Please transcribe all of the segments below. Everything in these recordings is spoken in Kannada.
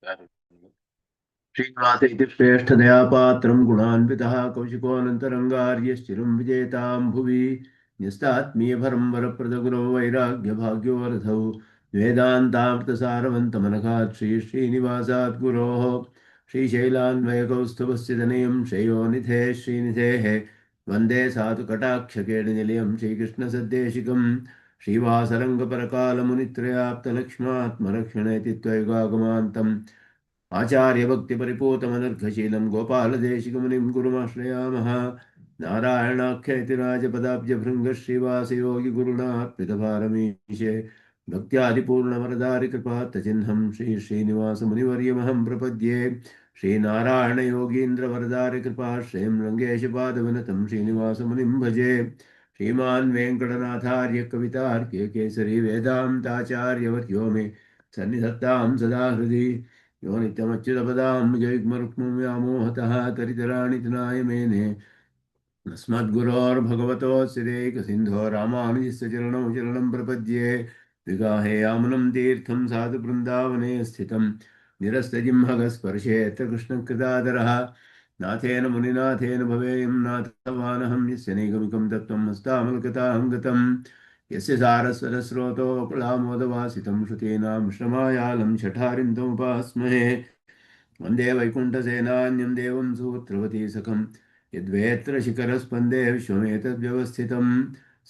श्रीनिवास इति श्रेष्ठतया पात्रं गुणान्वितः कौशिकोऽनन्तरङ्गार्यश्चिरं विजेतां भुवि न्यस्तात्मीयभरं वरप्रदगुरौ वैराग्यभाग्योरथौ वेदान्तामृतसारवन्तमनघात् श्रीनिवासात् गुरोः श्रीशैलान्वयकौस्तुभस्य तनयं श्रेयोनिधेः श्रीनिधेः वन्दे साधुकटाक्षकेणनिलयं श्रीकृष्णसद्देशिकं श्रीवासरङ्गपरकालमुनित्रयाप्तलक्ष्मात्मरक्षणेति त्वयगागमान्तम् आचार्यभक्तिपरिपूतमनर्घशीलं गोपालदेशिकमुनिं गुरुमाश्रयामः नारायणाख्येति राजपदाब्जभृङ्गश्रीवासयोगिगुरुणार्पितभारमीशे भक्त्यादिपूर्णवरदारिकृपात्तचिह्नं श्रीनिवासमुनिवर्यमहं प्रपद्ये श्रीनारायणयोगीन्द्रवरदारिकृपाश्रयं रङ्गेशपादविनतं श्रीनिवासमुनिं भजे श्रीमान् वेङ्कटनाथार्य कवितार्क्य केसरी वेदान्ताचार्यवर्यो मे सन्निधत्तां सदा हृदि यो नित्यमच्युतपदां जयुग्मरुक्मव्यामोहतः तरितराणि तनाय मेने अस्मद्गुरोर्भगवतोऽस्य दैकसिन्धो रामानुजस्य चरणौ शरणं प्रपद्ये विगाहे यामुनं तीर्थं साधु बृन्दावने स्थितं निरस्तजिह्मगस्पर्शेऽत्र कृष्णकृतादरः नाथेन मुनिनाथेन भवेयं नाथवानहं यस्य नैगमिकं तत्त्वं हस्तामलकतां गतं यस्य सारस्वतस्रोतोऽकुलामोदवासितं श्रुतीनां श्रमायालं शठारिन्दमुपास्महे वन्दे वैकुण्ठसेनान्यं देवं सूत्रवती सखं यद्वेत्र शिखरस्पन्दे विश्वमेतद्व्यवस्थितं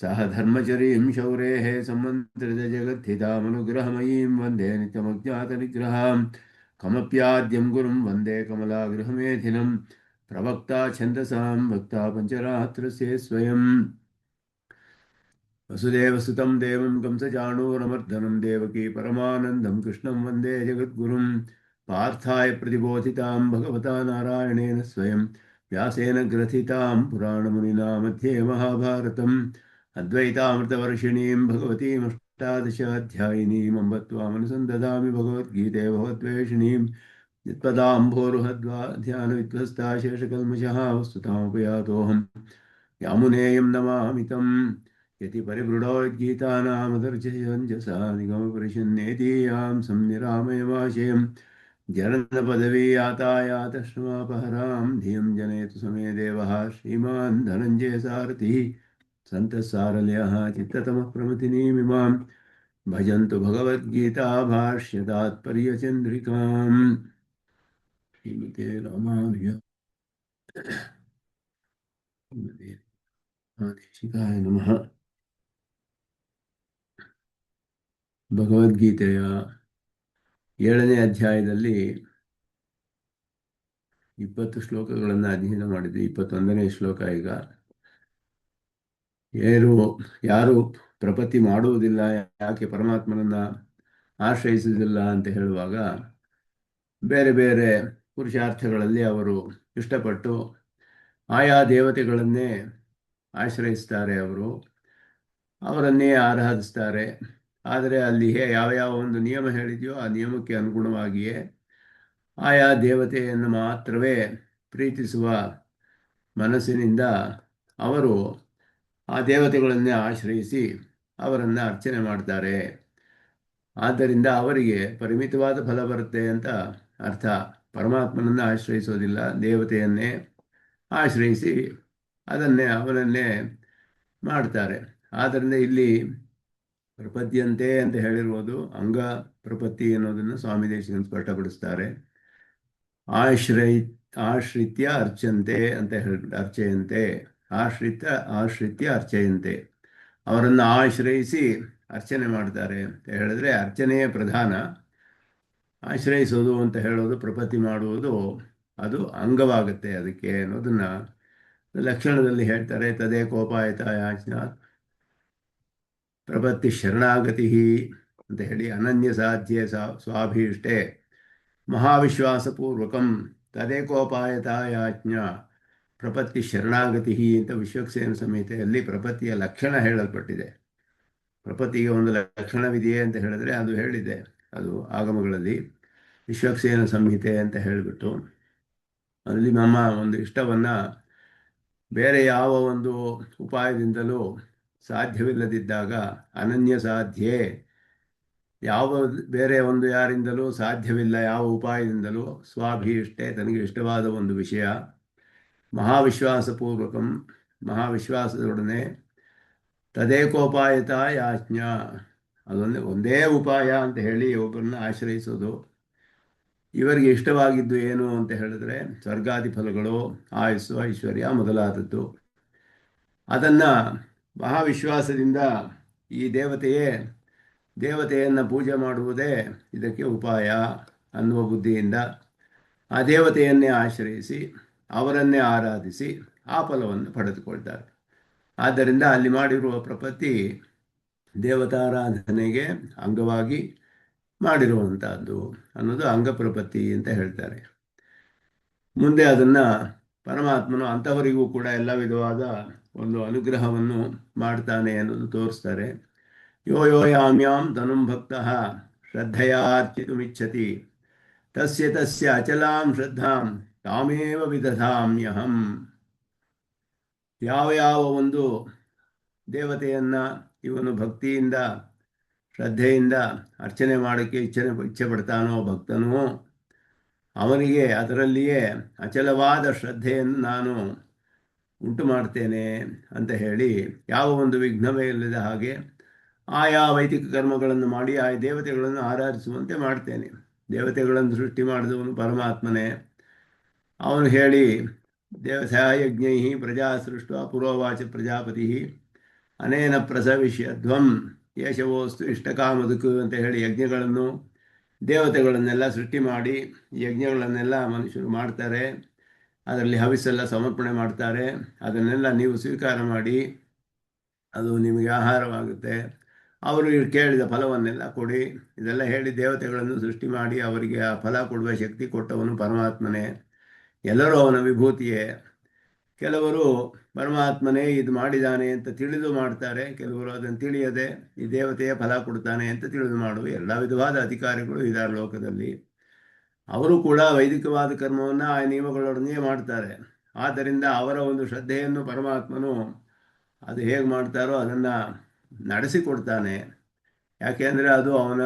सह धर्मचरीं शौरेः सम्मन्त्रितजगद्धितामनुग्रहमयीं वन्दे नित्यमज्ञातनिग्रहां कमप्याद्यं गुरुं वन्दे कमलागृहमेधिनं प्रवक्ता छन्दसां वक्ता पञ्चरात्रस्य स्वयं वसुदेवसुतं देवं कंसचाणूरमर्दनं देवकी परमानन्दं कृष्णं वन्दे जगद्गुरुं पार्थाय प्रतिबोधितां भगवता नारायणेन स्वयं व्यासेन ग्रथितां पुराणमुनिना मध्ये महाभारतम् अद्वैतामृतवर्षिणीं भगवतीमष्टादशाध्यायिनीम् अम्ब त्वामनुसन्दधामि भगवद्गीते भवद्वेषिणीं यत्पदाम्भोरुहद्वा ध्यानविध्वस्ता शेषकल्मषः वस्तुतामुपयातोऽहम् यामुनेयं नमामि तम् यति परिबृढोद्गीतानामदर्शयञ्जसा निगमपरिषन्नेतीयां संनिरामयमाशयम् जननपदवी यातायातश्रमापहरां धियं जनयतु समे देवः श्रीमान् धनञ्जय सारथिः सन्तः सारल्यः चित्ततमः प्रमथिनीमिमां भजन्तु भगवद्गीता भाष्यतात्पर्यचन्द्रिकाम् श्रीमते रामानुज देशिकाय नमः। ಭಗವದ್ಗೀತೆಯ 7ನೇ ಅಧ್ಯಾಯದಲ್ಲಿ 20 ಶ್ಲೋಕಗಳನ್ನು ಅಧ್ಯಯನ ಮಾಡಿದ್ವಿ. 21ನೇ ಶ್ಲೋಕ ಈಗ. ಯಾರು ಪ್ರಪತ್ತಿ ಮಾಡುವುದಿಲ್ಲ, ಯಾಕೆ ಪರಮಾತ್ಮನನ್ನ ಆಶ್ರಯಿಸುವುದಿಲ್ಲ ಅಂತ ಹೇಳುವಾಗ ಬೇರೆ ಬೇರೆ ಪುರುಷಾರ್ಥಗಳಲ್ಲಿ ಅವರು ಇಷ್ಟಪಟ್ಟು ಆಯಾ ದೇವತೆಗಳನ್ನೇ ಆಶ್ರಯಿಸ್ತಾರೆ, ಅವರನ್ನೇ ಆರಾಧಿಸ್ತಾರೆ. ಆದರೆ ಅಲ್ಲಿ ಯಾವ ಒಂದು ನಿಯಮ ಹೇಳಿದೆಯೋ ಆ ನಿಯಮಕ್ಕೆ ಅನುಗುಣವಾಗಿಯೇ ಆಯಾ ದೇವತೆಯನ್ನು ಮಾತ್ರವೇ ಪ್ರೀತಿಸುವ ಮನಸ್ಸಿನಿಂದ ಅವರು ಆ ದೇವತೆಗಳನ್ನೇ ಆಶ್ರಯಿಸಿ ಅವರನ್ನು ಅರ್ಚನೆ ಮಾಡ್ತಾರೆ. ಆದ್ದರಿಂದ ಅವರಿಗೆ ಪರಿಮಿತವಾದ ಫಲ ಬರುತ್ತೆ ಅಂತ ಅರ್ಥ. ಪರಮಾತ್ಮನನ್ನು ಆಶ್ರಯಿಸೋದಿಲ್ಲ, ದೇವತೆಯನ್ನೇ ಆಶ್ರಯಿಸಿ ಅವನನ್ನೇ ಮಾಡ್ತಾರೆ. ಆದ್ದರಿಂದ ಇಲ್ಲಿ ಪ್ರಪದ್ಯಂತೆ ಅಂತ ಹೇಳಿರುವುದು ಅಂಗ ಪ್ರಪತ್ತಿ ಅನ್ನೋದನ್ನು ಸ್ವಾಮಿ ದೇಶಿಕನ್ ಸ್ಪಷ್ಟಪಡಿಸ್ತಾರೆ. ಆಶ್ರಿತ್ಯ ಅರ್ಚಂತೆ ಅಂತ ಅರ್ಚೆಯಂತೆ, ಆಶ್ರಿತ್ಯ ಅರ್ಚೆಯಂತೆ, ಅವರನ್ನು ಆಶ್ರಯಿಸಿ ಅರ್ಚನೆ ಮಾಡ್ತಾರೆ ಅಂತ ಹೇಳಿದ್ರೆ ಅರ್ಚನೆಯೇ ಪ್ರಧಾನ. ಆಶ್ರಯಿಸೋದು ಅಂತ ಹೇಳೋದು, ಪ್ರಪತ್ತಿ ಮಾಡುವುದು ಅದು ಅಂಗವಾಗುತ್ತೆ ಅದಕ್ಕೆ ಅನ್ನೋದನ್ನ ಲಕ್ಷಣದಲ್ಲಿ ಹೇಳ್ತಾರೆ. ತದೇ ಕೋಪಾಯತ ಯಾಜ್ಞಾತ್ ಪ್ರಪತ್ತಿ ಶರಣಾಗತಿ ಅಂತ ಹೇಳಿ, ಅನನ್ಯ ಸಾಧ್ಯ ಸ್ವಾಭೀಷ್ಟೆ ಮಹಾವಿಶ್ವಾಸಪೂರ್ವಕಂ ತದೇಕೋಪಾಯತ ಯಾಜ್ಞಾ ಪ್ರಪತ್ತಿ ಶರಣಾಗತಿ ಅಂತ ವಿಶ್ವಕ್ಸೇನ ಸಂಹಿತೆಯಲ್ಲಿ ಪ್ರಪತ್ತಿಯ ಲಕ್ಷಣ ಹೇಳಲ್ಪಟ್ಟಿದೆ. ಪ್ರಪತ್ತಿಗೆ ಒಂದು ಲಕ್ಷಣವಿದೆಯೇ ಅಂತ ಹೇಳಿದ್ರೆ ಅದು ಹೇಳಿದೆ, ಅದು ಆಗಮಗಳಲ್ಲಿ ವಿಶ್ವಕ್ಸೇನ ಸಂಹಿತೆ ಅಂತ ಹೇಳಿಬಿಟ್ಟು ಅಲ್ಲಿ ನಮ್ಮ ಒಂದು ಇಷ್ಟವನ್ನು ಬೇರೆ ಯಾವ ಒಂದು ಉಪಾಯದಿಂದಲೂ ಸಾಧ್ಯವಿಲ್ಲದಿದ್ದಾಗ ಅನನ್ಯ ಸಾಧ್ಯೆ ಯಾವ ಬೇರೆ ಒಂದು ಯಾರಿಂದಲೂ ಸಾಧ್ಯವಿಲ್ಲ, ಯಾವ ಉಪಾಯದಿಂದಲೂ. ಸ್ವಾಭೀಷ್ಟೇ, ತನಗೆ ಇಷ್ಟವಾದ ಒಂದು ವಿಷಯ, ಮಹಾವಿಶ್ವಾಸಪೂರ್ವಕಂ, ಮಹಾವಿಶ್ವಾಸದೊಡನೆ, ತದೇಕೋಪಾಯತ ಯಾಜ್ಞಾ, ಅದೊಂದೇ ಒಂದೇ ಉಪಾಯ ಅಂತ ಹೇಳಿ ಒಬ್ಬರನ್ನ ಆಶ್ರಯಿಸೋದು. ಇವರಿಗೆ ಇಷ್ಟವಾಗಿದ್ದು ಏನು ಅಂತ ಹೇಳಿದ್ರೆ ಸ್ವರ್ಗಾದಿ ಫಲಗಳು, ಆಯುಸ್ಸು, ಐಶ್ವರ್ಯ ಮೊದಲಾದದ್ದು. ಅದನ್ನು ಮಹಾವಿಶ್ವಾಸದಿಂದ ಈ ದೇವತೆಯನ್ನು ಪೂಜೆ ಮಾಡುವುದೇ ಇದಕ್ಕೆ ಉಪಾಯ ಅನ್ನುವ ಬುದ್ಧಿಯಿಂದ ಆ ದೇವತೆಯನ್ನೇ ಆಶ್ರಯಿಸಿ ಅವರನ್ನೇ ಆರಾಧಿಸಿ ಆ ಫಲವನ್ನು ಪಡೆದುಕೊಳ್ತಾರೆ. ಆದ್ದರಿಂದ ಅಲ್ಲಿ ಮಾಡಿರುವ ಪ್ರಪತ್ತಿ ದೇವತಾರಾಧನೆಗೆ ಅಂಗವಾಗಿ ಮಾಡಿರುವಂತಹದ್ದು ಅನ್ನೋದು ಅಂಗಪ್ರಪತ್ತಿ ಅಂತ ಹೇಳ್ತಾರೆ. ಮುಂದೆ ಅದನ್ನು ಪರಮಾತ್ಮನು ಅಂಥವರಿಗೂ ಕೂಡ ಎಲ್ಲ ವಿಧವಾದ ಒಂದು ಅನುಗ್ರಹವನ್ನು ಮಾಡ್ತಾನೆ ಅನ್ನೋದು ತೋರಿಸ್ತಾರೆ. ಯೋ ಯೋ ಯಾಮ್ಯಾಂ ತನುಂ ಭಕ್ತಃ ಶ್ರದ್ಧೆಯಾರ್ಚಿತುಮಿಚ್ಛತಿ ತಸ್ಯ ತಸ್ಯ ಅಚಲಾಂ ಶ್ರದ್ಧಾಂ ತಾಮೇವ ವಿದಧಾಮ್ಯಹಂ. ಯಾವ ಯಾವ ಒಂದು ದೇವತೆಯನ್ನ ಇವನು ಭಕ್ತಿಯಿಂದ ಶ್ರದ್ಧೆಯಿಂದ ಅರ್ಚನೆ ಮಾಡೋಕ್ಕೆ ಇಚ್ಛೆ ಪಡ್ತಾನೋ ಭಕ್ತನೋ, ಅವನಿಗೆ ಅದರಲ್ಲಿಯೇ ಅಚಲವಾದ ಶ್ರದ್ಧೆಯನ್ನು ನಾನು ಉಂಟು ಮಾಡ್ತೇನೆ ಅಂತ ಹೇಳಿ, ಯಾವ ಒಂದು ವಿಘ್ನವೇ ಇಲ್ಲದ ಹಾಗೆ ಆಯಾ ವೈದಿಕ ಕರ್ಮಗಳನ್ನು ಮಾಡಿ ಆಯಾ ದೇವತೆಗಳನ್ನು ಆರಾಧಿಸುವಂತೆ ಮಾಡ್ತೇನೆ. ದೇವತೆಗಳನ್ನು ಸೃಷ್ಟಿ ಮಾಡಿದವನು ಪರಮಾತ್ಮನೇ. ಅವನು ಹೇಳಿ ಯಜ್ಞೈ ಪ್ರಜಾ ಸೃಷ್ಟ ಪುರೋವಾಚ ಪ್ರಜಾಪತಿ ಅನೇನ ಪ್ರಸವಿಷ್ಯಧ್ವಂ ಯಶವೋಸ್ತು ಇಷ್ಟಕಾಮದುಕು ಅಂತ ಹೇಳಿ ಯಜ್ಞಗಳನ್ನು ದೇವತೆಗಳನ್ನೆಲ್ಲ ಸೃಷ್ಟಿ ಮಾಡಿ ಯಜ್ಞಗಳನ್ನೆಲ್ಲ ಮನುಷ್ಯರು ಮಾಡ್ತಾರೆ. ಅದರಲ್ಲಿ ಹವಿಸ್ಸೆಲ್ಲ ಸಮರ್ಪಣೆ ಮಾಡ್ತಾರೆ. ಅದನ್ನೆಲ್ಲ ನೀವು ಸ್ವೀಕಾರ ಮಾಡಿ, ಅದು ನಿಮಗೆ ಆಹಾರವಾಗುತ್ತೆ. ಅವರು ಕೇಳಿದ ಫಲವನ್ನೆಲ್ಲ ಕೊಡಿ. ಇದೆಲ್ಲ ಹೇಳಿ ದೇವತೆಗಳನ್ನು ಸೃಷ್ಟಿ ಮಾಡಿ ಅವರಿಗೆ ಆ ಫಲ ಕೊಡುವ ಶಕ್ತಿ ಕೊಟ್ಟವನು ಪರಮಾತ್ಮನೇ. ಎಲ್ಲರೂ ಅವನ ವಿಭೂತಿಯೇ. ಕೆಲವರು ಪರಮಾತ್ಮನೇ ಇದು ಮಾಡಿದ್ದಾನೆ ಅಂತ ತಿಳಿದು ಮಾಡ್ತಾರೆ, ಕೆಲವರು ಅದನ್ನು ತಿಳಿಯದೆ ಈ ದೇವತೆಯ ಫಲ ಕೊಡ್ತಾನೆ ಅಂತ ತಿಳಿದು ಮಾಡುವ ಎಲ್ಲ ವಿಧವಾದ ಅಧಿಕಾರಿಗಳು ಇದ್ದಾರೆ ಲೋಕದಲ್ಲಿ. ಅವರು ಕೂಡ ವೈದಿಕವಾದ ಕರ್ಮವನ್ನು ಆ ನಿಯಮಗಳೊಡನೆ ಮಾಡ್ತಾರೆ. ಆದ್ದರಿಂದ ಅವರ ಒಂದು ಶ್ರದ್ಧೆಯನ್ನು ಪರಮಾತ್ಮನು ಅದು ಹೇಗೆ ಮಾಡ್ತಾರೋ ಅದನ್ನು ನಡೆಸಿಕೊಡ್ತಾನೆ. ಯಾಕೆಂದರೆ ಅದು ಅವನ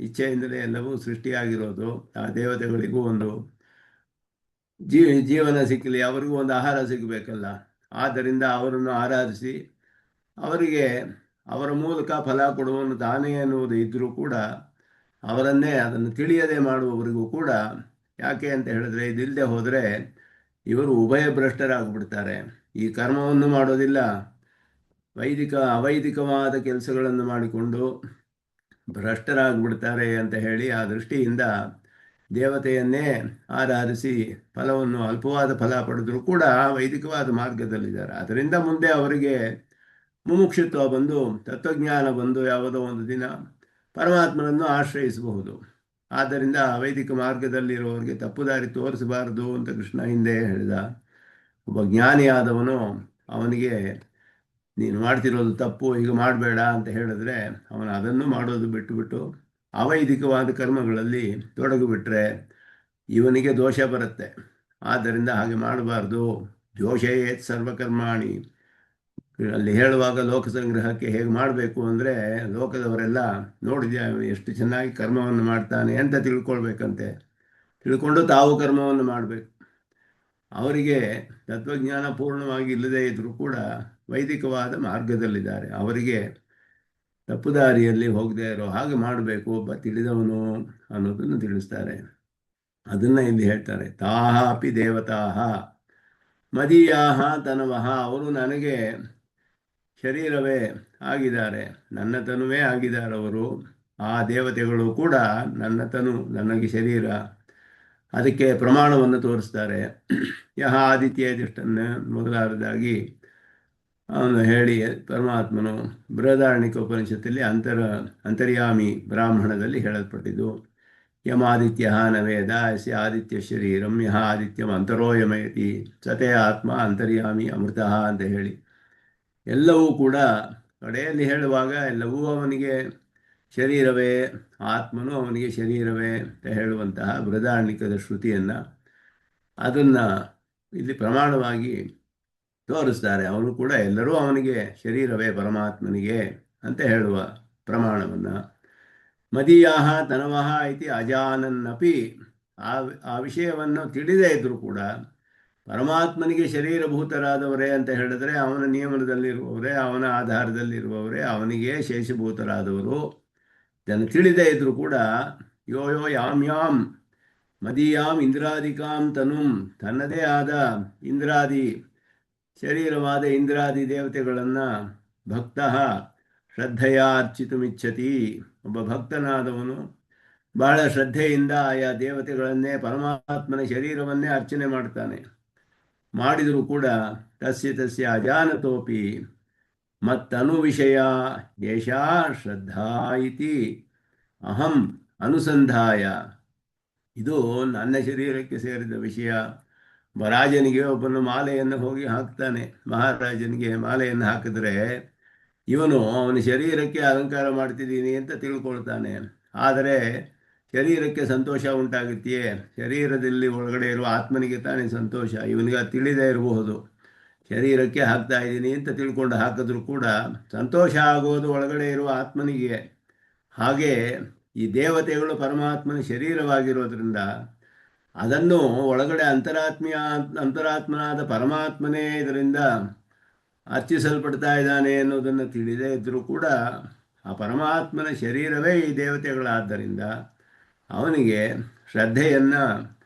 ಇಚ್ಛೆಯಿಂದಲೇ ಎಲ್ಲವೂ ಸೃಷ್ಟಿಯಾಗಿರೋದು. ಆ ದೇವತೆಗಳಿಗೂ ಒಂದು ಜೀವನ ಸಿಕ್ಕಲಿ, ಅವರಿಗೂ ಒಂದು ಆಹಾರ ಸಿಗಬೇಕಲ್ಲ. ಆದ್ದರಿಂದ ಅವರನ್ನು ಆರಾಧಿಸಿ ಅವರಿಗೆ ಅವರ ಮೂಲಕ ಫಲ ಕೊಡುವನು ತಾನೇ ಎನ್ನುವುದು ಇದ್ದರೂ ಕೂಡ ಅವರನ್ನೇ ಅದನ್ನು ತಿಳಿಯದೆ ಮಾಡುವವರಿಗೂ ಕೂಡ, ಯಾಕೆ ಅಂತ ಹೇಳಿದ್ರೆ ಇದಿಲ್ಲದೆ ಹೋದರೆ ಇವರು ಉಭಯ ಭ್ರಷ್ಟರಾಗ್ಬಿಡ್ತಾರೆ. ಈ ಕರ್ಮವನ್ನು ಮಾಡೋದಿಲ್ಲ, ಅವೈದಿಕವಾದ ಕೆಲಸಗಳನ್ನು ಮಾಡಿಕೊಂಡು ಭ್ರಷ್ಟರಾಗ್ಬಿಡ್ತಾರೆ ಅಂತ ಹೇಳಿ ಆ ದೃಷ್ಟಿಯಿಂದ ದೇವತೆಯನ್ನೇ ಆರಾಧಿಸಿ ಫಲವನ್ನು ಅಲ್ಪವಾದ ಫಲ ಪಡೆದರೂ ಕೂಡ ವೈದಿಕವಾದ ಮಾರ್ಗದಲ್ಲಿದ್ದಾರೆ. ಅದರಿಂದ ಮುಂದೆ ಅವರಿಗೆ ಮುಮುಕ್ಷುತ್ವ ಬಂದು ತತ್ವಜ್ಞಾನ ಬಂದು ಯಾವುದೋ ಒಂದು ದಿನ ಪರಮಾತ್ಮನನ್ನು ಆಶ್ರಯಿಸಬಹುದು. ಆದ್ದರಿಂದ ವೈದಿಕ ಮಾರ್ಗದಲ್ಲಿರುವವರಿಗೆ ತಪ್ಪುದಾರಿ ತೋರಿಸಬಾರದು ಅಂತ ಕೃಷ್ಣ ಹಿಂದೆ ಹೇಳಿದ. ಒಬ್ಬ ಜ್ಞಾನಿಯಾದವನು ಅವನಿಗೆ ನೀನು ಮಾಡ್ತಿರೋದು ತಪ್ಪು, ಈಗ ಮಾಡಬೇಡ ಅಂತ ಹೇಳಿದ್ರೆ ಅವನು ಅದನ್ನು ಮಾಡೋದು ಬಿಟ್ಟುಬಿಟ್ಟು ಅವೈದಿಕವಾದ ಕರ್ಮಗಳಲ್ಲಿ ತೊಡಗಿಬಿಟ್ರೆ ಇವನಿಗೆ ದೋಷ ಬರುತ್ತೆ. ಆದ್ದರಿಂದ ಹಾಗೆ ಮಾಡಬಾರ್ದು. ದೋಷಯೇತ್ ಸರ್ವಕರ್ಮಾಣಿ ಅಲ್ಲಿ ಹೇಳುವಾಗ ಲೋಕಸಂಗ್ರಹಕ್ಕೆ ಹೇಗೆ ಮಾಡಬೇಕು ಅಂದರೆ ಲೋಕದವರೆಲ್ಲ ನೋಡಿದ್ಯಾ ಎಷ್ಟು ಚೆನ್ನಾಗಿ ಕರ್ಮವನ್ನು ಮಾಡ್ತಾನೆ ಅಂತ ತಿಳ್ಕೊಳ್ಬೇಕಂತೆ. ತಿಳ್ಕೊಂಡು ತಾವು ಕರ್ಮವನ್ನು ಮಾಡಬೇಕು. ಅವರಿಗೆ ತತ್ವಜ್ಞಾನ ಪೂರ್ಣವಾಗಿ ಇಲ್ಲದೇ ಇದ್ದರೂ ಕೂಡ ವೈದಿಕವಾದ ಮಾರ್ಗದಲ್ಲಿದ್ದಾರೆ. ಅವರಿಗೆ ತಪ್ಪುದಾರಿಯಲ್ಲಿ ಹೋಗದೆ ಇರೋ ಹಾಗೆ ಮಾಡಬೇಕು ಒಬ್ಬ ತಿಳಿದವನು ಅನ್ನೋದನ್ನು ತಿಳಿಸ್ತಾರೆ. ಅದನ್ನು ಇಲ್ಲಿ ಹೇಳ್ತಾರೆ. ತಾಹ ಅಪಿ ದೇವತಾಹ ಮದೀಯಾಹ ತನವಹ. ಅವರು ನನಗೆ ಶರೀರವೇ ಆಗಿದ್ದಾರೆ, ನನ್ನ ತನುವೇ ಆಗಿದ್ದಾರೆ ಅವರು. ಆ ದೇವತೆಗಳು ಕೂಡ ನನ್ನ ತನು, ನನಗೆ ಶರೀರ. ಅದಕ್ಕೆ ಪ್ರಮಾಣವನ್ನು ತೋರಿಸ್ತಾರೆ. ಯಹ ಆದಿತ್ಯ ದಿಷ್ಟನ್ನು ಮೊದಲಾದದಾಗಿ ಅವನು ಹೇಳಿ ಪರಮಾತ್ಮನು ಬೃಹದಾರಣ್ಯಕ ಉಪನಿಷತ್ತಲ್ಲಿ ಅಂತರ್ಯಾಮಿ ಬ್ರಾಹ್ಮಣದಲ್ಲಿ ಹೇಳಲ್ಪಟ್ಟಿದ್ದು. ಯಮಾದಿತ್ಯ ನ ವೇದ ಯಸ್ಯ ಆದಿತ್ಯ ಶರೀರಂ ಯಹ ಆದಿತ್ಯಂ ಅಂತರೋಯಮಯತಿ ಸತೇ ಆತ್ಮ ಅಂತರ್ಯಾಮಿ ಅಮೃತ ಅಂತ ಹೇಳಿ ಎಲ್ಲವೂ ಕೂಡ ಕಡೆಯಲ್ಲಿ ಹೇಳುವಾಗ ಎಲ್ಲವೂ ಅವನಿಗೆ ಶರೀರವೇ, ಆತ್ಮನು ಅವನಿಗೆ ಶರೀರವೇ ಅಂತ ಹೇಳುವಂತಹ ಬೃಹದಾರಣ್ಯಕದ ಶ್ರುತಿಯನ್ನು ಅದನ್ನು ಇಲ್ಲಿ ಪ್ರಮಾಣವಾಗಿ ತೋರಿಸ್ತಾರೆ. ಅವನು ಕೂಡ ಎಲ್ಲರೂ ಅವನಿಗೆ ಶರೀರವೇ ಪರಮಾತ್ಮನಿಗೆ ಅಂತ ಹೇಳುವ ಪ್ರಮಾಣವನ್ನು ಮದೀಯಾಹ ತನವಃ ಇತಿ ಅಜಾನನ್ನಪಿ, ಆ ಆ ವಿಷಯವನ್ನು ತಿಳಿದೇ ಇದ್ದರೂ ಕೂಡ ಪರಮಾತ್ಮನಿಗೆ ಶರೀರಭೂತರಾದವರೇ ಅಂತ ಹೇಳಿದ್ರೆ ಅವನ ನಿಯಮನದಲ್ಲಿರುವವರೇ, ಅವನ ಆಧಾರದಲ್ಲಿರುವವರೇ, ಅವನಿಗೆ ಶೇಷಭೂತರಾದವರು ಇದನ್ನು ತಿಳಿದೇ ಇದ್ದರೂ ಕೂಡ ಯೋ ಯೋ ಯಾಮ್ ಯಾಮ್ ಮದೀಯಾಂ ಇಂದ್ರಾದಿಕಾಂ ತನುಂ, ತನ್ನದೇ ಆದ ಇಂದ್ರಾದಿ ಶರೀರವಾದ ಇಂದ್ರಾದಿ ದೇವತೆಗಳನ್ನು ಭಕ್ತ ಶ್ರದ್ಧೆಯ ಅರ್ಚಿತುಮಿಚ್ಛತಿ, ಒಬ್ಬ ಭಕ್ತನಾದವನು ಬಹಳ ಶ್ರದ್ಧೆಯಿಂದ ಆಯಾ ದೇವತೆಗಳನ್ನೇ ಪರಮಾತ್ಮನ ಶರೀರವನ್ನೇ ಅರ್ಚನೆ ಮಾಡ್ತಾನೆ. ಮಾಡಿದರೂ ಕೂಡ ತಸ್ಯ ತಸ್ಯ ಅಜಾನತೋಪಿ ಮತ್ತನು ವಿಷಯ ಯಶಾ ಶ್ರದ್ಧಾ ಇತಿ ಅಹಂ ಅನುಸಂಧಾಯ, ಇದು ನನ್ನ ಶರೀರಕ್ಕೆ ಸೇರಿದ ವಿಷಯ. ರಾಜನಿಗೆ ಒಬ್ಬನು ಮಾಲೆಯನ್ನು ಹೋಗಿ ಹಾಕ್ತಾನೆ, ಮಹಾರಾಜನಿಗೆ ಮಾಲೆಯನ್ನು ಹಾಕಿದ್ರೆ ಇವನು ಅವನ ಶರೀರಕ್ಕೆ ಅಲಂಕಾರ ಮಾಡ್ತಿದ್ದೀನಿ ಅಂತ ತಿಳ್ಕೊಳ್ತಾನೆ. ಆದರೆ ಶರೀರಕ್ಕೆ ಸಂತೋಷ ಉಂಟಾಗುತ್ತೆಯೇ? ಶರೀರದಲ್ಲಿ ಒಳಗಡೆ ಇರುವ ಆತ್ಮನಿಗೆ ತಾನೇ ಸಂತೋಷ. ಇವನಿಗೆ ತಿಳಿದೇ ಇರಬಹುದು, ಶರೀರಕ್ಕೆ ಹಾಕ್ತಾ ಇದ್ದೀನಿ ಅಂತ ತಿಳ್ಕೊಂಡು ಹಾಕಿದ್ರೂ ಕೂಡ ಸಂತೋಷ ಆಗೋದು ಒಳಗಡೆ ಇರುವ ಆತ್ಮನಿಗೆ. ಹಾಗೆ ಈ ದೇವತೆಗಳು ಪರಮಾತ್ಮನ ಶರೀರವಾಗಿರೋದ್ರಿಂದ ಅದನ್ನು ಒಳಗಡೆ ಅಂತರಾತ್ಮನಾದ ಪರಮಾತ್ಮನೇ ಇದರಿಂದ ಅರ್ಚಿಸಲ್ಪಡ್ತಾ ಇದ್ದಾನೆ ಅನ್ನೋದನ್ನು ತಿಳಿದೇ ಇದ್ದರೂ ಕೂಡ ಆ ಪರಮಾತ್ಮನ ಶರೀರವೇ ಈ ದೇವತೆಗಳಾದ್ದರಿಂದ ಅವನಿಗೆ ಶ್ರದ್ಧೆಯನ್ನು,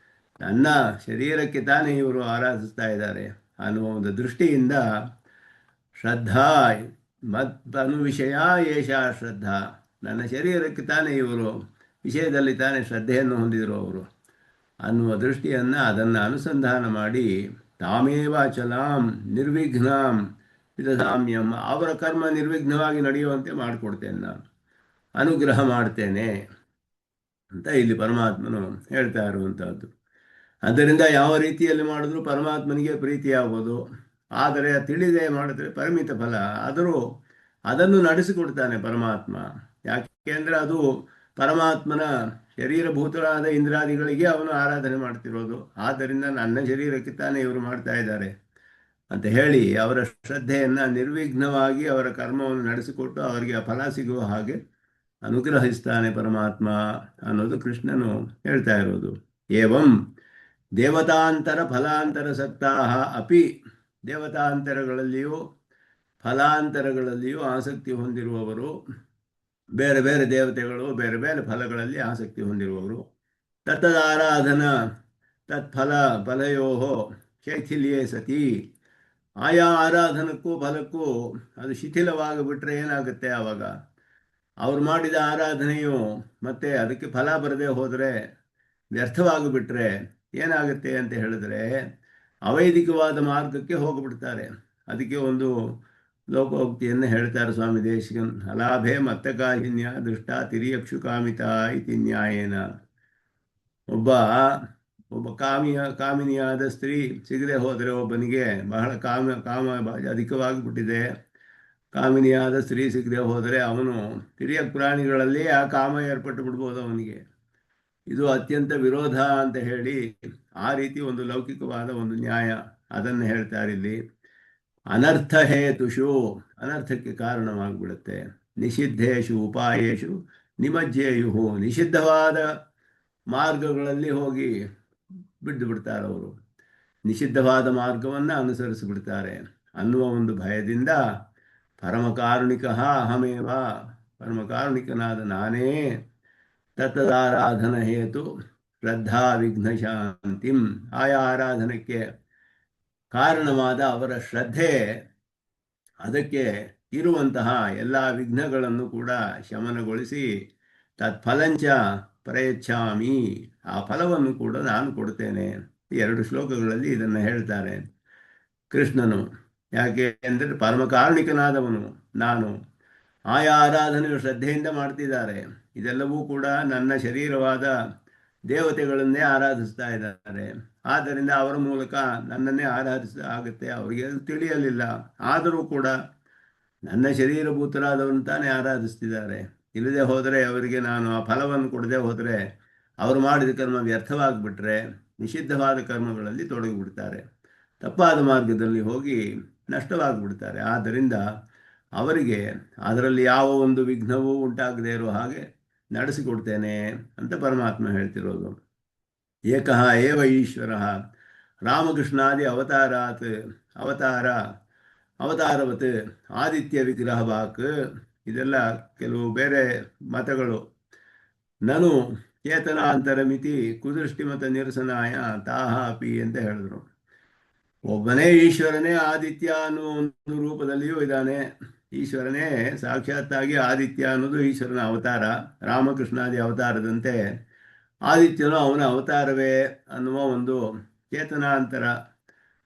ನನ್ನ ಶರೀರಕ್ಕೆ ತಾನೇ ಇವರು ಆರಾಧಿಸ್ತಾ ಇದ್ದಾರೆ ಅನ್ನುವ ಒಂದು ದೃಷ್ಟಿಯಿಂದ ಶ್ರದ್ಧಾ ಮತ್ತನು ವಿಷಯ ಏಷಾ ಶ್ರದ್ಧಾ, ನನ್ನ ಶರೀರಕ್ಕೆ ತಾನೇ ಇವರು ವಿಷಯದಲ್ಲಿ ತಾನೇ ಶ್ರದ್ಧೆಯನ್ನು ಹೊಂದಿದರು ಅವರು ಅನ್ನುವ ದೃಷ್ಟಿಯನ್ನು ಅದನ್ನು ಅನುಸಂಧಾನ ಮಾಡಿ ತಾಮೇವ ಅಚಲಾಂ ನಿರ್ವಿಘ್ನಾಂ ವಿದಧಾಮ್ಯಂ, ಅವರ ಕರ್ಮ ನಿರ್ವಿಘ್ನವಾಗಿ ನಡೆಯುವಂತೆ ಮಾಡಿಕೊಡ್ತೇನೆ, ನಾನು ಅನುಗ್ರಹ ಮಾಡ್ತೇನೆ ಅಂತ ಇಲ್ಲಿ ಪರಮಾತ್ಮನು ಹೇಳ್ತಾ ಇರುವಂಥದ್ದು. ಆದ್ದರಿಂದ ಯಾವ ರೀತಿಯಲ್ಲಿ ಮಾಡಿದ್ರೂ ಪರಮಾತ್ಮನಿಗೆ ಪ್ರೀತಿಯಾಗೋದು. ಆದರೆ ತಿಳಿದೇ ಮಾಡಿದ್ರೆ ಪರಿಮಿತ ಫಲ, ಆದರೂ ಅದನ್ನು ನಡೆಸಿಕೊಡ್ತಾನೆ ಪರಮಾತ್ಮ. ಯಾಕೆಂದರೆ ಅದು ಪರಮಾತ್ಮನ ಶರೀರಭೂತರಾದ ಇಂದ್ರಾದಿಗಳಿಗೆ ಅವನು ಆರಾಧನೆ ಮಾಡ್ತಿರೋದು. ಆದ್ದರಿಂದ ನನ್ನ ಶರೀರಕ್ಕೆ ತಾನೇ ಇವರು ಮಾಡ್ತಾ ಇದ್ದಾರೆ ಅಂತ ಹೇಳಿ ಅವರ ಶ್ರದ್ಧೆಯನ್ನು ನಿರ್ವಿಘ್ನವಾಗಿ ಅವರ ಕರ್ಮವನ್ನು ನಡೆಸಿಕೊಟ್ಟು ಅವರಿಗೆ ಆ ಫಲ ಸಿಗುವ ಹಾಗೆ ಅನುಗ್ರಹಿಸ್ತಾನೆ ಪರಮಾತ್ಮ ಅನ್ನೋದು ಕೃಷ್ಣನು ಹೇಳ್ತಾ ಇರೋದು. ಏವಂ ದೇವತಾಂತರ ಫಲಾಂತರ ಸಕ್ತಾಹ ಅಪಿ, ದೇವತಾಂತರಗಳಲ್ಲಿಯೂ ಫಲಾಂತರಗಳಲ್ಲಿಯೂ ಆಸಕ್ತಿ ಹೊಂದಿರುವವರು, ಬೇರೆ ಬೇರೆ ದೇವತೆಗಳು ಬೇರೆ ಬೇರೆ ಫಲಗಳಲ್ಲಿ ಆಸಕ್ತಿ ಹೊಂದಿರುವವರು, ತತ್ತದಾರಾಧನ ತತ್ಫಲ ಫಲಯೋ ಶೈಥಿಲ್ಯೇ ಸತಿ, ಆಯಾ ಆರಾಧನಕ್ಕೂ ಫಲಕ್ಕೂ ಅದು ಶಿಥಿಲವಾಗಿಬಿಟ್ರೆ ಏನಾಗುತ್ತೆ? ಆವಾಗ ಅವ್ರು ಮಾಡಿದ ಆರಾಧನೆಯು ಮತ್ತೆ ಅದಕ್ಕೆ ಫಲ ಬರದೆ ಹೋದರೆ, ವ್ಯರ್ಥವಾಗಿಬಿಟ್ರೆ ಏನಾಗುತ್ತೆ ಅಂತ ಹೇಳಿದ್ರೆ ಅವೈದಿಕವಾದ ಮಾರ್ಗಕ್ಕೆ ಹೋಗಿಬಿಡ್ತಾರೆ. ಅದಕ್ಕೆ ಒಂದು ಲೋಕೋಕ್ತಿಯನ್ನು ಹೇಳ್ತಾರೆ ಸ್ವಾಮಿ ದೇಶಿಕನ್, ಅಲಾಭೆ ಮತ್ತಕಾಹಿನ್ಯ ದೃಷ್ಟ ತಿರಿಯಕ್ಷು ಕಾಮಿತ ಇತಿ ನ್ಯಾಯೇನ. ಒಬ್ಬ ಕಾಮಿನಿಯಾದ ಸ್ತ್ರೀ ಸಿಗದೆ ಹೋದರೆ, ಒಬ್ಬನಿಗೆ ಬಹಳ ಕಾಮ ಅಧಿಕವಾಗಿಬಿಟ್ಟಿದೆ, ಕಾಮಿನಿಯಾದ ಸ್ತ್ರೀ ಸಿಗದೆ ಹೋದರೆ ಅವನು ತಿರಿಯ ಪ್ರಾಣಿಗಳಲ್ಲಿ ಆ ಕಾಮ ಏರ್ಪಟ್ಟು ಬಿಡ್ಬೋದು ಅವನಿಗೆ. ಇದು ಅತ್ಯಂತ ವಿರೋಧ ಅಂತ ಹೇಳಿ ಆ ರೀತಿ ಒಂದು ಲೌಕಿಕವಾದ ಒಂದು ನ್ಯಾಯ ಅದನ್ನು ಹೇಳ್ತಾರೆ ಇಲ್ಲಿ. ಅನರ್ಥ ಹೇತುಷು, ಅನರ್ಥಕ್ಕೆ ಕಾರಣವಾಗಿಬಿಡುತ್ತೆ. ನಿಷಿದ್ಧೇಶು ಉಪಾಯೇಶು ನಿಮಜ್ಜೇಯು, ನಿಷಿದ್ಧವಾದ ಮಾರ್ಗಗಳಲ್ಲಿ ಹೋಗಿ ಬಿದ್ದು ಬಿಡ್ತಾರೆ ಅವರು, ನಿಷಿದ್ಧವಾದ ಮಾರ್ಗವನ್ನು ಅನುಸರಿಸಿಬಿಡ್ತಾರೆ ಅನ್ನುವ ಒಂದು ಭಯದಿಂದ ಪರಮಕಾರುಣಿಕ ಅಹಮೇವ, ಪರಮಕಾರುಣಿಕನಾದ ನಾನೇ ತತ್ತದಾರಾಧನ ಹೇತು ಶ್ರದ್ಧಾ ವಿಘ್ನ ಶಾಂತಿಂ, ಆಯಾ ಆರಾಧನಕ್ಕೆ ಕಾರಣವಾದ ಅವರ ಶ್ರದ್ಧೆ, ಅದಕ್ಕೆ ಇರುವಂತಹ ಎಲ್ಲ ವಿಘ್ನಗಳನ್ನು ಕೂಡ ಶಮನಗೊಳಿಸಿ ತತ್ಫಲಂಚ ಪ್ರಯಚ್ಛಾಮಿ, ಆ ಫಲವನ್ನು ಕೂಡ ನಾನು ಕೊಡ್ತೇನೆ. 2 ಶ್ಲೋಕಗಳಲ್ಲಿ ಇದನ್ನು ಹೇಳ್ತಾರೆ ಕೃಷ್ಣನು. ಯಾಕೆ ಅಂದರೆ ಪರಮಕಾರುಣಿಕನಾದವನು ನಾನು, ಆಯಾ ಆರಾಧನೆಯು ಶ್ರದ್ಧೆಯಿಂದ ಮಾಡ್ತಿದ್ದಾರೆ, ಇದೆಲ್ಲವೂ ಕೂಡ ನನ್ನ ಶರೀರವಾದ ದೇವತೆಗಳನ್ನೇ ಆರಾಧಿಸ್ತಾ ಇದ್ದಾರೆ. ಆದ್ದರಿಂದ ಅವರ ಮೂಲಕ ನನ್ನನ್ನೇ ಆಗುತ್ತೆ. ಅವರಿಗೆ ತಿಳಿಯಲಿಲ್ಲ, ಆದರೂ ಕೂಡ ನನ್ನ ಶರೀರಭೂತರಾದವನು ತಾನೇ ಆರಾಧಿಸ್ತಿದ್ದಾರೆ. ಇಲ್ಲದೆ ಹೋದರೆ ಅವರಿಗೆ ನಾನು ಆ ಫಲವನ್ನು ಕೊಡದೆ ಹೋದರೆ ಅವರು ಮಾಡಿದ ಕರ್ಮ ವ್ಯರ್ಥವಾಗಿಬಿಟ್ರೆ ನಿಷಿದ್ಧವಾದ ಕರ್ಮಗಳಲ್ಲಿ ತೊಡಗಿಬಿಡ್ತಾರೆ, ತಪ್ಪಾದ ಮಾರ್ಗದಲ್ಲಿ ಹೋಗಿ ನಷ್ಟವಾಗಿಬಿಡ್ತಾರೆ. ಆದ್ದರಿಂದ ಅವರಿಗೆ ಅದರಲ್ಲಿ ಯಾವ ಒಂದು ವಿಘ್ನವೂ ಉಂಟಾಗದೇ ಇರೋ ಹಾಗೆ ನಡೆಸಿಕೊಡ್ತೇನೆ ಅಂತ ಪರಮಾತ್ಮ ಹೇಳ್ತಿರೋದು. ಏಕಃ ಏವ ಈಶ್ವರ ರಾಮಕೃಷ್ಣಾದಿ ಅವತಾರಾತ್ ಅವತಾರ ಅವತಾರವತ್ ಆದಿತ್ಯ ವಿಗ್ರಹ ವಾಕ್. ಇದೆಲ್ಲ ಕೆಲವು ಬೇರೆ ಮತಗಳು. ನನು ಚೇತನಾಂತರ ಮಿತಿ ಕುದೃಷ್ಟಿಮತ ನಿರಸನಾಯ ತಾಹ ಅಪಿ ಅಂತ ಹೇಳಿದ್ರು. ಒಬ್ಬನೇ ಈಶ್ವರನೇ ಆದಿತ್ಯ ಅನ್ನುವ ಒಂದು ರೂಪದಲ್ಲಿಯೂ ಇದ್ದಾನೆ. ಈಶ್ವರನೇ ಸಾಕ್ಷಾತ್ತಾಗಿ ಆದಿತ್ಯ ಅನ್ನೋದು ಈಶ್ವರನ ಅವತಾರ. ರಾಮಕೃಷ್ಣಾದಿ ಅವತಾರದಂತೆ ಆದಿತ್ಯನು ಅವನ ಅವತಾರವೇ ಅನ್ನುವ ಒಂದು ಚೇತನಾಂತರ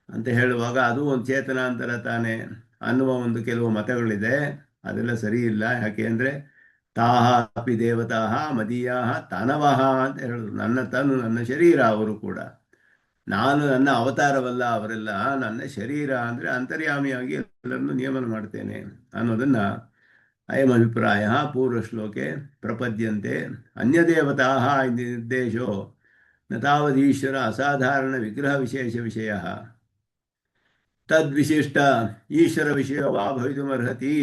ಅಂತ ಹೇಳುವಾಗ ಅದು ಒಂದು ಚೇತನಾಂತರ ತಾನೆ ಅನ್ನುವ ಒಂದು ಕೆಲವು ಮತಗಳಿದೆ. ಅದೆಲ್ಲ ಸರಿ ಇಲ್ಲ. ಯಾಕೆ ಅಂದರೆ ತಾಹ ಅಪಿ ದೇವತಾಹ ಮದೀಯಾಹ ತನವಹ ಅಂತ ಹೇಳಿದ್ರು. ನನ್ನ ತನು, ನನ್ನ ಶರೀರ ಅವರು ಕೂಡ. ನಾನು ನನ್ನ ಅವತಾರವಲ್ಲ ಅವರೆಲ್ಲ, ನನ್ನ ಶರೀರ ಅಂದರೆ ಅಂತರ್ಯಾಮಿಯಾಗಿ ಎಲ್ಲರನ್ನು ನಿಯಮನ ಮಾಡ್ತೇನೆ ಅನ್ನೋದನ್ನು ಅಯಂ ಅಭಿಪ್ರಾಯ ಪೂರ್ವ ಶ್ಲೋಕೆ ಪ್ರಪದ್ಯಂತೆ. ಅನ್ಯದೇವತಾ ನಿರ್ದೇಶೋ ನ ತಾವದೀಶ್ವರ ಅಸಾಧಾರಣ ವಿಗ್ರಹ ವಿಶೇಷ ವಿಷಯ ತದ್ವಿಶಿಷ್ಟ ಈಶ್ವರ ವಿಷಯ ವಾ ಭವಿತುಮರ್ಹತಿ.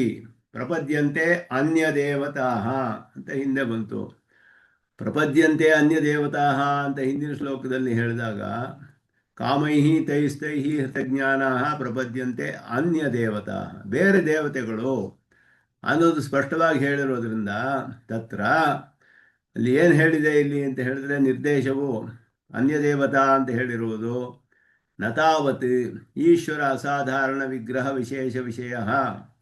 ಪ್ರಪದ್ಯಂತೆ ಅನ್ಯ ದೇವತಾ ಅಂತ ಹಿಂದೆ ಬಂತು. ಪ್ರಪದ್ಯಂತೆ ಅನ್ಯ ದೇವತಾ ಅಂತ ಹಿಂದಿನ ಶ್ಲೋಕದಲ್ಲಿ ಹೇಳಿದಾಗ ಕಾಮೈಹಿ ತೈಸ್ತೈಹಿ ಹೃತಜ್ಞಾನ ಪ್ರಪದ್ಯಂತೆ ಅನ್ಯ ದೇವತಾ, ಬೇರೆ ದೇವತೆಗಳು ಅನ್ನೋದು ಸ್ಪಷ್ಟವಾಗಿ ಹೇಳಿರೋದ್ರಿಂದ ತತ್ರ ಅಲ್ಲಿ ಏನು ಹೇಳಿದೆ ಇಲ್ಲಿ ಅಂತ ಹೇಳಿದ್ರೆ ನಿರ್ದೇಶವು ಅನ್ಯ ದೇವತಾ ಅಂತ ಹೇಳಿರುವುದು ನತಾವತ್ ಈಶ್ವರ ಅಸಾಧಾರಣ ವಿಗ್ರಹ ವಿಶೇಷ ವಿಷಯ,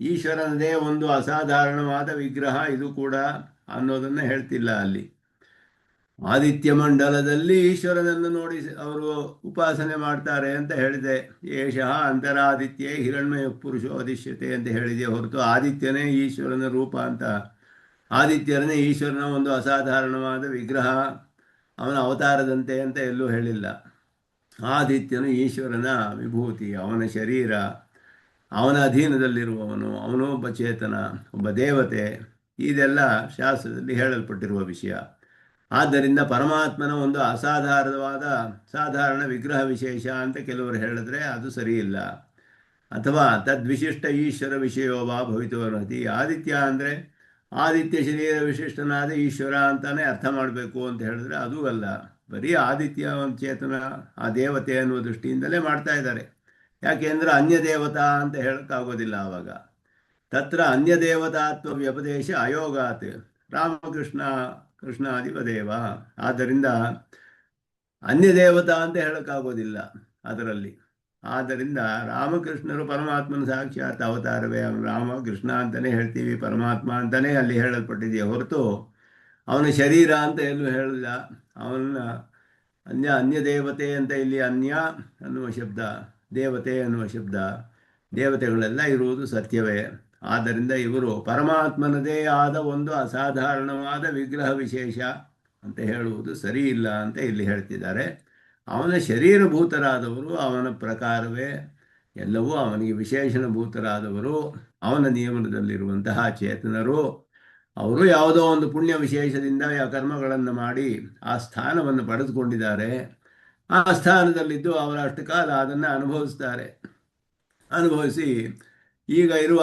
ಈಶ್ವರನದೇ ಒಂದು ಅಸಾಧಾರಣವಾದ ವಿಗ್ರಹ ಇದು ಕೂಡ ಅನ್ನೋದನ್ನು ಹೇಳ್ತಿಲ್ಲ ಅಲ್ಲಿ. ಆದಿತ್ಯ ಮಂಡಲದಲ್ಲಿ ಈಶ್ವರನನ್ನು ನೋಡಿ ಅವರು ಉಪಾಸನೆ ಮಾಡ್ತಾರೆ ಅಂತ ಹೇಳಿದೆ. ಏಷಃ ಅಂತರಾದಿತ್ಯೇ ಹಿರಣ್ಮಯ ಪುರುಷೋ ಅಧಿಷ್ಯತೆ ಅಂತ ಹೇಳಿದೆ ಹೊರತು ಆದಿತ್ಯನೇ ಈಶ್ವರನ ರೂಪ ಅಂತ, ಆದಿತ್ಯರನೇ ಈಶ್ವರನ ಒಂದು ಅಸಾಧಾರಣವಾದ ವಿಗ್ರಹ ಅವನ ಅವತಾರದಂತೆ ಅಂತ ಎಲ್ಲೂ ಹೇಳಿಲ್ಲ. ಆದಿತ್ಯನು ಈಶ್ವರನ ವಿಭೂತಿ, ಅವನ ಶರೀರ, ಅವನ ಅಧೀನದಲ್ಲಿರುವವನು, ಅವನು ಒಬ್ಬ ಚೇತನ, ಒಬ್ಬ ದೇವತೆ. ಇದೆಲ್ಲ ಶಾಸ್ತ್ರದಲ್ಲಿ ಹೇಳಲ್ಪಟ್ಟಿರುವ ವಿಷಯ. ಆದ್ದರಿಂದ ಪರಮಾತ್ಮನ ಒಂದು ಅಸಾಧಾರಣವಾದ ಸಾಧಾರಣ ವಿಗ್ರಹ ವಿಶೇಷ ಅಂತ ಕೆಲವರು ಹೇಳಿದ್ರೆ ಅದು ಸರಿಯಿಲ್ಲ. ಅಥವಾ ತದ್ವಿಶಿಷ್ಟ ಈಶ್ವರ ವಿಷಯೋವಾ ಭವಿತುಮರ್ಹತಿ. ಆದಿತ್ಯ ಅಂದರೆ ಆದಿತ್ಯ ಶರೀರ ವಿಶಿಷ್ಟನಾದ ಈಶ್ವರ ಅಂತಾನೆ ಅರ್ಥ ಮಾಡಬೇಕು ಅಂತ ಹೇಳಿದ್ರೆ ಅದೂ ಅಲ್ಲ. ಬರೀ ಆದಿತ್ಯ ಒಂದು ಚೇತನ, ಆ ದೇವತೆ ಅನ್ನುವ ದೃಷ್ಟಿಯಿಂದಲೇ ಮಾಡ್ತಾ ಇದ್ದಾರೆ. ಯಾಕೆ ಅಂದರೆ ಅನ್ಯ ದೇವತಾ ಅಂತ ಹೇಳೋಕ್ಕಾಗೋದಿಲ್ಲ ಆವಾಗ. ತತ್ರ ಅನ್ಯ ದೇವತಾತ್ವ ವ್ಯಪದೇಶ ಅಯೋಗಾತ್ ರಾಮಕೃಷ್ಣ ಕೃಷ್ಣಾಧಿಪದೇವ. ಆದ್ದರಿಂದ ಅನ್ಯ ದೇವತಾ ಅಂತ ಹೇಳೋಕ್ಕಾಗೋದಿಲ್ಲ ಅದರಲ್ಲಿ. ಆದ್ದರಿಂದ ರಾಮಕೃಷ್ಣರು ಪರಮಾತ್ಮನ ಸಾಕ್ಷಾತ್ ಅವತಾರವೇ. ರಾಮ ಕೃಷ್ಣ ಅಂತಲೇ ಹೇಳ್ತೀವಿ, ಪರಮಾತ್ಮ ಅಂತಲೇ ಅಲ್ಲಿ ಹೇಳಲ್ಪಟ್ಟಿದೆಯೇ ಹೊರತು ಅವನ ಶರೀರ ಅಂತ ಎಲ್ಲೂ ಹೇಳಿಲ್ಲ. ಅವನ ಅನ್ಯ ದೇವತೆ ಅಂತ ಇಲ್ಲಿ ಅನ್ಯ ಅನ್ನುವ ಶಬ್ದ, ದೇವತೆ ಅನ್ನುವ ಶಬ್ದ, ದೇವತೆಗಳೆಲ್ಲ ಇರುವುದು ಸತ್ಯವೇ. ಆದ್ದರಿಂದ ಇವರು ಪರಮಾತ್ಮನದೇ ಆದ ಒಂದು ಅಸಾಧಾರಣವಾದ ವಿಗ್ರಹ ವಿಶೇಷ ಅಂತ ಹೇಳುವುದು ಸರಿ ಇಲ್ಲ ಅಂತ ಇಲ್ಲಿ ಹೇಳ್ತಿದ್ದಾರೆ. ಅವನ ಶರೀರಭೂತರಾದವರು, ಅವನ ಪ್ರಕಾರವೇ ಎಲ್ಲವೂ ಅವನಿಗೆ ವಿಶೇಷಣಭೂತರಾದವರು, ಅವನ ನಿಯಮನದಲ್ಲಿರುವಂತಹ ಚೇತನರು. ಅವರು ಯಾವುದೋ ಒಂದು ಪುಣ್ಯ ವಿಶೇಷದಿಂದ ಕರ್ಮಗಳನ್ನು ಮಾಡಿ ಆ ಸ್ಥಾನವನ್ನು ಪಡೆದುಕೊಂಡಿದ್ದಾರೆ. ಆ ಸ್ಥಾನದಲ್ಲಿದ್ದು ಅವರ ಅಷ್ಟು ಕಾಲ ಅದನ್ನು ಅನುಭವಿಸ್ತಾರೆ. ಅನುಭವಿಸಿ ಈಗ ಇರುವ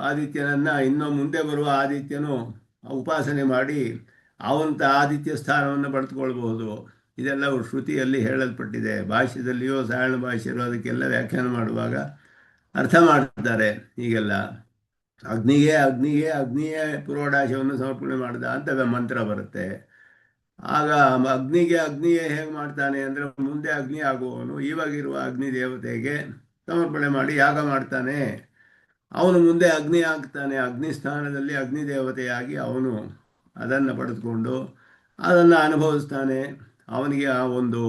ಆದಿತ್ಯನನ್ನು ಇನ್ನೂ ಮುಂದೆ ಬರುವ ಆದಿತ್ಯನು ಉಪಾಸನೆ ಮಾಡಿ ಅವಂತ ಆದಿತ್ಯ ಸ್ಥಾನವನ್ನು ಪಡೆದುಕೊಳ್ಬಹುದು. ಇದೆಲ್ಲ ಶ್ರುತಿಯಲ್ಲಿ ಹೇಳಲ್ಪಟ್ಟಿದೆ. ಭಾಷ್ಯದಲ್ಲಿಯೋ ಸಾರಣ ಭಾಷ್ಯರು ಅದಕ್ಕೆಲ್ಲ ವ್ಯಾಖ್ಯಾನ ಮಾಡುವಾಗ ಅರ್ಥ ಮಾಡ್ತಾರೆ. ಹೀಗೆಲ್ಲ ಅಗ್ನಿಯೇ ಪೂರ್ವಡಾಶವನ್ನು ಸಮರ್ಪಣೆ ಮಾಡಿದ ಅಂತ ಮಂತ್ರ ಬರುತ್ತೆ. ಆಗ ಅಗ್ನಿಯೇ ಹೇಗೆ ಮಾಡ್ತಾನೆ ಅಂದರೆ ಮುಂದೆ ಅಗ್ನಿ ಆಗುವವನು ಇವಾಗಿರುವ ಅಗ್ನಿ ದೇವತೆಗೆ ಸಮರ್ಪಣೆ ಮಾಡಿ ಯಾಗ ಮಾಡ್ತಾನೆ. ಅವನು ಮುಂದೆ ಅಗ್ನಿ ಆಗ್ತಾನೆ. ಅಗ್ನಿ ಸ್ಥಾನದಲ್ಲಿ ಅಗ್ನಿ ದೇವತೆಯಾಗಿ ಅವನು ಅದನ್ನು ಪಡೆದುಕೊಂಡು ಅದನ್ನು ಅನುಭವಿಸ್ತಾನೆ. ಅವನಿಗೆ ಆ ಒಂದು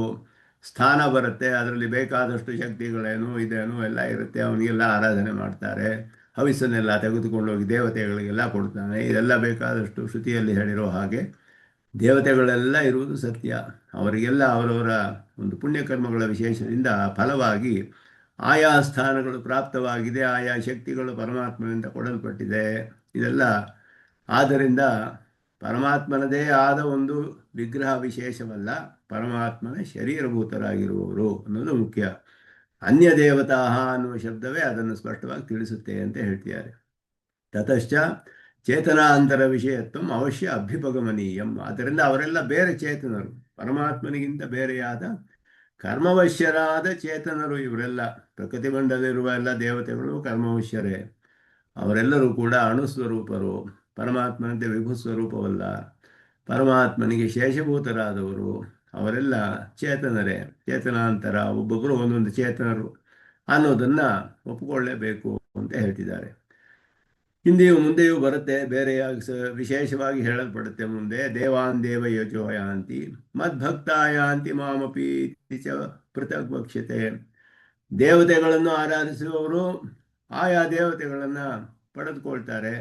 ಸ್ಥಾನ ಬರುತ್ತೆ. ಅದರಲ್ಲಿ ಬೇಕಾದಷ್ಟು ಶಕ್ತಿಗಳೇನು ಇದೇನು ಎಲ್ಲ ಇರುತ್ತೆ. ಅವನಿಗೆಲ್ಲ ಆರಾಧನೆ ಮಾಡ್ತಾರೆ. ಹವಿಸ್ಸನ್ನೆಲ್ಲ ತೆಗೆದುಕೊಂಡೋಗಿ ದೇವತೆಗಳಿಗೆಲ್ಲ ಕೊಡ್ತಾನೆ. ಇದೆಲ್ಲ ಬೇಕಾದಷ್ಟು ಶ್ರುತಿಯಲ್ಲಿ ಹೇಳಿರೋ ಹಾಗೆ ದೇವತೆಗಳೆಲ್ಲ ಇರುವುದು ಸತ್ಯ. ಅವರಿಗೆಲ್ಲ ಅವರವರ ಒಂದು ಪುಣ್ಯಕರ್ಮಗಳ ವಿಶೇಷದಿಂದ ಫಲವಾಗಿ ಆಯಾ ಸ್ಥಾನಗಳು ಪ್ರಾಪ್ತವಾಗಿದೆ. ಆಯಾ ಶಕ್ತಿಗಳು ಪರಮಾತ್ಮನಿಂದ ಕೊಡಲ್ಪಟ್ಟಿದೆ. ಇದೆಲ್ಲ ಆದ್ದರಿಂದ ಪರಮಾತ್ಮನದೇ ಆದ ಒಂದು ವಿಗ್ರಹ ವಿಶೇಷವಲ್ಲ, ಪರಮಾತ್ಮನ ಶರೀರಭೂತರಾಗಿರುವವರು ಅನ್ನೋದು ಮುಖ್ಯ. ಅನ್ಯ ದೇವತಾ ಅನ್ನುವ ಶಬ್ದವೇ ಅದನ್ನು ಸ್ಪಷ್ಟವಾಗಿ ತಿಳಿಸುತ್ತೆ ಅಂತ ಹೇಳ್ತಿದ್ದಾರೆ. ತತಶ್ಚ ಚೇತನಾಂತರ ವಿಷಯತ್ವ ಅವಶ್ಯ ಅಭ್ಯುಪಗಮನೀಯಂ. ಆದ್ದರಿಂದ ಅವರೆಲ್ಲ ಬೇರೆ ಚೇತನರು, ಪರಮಾತ್ಮನಿಗಿಂತ ಬೇರೆಯಾದ ಕರ್ಮವಶ್ಯರಾದ ಚೇತನರು ಇವರೆಲ್ಲ. ಪ್ರಕೃತಿ ಮಂಡಲಿರುವ ಎಲ್ಲ ದೇವತೆಗಳು ಕರ್ಮವಶ್ಯರೇ. ಅವರೆಲ್ಲರೂ ಕೂಡ ಅಣುಸ್ವರೂಪರು, ಪರಮಾತ್ಮನಂತೆ ವಿಭು ಸ್ವರೂಪವಲ್ಲ. ಪರಮಾತ್ಮನಿಗೆ ಶೇಷಭೂತರಾದವರು ಅವರೆಲ್ಲ ಚೇತನರೇ, ಚೇತನಾಂತರ, ಒಬ್ಬೊಬ್ಬರು ಒಂದೊಂದು ಚೇತನರು ಅನ್ನೋದನ್ನು ಒಪ್ಪಿಕೊಳ್ಳೇಬೇಕು ಅಂತ ಹೇಳ್ತಿದ್ದಾರೆ. ಹಿಂದೆಯೂ ಮುಂದೆಯೂ ಬರುತ್ತೆ, ಬೇರೆಯಾಗಿ ವಿಶೇಷವಾಗಿ ಹೇಳಲ್ಪಡುತ್ತೆ ಮುಂದೆ. ದೇವಾನ್ ದೇವ ಯೋಜೋ ಯಾಂತಿ ಮದ್ಭಕ್ತ ಯಾಂತಿ ಮಾಮಪಿ ಚ ಪೃಥಕ್ ವಕ್ಷ್ಯತೆ. ದೇವತೆಗಳನ್ನು ಆರಾಧಿಸುವವರು ಆಯಾ ದೇವತೆಗಳನ್ನು ಪಡೆದುಕೊಳ್ತಾರೆ,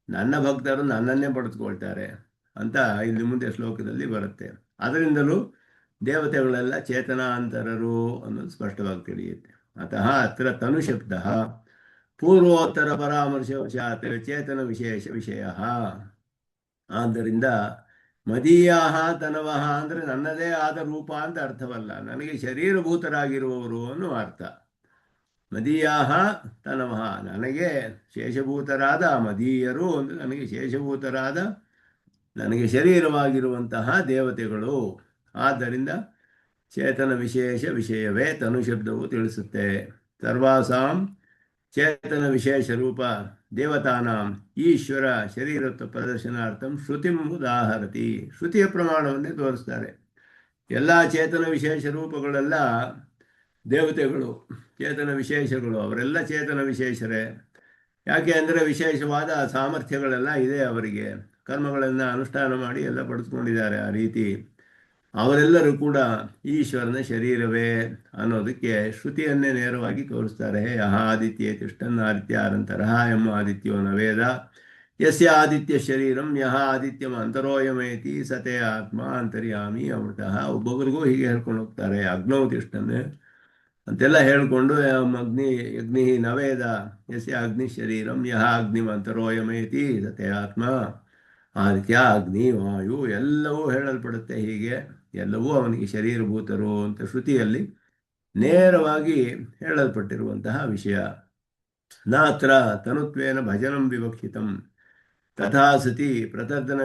ನನ್ನ ಭಕ್ತರು ನನ್ನನ್ನೇ ಪಡೆದುಕೊಳ್ತಾರೆ ಅಂತ ಇಲ್ಲಿ ಮುಂದೆ ಶ್ಲೋಕದಲ್ಲಿ ಬರುತ್ತೆ. ಅದರಿಂದಲೂ ದೇವತೆಗಳೆಲ್ಲ ಚೇತನಾಂತರರು ಅನ್ನೋದು ಸ್ಪಷ್ಟವಾಗಿ ತಿಳಿಯುತ್ತೆ. ಅತಃ ಅತ್ರ ತನು ಶಬ್ದ ಪೂರ್ವೋತ್ತರ ಪರಾಮರ್ಶವಶಾತ್ ಚೇತನ ವಿಶೇಷ ವಿಷಯ. ಆದ್ದರಿಂದ ಮದೀಯಾಹ ತನವಃ ಅಂದರೆ ನನ್ನದೇ ಆದ ರೂಪ ಅಂತ ಅರ್ಥವಲ್ಲ, ನನಗೆ ಶರೀರಭೂತರಾಗಿರುವವರು ಅನ್ನೋ ಅರ್ಥ. ಮದೀಯಾಹ ತನವಃ, ನನಗೆ ಶೇಷಭೂತರಾದ ಮದೀಯರು ಅಂದರೆ ನನಗೆ ಶೇಷಭೂತರಾದ, ನನಗೆ ಶರೀರವಾಗಿರುವಂತಹ ದೇವತೆಗಳು. ಆದ್ದರಿಂದ ಚೇತನ ವಿಶೇಷ ವಿಷಯವೇ ತನು ಶಬ್ದವು ತಿಳಿಸುತ್ತೆ. ಸರ್ವಾಸಾಂ ಚೇತನ ವಿಶೇಷ ರೂಪ ದೇವತಾನಾಂ ಈಶ್ವರ ಶರೀರತ್ವ ಪ್ರದರ್ಶನಾರ್ಥಂ ಶ್ರುತಿಂ ಉದಾಹರತಿ. ಶ್ರುತಿಯ ಪ್ರಮಾಣವನ್ನೇ ತೋರಿಸ್ತಾರೆ. ಎಲ್ಲ ಚೇತನ ವಿಶೇಷ ರೂಪಗಳೆಲ್ಲ ದೇವತೆಗಳು, ಚೇತನ ವಿಶೇಷಗಳು, ಅವರೆಲ್ಲ ಚೇತನ ವಿಶೇಷರೇ. ಯಾಕೆ ಅಂದರೆ ವಿಶೇಷವಾದ ಸಾಮರ್ಥ್ಯಗಳೆಲ್ಲ ಇದೆ ಅವರಿಗೆ, ಕರ್ಮಗಳನ್ನು ಅನುಷ್ಠಾನ ಮಾಡಿ ಎಲ್ಲ ಪಡೆದುಕೊಂಡಿದ್ದಾರೆ. ಆ ರೀತಿ ಅವರೆಲ್ಲರೂ ಕೂಡ ಈಶ್ವರನ ಶರೀರವೇ ಅನ್ನೋದಕ್ಕೆ ಶ್ರುತಿಯನ್ನೇ ನೇರವಾಗಿ ತೋರಿಸ್ತಾರೆ. ಯಹ ಆದಿತ್ಯೇ ತಿಷ್ಟನ್ ಆದಿತ್ಯಾರಂತರಃ ಎಂಬ ಆದಿತ್ಯೋ ನ ವೇದ ಯಸ್ಯ ಆದಿತ್ಯ ಶರೀರಂ ಯಹ ಆದಿತ್ಯಂ ಅಂತರೋಯಮೇತಿ ಸತೇ ಆತ್ಮ ಅಂತರ್ಯಾಮಿ ಅಮೃತಃ. ಒಬ್ಬೊಬ್ಬರಿಗೂ ಹೀಗೆ ಹೇಳ್ಕೊಂಡು ಹೋಗ್ತಾರೆ. ಅಗ್ನೌ ತಿಷ್ಟನ್ ಅಂತೆಲ್ಲ ಹೇಳಿಕೊಂಡು ಅಗ್ನಿ ನವೇದ ಯಸ್ಯ ಅಗ್ನಿ ಶರೀರಂ ಯಹ ಅಗ್ನಿಂ ಅಂತರೋಯಮೇತಿ ಸತೇ ಆತ್ಮ ಆದಿತ್ಯ ಅಗ್ನಿ ವಾಯು ಎಲ್ಲವೂ ಹೇಳಲ್ಪಡುತ್ತೆ. ಹೀಗೆ ಎಲ್ಲವೂ ಅವನಿಗೆ ಶರೀರಭೂತರು ಅಂತ ಶ್ರುತಿಯಲ್ಲಿ ನೇರವಾಗಿ ಹೇಳಲ್ಪಟ್ಟಿರುವಂತಹ ವಿಷಯ. ನಾತ್ರ ತನುತ್ವೇನ ಭಜನಂ ವಿವಕ್ಷಿತಂ ತಥಾ ಸತಿ ಪ್ರತರ್ದನ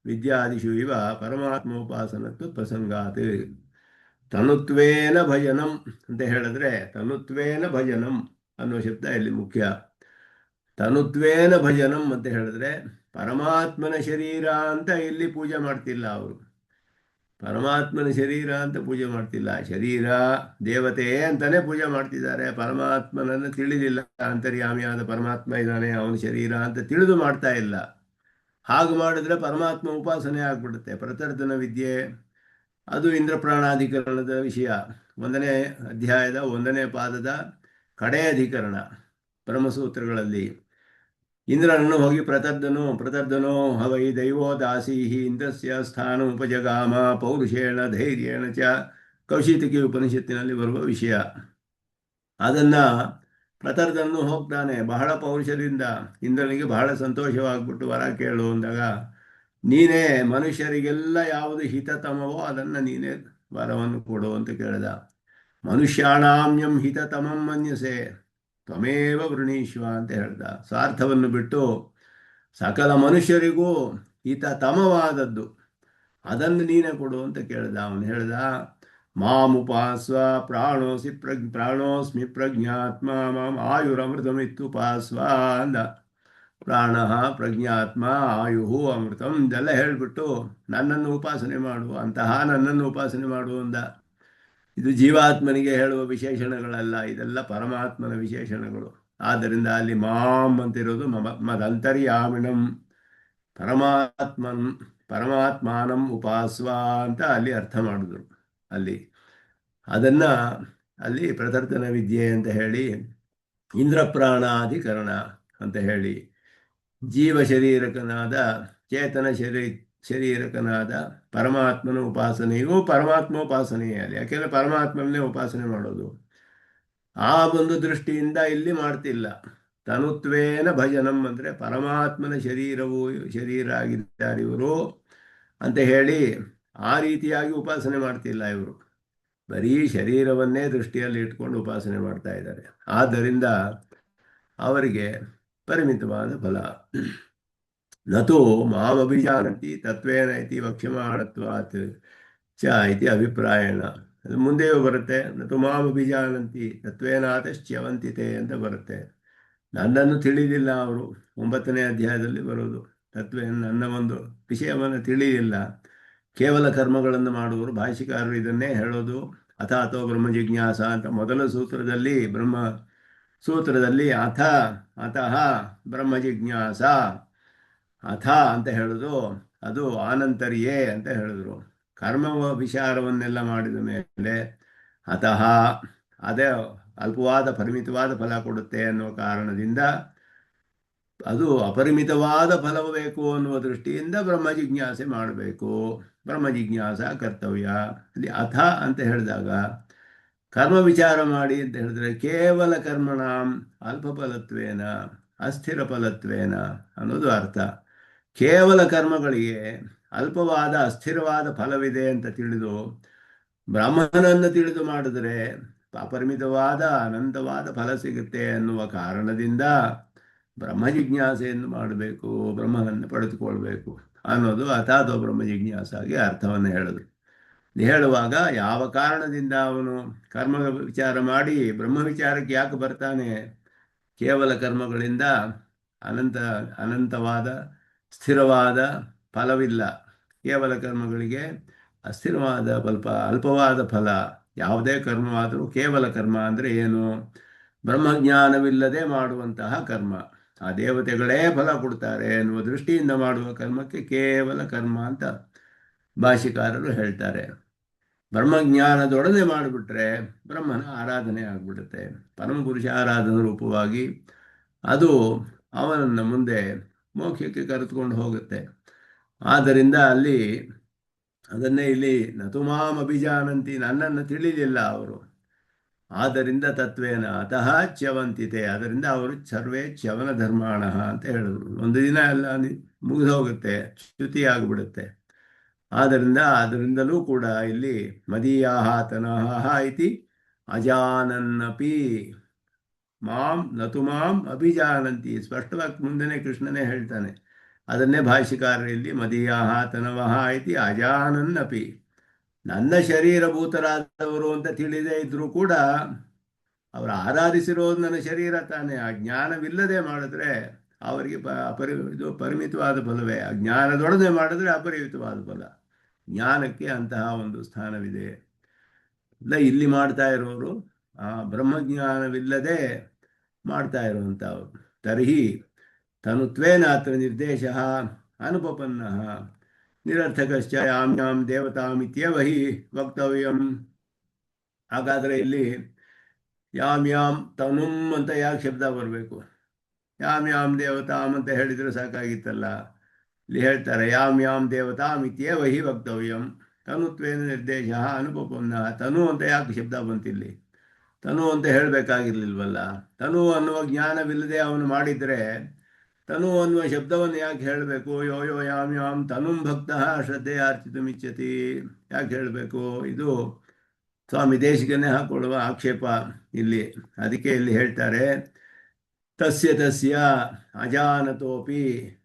ವಿದ್ಯಾದಿಷು ಇವ ಪರಮಾತ್ಮೋಪಾಸನತ್ವ ಪ್ರಸಂಗಾತ್. ತನುತ್ವೇನ ಭಜನಂ ಅಂತ ಹೇಳಿದ್ರೆ ತನುತ್ವೇನ ಭಜನಂ ಅನ್ನೋ ಶಬ್ದ ಇಲ್ಲಿ ಮುಖ್ಯ. ತನುತ್ವೇನ ಭಜನಂ ಅಂತ ಹೇಳಿದ್ರೆ ಪರಮಾತ್ಮನ ಶರೀರ ಅಂತ ಇಲ್ಲಿ ಪೂಜೆ ಮಾಡ್ತಿಲ್ಲ ಅವರು. ಪರಮಾತ್ಮನ ಶರೀರ ಅಂತ ಪೂಜೆ ಮಾಡ್ತಿಲ್ಲ, ಶರೀರ ದೇವತೆ ಅಂತಾನೆ ಪೂಜೆ ಮಾಡ್ತಿದ್ದಾರೆ. ಪರಮಾತ್ಮನನ್ನು ತಿಳಿದಿಲ್ಲ, ಅಂತರ್ಯಾಮಿಯಾದ ಪರಮಾತ್ಮ ಇದ್ದಾನೆ, ಅವನ ಶರೀರ ಅಂತ ತಿಳಿದು ಮಾಡ್ತಾ ಇಲ್ಲ. ಹಾಗೆ ಮಾಡಿದ್ರೆ ಪರಮಾತ್ಮ ಉಪಾಸನೆ ಆಗ್ಬಿಡುತ್ತೆ. ಪ್ರತರ್ಧನ ವಿದ್ಯೆ ಅದು ಇಂದ್ರಪ್ರಾಣಾಧಿಕರಣದ ವಿಷಯ. 1ನೇ ಅಧ್ಯಾಯದ 1ನೇ ಪಾದದ ಕಡೆ ಅಧಿಕರಣ ಬ್ರಹ್ಮಸೂತ್ರಗಳಲ್ಲಿ. ಇಂದ್ರನನ್ನು ಹೋಗಿ ಪ್ರತರ್ಧನೋ ಹವೈ ದೈವೋ ದಾಸೀಹಿ ಇಂದ್ರಸ್ಯ ಸ್ಥಾನ ಉಪಜಗಾಮ ಪೌರುಷೇಣ ಧೈರ್ಯೇಣ ಚ ಕೌಶಿತಕಿ ಉಪನಿಷತ್ತಿನಲ್ಲಿ ಬರುವ ವಿಷಯ. ಅದನ್ನು ಪ್ರತರ್ಧನನ್ನು ಹೋಗ್ತಾನೆ ಬಹಳ ಪೌರುಷದಿಂದ. ಇಂದ್ರನಿಗೆ ಬಹಳ ಸಂತೋಷವಾಗ್ಬಿಟ್ಟು ವರ ಕೇಳು ಅಂದಾಗ, ನೀನೇ ಮನುಷ್ಯರಿಗೆಲ್ಲ ಯಾವುದು ಹಿತತಮವೋ ಅದನ್ನು ನೀನೇ ವರವನ್ನು ಕೊಡು ಅಂತ ಕೇಳಿದ. ಮನುಷ್ಯಾಣಾಮ್ಯಂ ಹಿತತಮಂ ಮನ್ಯಸೆ ತ್ವಮೇವ ವೃಣೀಶ್ವ ಅಂತ ಹೇಳ್ದ. ಸ್ವಾರ್ಥವನ್ನು ಬಿಟ್ಟು ಸಕಲ ಮನುಷ್ಯರಿಗೂ ಹಿತತಮವಾದದ್ದು ಅದನ್ನು ನೀನೇ ಕೊಡು ಅಂತ ಕೇಳ್ದ. ಅವನು ಹೇಳ್ದ, ಮಾಮುಪಾಸ್ವ ಪ್ರಾಣೋಸ್ಮಿ ಪ್ರಜ್ಞಾತ್ಮ ಮಾಂ ಆಯುರಮೃತಮಿತ್ಯುಪಾಸ್ವ ಅಂದ. ಪ್ರಾಣ ಪ್ರಜ್ಞಾತ್ಮ ಆಯು ಅಮೃತಂ ಇದೆಲ್ಲ ಹೇಳಿಬಿಟ್ಟು ನನ್ನನ್ನು ಉಪಾಸನೆ ಮಾಡು, ಅಂತಹ ನನ್ನನ್ನು ಉಪಾಸನೆ ಮಾಡು ಅಂದ. ಇದು ಜೀವಾತ್ಮನಿಗೆ ಹೇಳುವ ವಿಶೇಷಣಗಳಲ್ಲ, ಇದೆಲ್ಲ ಪರಮಾತ್ಮನ ವಿಶೇಷಣಗಳು. ಆದ್ದರಿಂದ ಅಲ್ಲಿ ಮಾಂ ಅಂತಿರೋದು ಮದಂತರ್ಯಾಮಿಣಂ, ಪರಮಾತ್ಮಾನಂ ಉಪಾಸ್ವ ಅಂತ ಅಲ್ಲಿ ಅರ್ಥ ಮಾಡಿದ್ರು. ಅಲ್ಲಿ ಅದನ್ನು ಅಲ್ಲಿ ಪ್ರತರ್ಧನ ವಿದ್ಯೆ ಅಂತ ಹೇಳಿ, ಇಂದ್ರಪ್ರಾಣಾಧಿಕರಣ ಅಂತ ಹೇಳಿ, ಜೀವ ಶರೀರಕನಾದ ಚೇತನ ಶರೀರಕನಾದ ಪರಮಾತ್ಮನ ಉಪಾಸನೆಯೂ ಪರಮಾತ್ಮೋಪಾಸನೆಯೇ ಅಲ್ಲಿ. ಯಾಕೆಂದರೆ ಪರಮಾತ್ಮನೇ ಉಪಾಸನೆ ಮಾಡೋದು. ಆ ಒಂದು ದೃಷ್ಟಿಯಿಂದ ಇಲ್ಲಿ ಮಾಡ್ತಿಲ್ಲ. ತನುತ್ವೇನ ಭಜನಂ ಅಂದರೆ ಪರಮಾತ್ಮನ ಶರೀರ ಆಗಿದ್ದಾರೆ ಇವರು ಅಂತ ಹೇಳಿ ಆ ರೀತಿಯಾಗಿ ಉಪಾಸನೆ ಮಾಡ್ತಿಲ್ಲ. ಇವರು ಬರೀ ಶರೀರವನ್ನೇ ದೃಷ್ಟಿಯಲ್ಲಿ ಇಟ್ಕೊಂಡು ಉಪಾಸನೆ ಮಾಡ್ತಾ ಇದ್ದಾರೆ. ಆದ್ದರಿಂದ ಅವರಿಗೆ ಪರಿಮಿತವಾದ ಫಲ. ನತು ಮಾಮಭಿಜಾನಂತಿ ತತ್ವೇನ ಇತಿ ವಕ್ಷ್ಯಮಾಣತ್ವಾತ್ ಚ ಇತಿ ಅಭಿಪ್ರಾಯಣ. ಅದು ಮುಂದೆಯೂ ಬರುತ್ತೆ, ನತು ಮಾಮಭಿಜಾನಂತಿ ತತ್ವೇನಾತಶ್ಚ್ಯವಂತಿತೆ ಅಂತ ಬರುತ್ತೆ. ನನ್ನನ್ನು ತಿಳಿದಿಲ್ಲ ಅವರು, 9ನೇ ಅಧ್ಯಾಯದಲ್ಲಿ ಬರೋದು. ನನ್ನ ಒಂದು ವಿಷಯವನ್ನು ತಿಳಿದಿಲ್ಲ, ಕೇವಲ ಕರ್ಮಗಳನ್ನು ಮಾಡುವರು. ಭಾಷಿಕಾರರು ಇದನ್ನೇ ಹೇಳೋದು. ಅಥಾತೋ ಬ್ರಹ್ಮ ಜಿಜ್ಞಾಸ ಅಂತ ಮೊದಲ ಸೂತ್ರದಲ್ಲಿ ಅತಃ ಬ್ರಹ್ಮ ಜಿಜ್ಞಾಸ, ಅಥ ಅಂತ ಹೇಳೋದು ಅದು ಆನಂತರಿಯೇ ಅಂತ ಹೇಳಿದ್ರು. ಕರ್ಮ ವಿಚಾರವನ್ನೆಲ್ಲ ಮಾಡಿದ ಮೇಲೆ ಅತಃ ಅದೇ ಅಲ್ಪವಾದ ಪರಿಮಿತವಾದ ಫಲ ಕೊಡುತ್ತೆ ಅನ್ನುವ ಕಾರಣದಿಂದ ಅದು ಅಪರಿಮಿತವಾದ ಫಲವು ಬೇಕು ಅನ್ನುವ ದೃಷ್ಟಿಯಿಂದ ಬ್ರಹ್ಮ ಜಿಜ್ಞಾಸೆ ಮಾಡಬೇಕು, ಬ್ರಹ್ಮ ಜಿಜ್ಞಾಸ ಕರ್ತವ್ಯ. ಅಲ್ಲಿ ಅಥ ಅಂತ ಹೇಳಿದಾಗ ಕರ್ಮ ವಿಚಾರ ಮಾಡಿ ಅಂತ ಹೇಳಿದ್ರೆ ಕೇವಲ ಕರ್ಮಣಾಂ ಅಲ್ಪ ಫಲತ್ವೇನ ಅಸ್ಥಿರ ಫಲತ್ವೇನ ಅನ್ನೋದು ಅರ್ಥ. ಕೇವಲ ಕರ್ಮಗಳಿಗೆ ಅಲ್ಪವಾದ ಅಸ್ಥಿರವಾದ ಫಲವಿದೆ ಅಂತ ತಿಳಿದು ಬ್ರಹ್ಮನನ್ನು ತಿಳಿದು ಮಾಡಿದರೆ ಅಪರಿಮಿತವಾದ ಅನಂತವಾದ ಫಲ ಸಿಗುತ್ತೆ ಅನ್ನುವ ಕಾರಣದಿಂದ ಬ್ರಹ್ಮ ಜಿಜ್ಞಾಸೆಯನ್ನು ಮಾಡಬೇಕು, ಬ್ರಹ್ಮನನ್ನು ಪಡೆದುಕೊಳ್ಬೇಕು ಅನ್ನೋದು ಅಥಾತೋ ಬ್ರಹ್ಮ ಜಿಜ್ಞಾಸಾಗಿ ಅರ್ಥವನ್ನು ಹೇಳಿದ್ರು. ಹೇಳುವಾಗ ಯಾವ ಕಾರಣದಿಂದ ಅವನು ಕರ್ಮ ವಿಚಾರ ಮಾಡಿ ಬ್ರಹ್ಮ ವಿಚಾರಕ್ಕೆ ಯಾಕೆ ಬರ್ತಾನೆ? ಕೇವಲ ಕರ್ಮಗಳಿಂದ ಅನಂತವಾದ ಸ್ಥಿರವಾದ ಫಲವಿಲ್ಲ. ಕೇವಲ ಕರ್ಮಗಳಿಗೆ ಅಸ್ಥಿರವಾದ ಅಲ್ಪವಾದ ಫಲ. ಯಾವುದೇ ಕರ್ಮವಾದರೂ ಕೇವಲ ಕರ್ಮ ಅಂದರೆ ಏನು? ಬ್ರಹ್ಮಜ್ಞಾನವಿಲ್ಲದೆ ಮಾಡುವಂತಹ ಕರ್ಮ. ಆ ದೇವತೆಗಳೇ ಫಲ ಕೊಡ್ತಾರೆ ಎನ್ನುವ ದೃಷ್ಟಿಯಿಂದ ಮಾಡುವ ಕರ್ಮಕ್ಕೆ ಕೇವಲ ಕರ್ಮ ಅಂತ ಭಾಷಿಕಾರರು ಹೇಳ್ತಾರೆ. ಬ್ರಹ್ಮಜ್ಞಾನದೊಡನೆ ಮಾಡಿಬಿಟ್ರೆ ಬ್ರಹ್ಮನ ಆರಾಧನೆ ಆಗಿಬಿಡುತ್ತೆ. ಪರಮಪುರುಷ ಆರಾಧನಾ ರೂಪವಾಗಿ ಅದು ಅವನನ್ನು ಮುಂದೆ ಮೋಕ್ಷಕ್ಕೆ ಕರೆದುಕೊಂಡು ಹೋಗುತ್ತೆ. ಆದ್ದರಿಂದ ಅದನ್ನೇ ಇಲ್ಲಿ ನತುಮಾಂ ಅಭಿಜಾನಂತಿ, ನನ್ನನ್ನು ತಿಳಿಲಿಲ್ಲ ಅವರು, ಆದ್ದರಿಂದ ತತ್ವೇನ ಅತಃ ಚ್ಯವಂತಿತೆ, ಅದರಿಂದ ಅವರು ಸರ್ವೇ ಚ್ಯವನ ಧರ್ಮಾಣ ಅಂತ ಹೇಳಿದ್ರು. ಒಂದು ದಿನ ಎಲ್ಲ ಮುಗಿದು ಹೋಗುತ್ತೆ, ಚ್ಯುತಿ ಆಗಿಬಿಡುತ್ತೆ. ಅದರಿಂದಲೂ ಕೂಡ ಇಲ್ಲಿ ಮದೀಯಾಹ ತನಹ ಇತಿ ಅಜಾನನ್ನಪಿ ಮಾಂ ನತು ಮಾಂ ಅಭಿಜಾನಂತಿ ಸ್ಪಷ್ಟವಾಗಿ ಮುಂದೆನೇ ಕೃಷ್ಣನೇ ಹೇಳ್ತಾನೆ. ಅದನ್ನೇ ಭಾಷಿಕಾರರು ಇಲ್ಲಿ ಮದೀಯಾಹ ತನವಹ ಇತಿ ಅಜಾನನ್ನಪಿ, ನನ್ನ ಶರೀರಭೂತರಾದವರು ಅಂತ ತಿಳಿದೇ ಇದ್ರೂ ಕೂಡ ಅವರು ಆರಾಧಿಸಿರೋದು ನನ್ನ ಶರೀರ ತಾನೇ. ಆ ಜ್ಞಾನವಿಲ್ಲದೆ ಮಾಡಿದ್ರೆ ಅವರಿಗೆ ಇದು ಪರಿಮಿತವಾದ ಫಲವೇ, ಆ ಜ್ಞಾನದೊಡನೆ ಮಾಡಿದ್ರೆ ಅಪರಿಮಿತವಾದ ಫಲ. ಜ್ಞಾನಕ್ಕೆ ಅಂತಹ ಒಂದು ಸ್ಥಾನವಿದೆ. ಇಲ್ಲಿ ಮಾಡ್ತಾ ಇರೋರು ಆ ಬ್ರಹ್ಮಜ್ಞಾನವಿಲ್ಲದೆ ಮಾಡ್ತಾ ಇರುವಂಥವ್ರು. ತರ್ಹಿ ತನುತ್ವೇನ ಅತ್ರ ನಿರ್ದೇಶ ಅನುಪಪನ್ನ ನಿರರ್ಥಕಶ್ಚ ಯಾಮ್ಯಾಂ ದೇವತಾಮಿತ್ಯವ ಹಿ ವಕ್ತವ್ಯಂ. ಹಾಗಾದರೆ ಇಲ್ಲಿ ಯಾಮ್ಯಾಂ ತನುಂ ಅಂತ ಯಾಕೆ ಶಬ್ದ ಬರಬೇಕು? ಯಾಮ್ಯಾಂ ದೇವತಾಂ ಅಂತ ಹೇಳಿದರೆ ಸಾಕಾಗಿತ್ತಲ್ಲ. ಇಲ್ಲಿ ಹೇಳ್ತಾರೆ ಯಾಮ್ಯಾಂ ದೇವತಾಮಿತ್ಯವ ಹಿ ವಕ್ತವ್ಯಂ ತನುತ್ವೇನ ನಿರ್ದೇಶ ಅನುಪಪನ್ನ. ತನು ಅಂತ ಯಾಕೆ ಶಬ್ದ ಬಂತಿಲ್ಲಿ? ತನು ಅಂತ ಹೇಳಬೇಕಾಗಿರ್ಲಿಲ್ವಲ್ಲ. ತನು ಅನ್ನುವ ಜ್ಞಾನವಿಲ್ಲದೆ ಅವನು ಮಾಡಿದರೆ ತನು ಅನ್ನುವ ಶಬ್ದವನ್ನು ಯಾಕೆ ಹೇಳಬೇಕು? ಯೋ ಯೋ ಯಾಮ್ ಯಾಮ್ ತನುಂ ಭಕ್ತ ಶ್ರದ್ಧೆಯಾರ್ಚಿತುಮಿಚ್ಛತಿ ಯಾಕೆ ಹೇಳಬೇಕು? ಇದು ಸ್ವಾಮಿ ದೇಶಿಕನೇ ಹಾಕೊಳ್ಳುವ ಆಕ್ಷೇಪ ಇಲ್ಲಿ. ಅದಕ್ಕೆ ಇಲ್ಲಿ ಹೇಳ್ತಾರೆ ತಸ್ಯ ಅಜಾನತೋಪಿ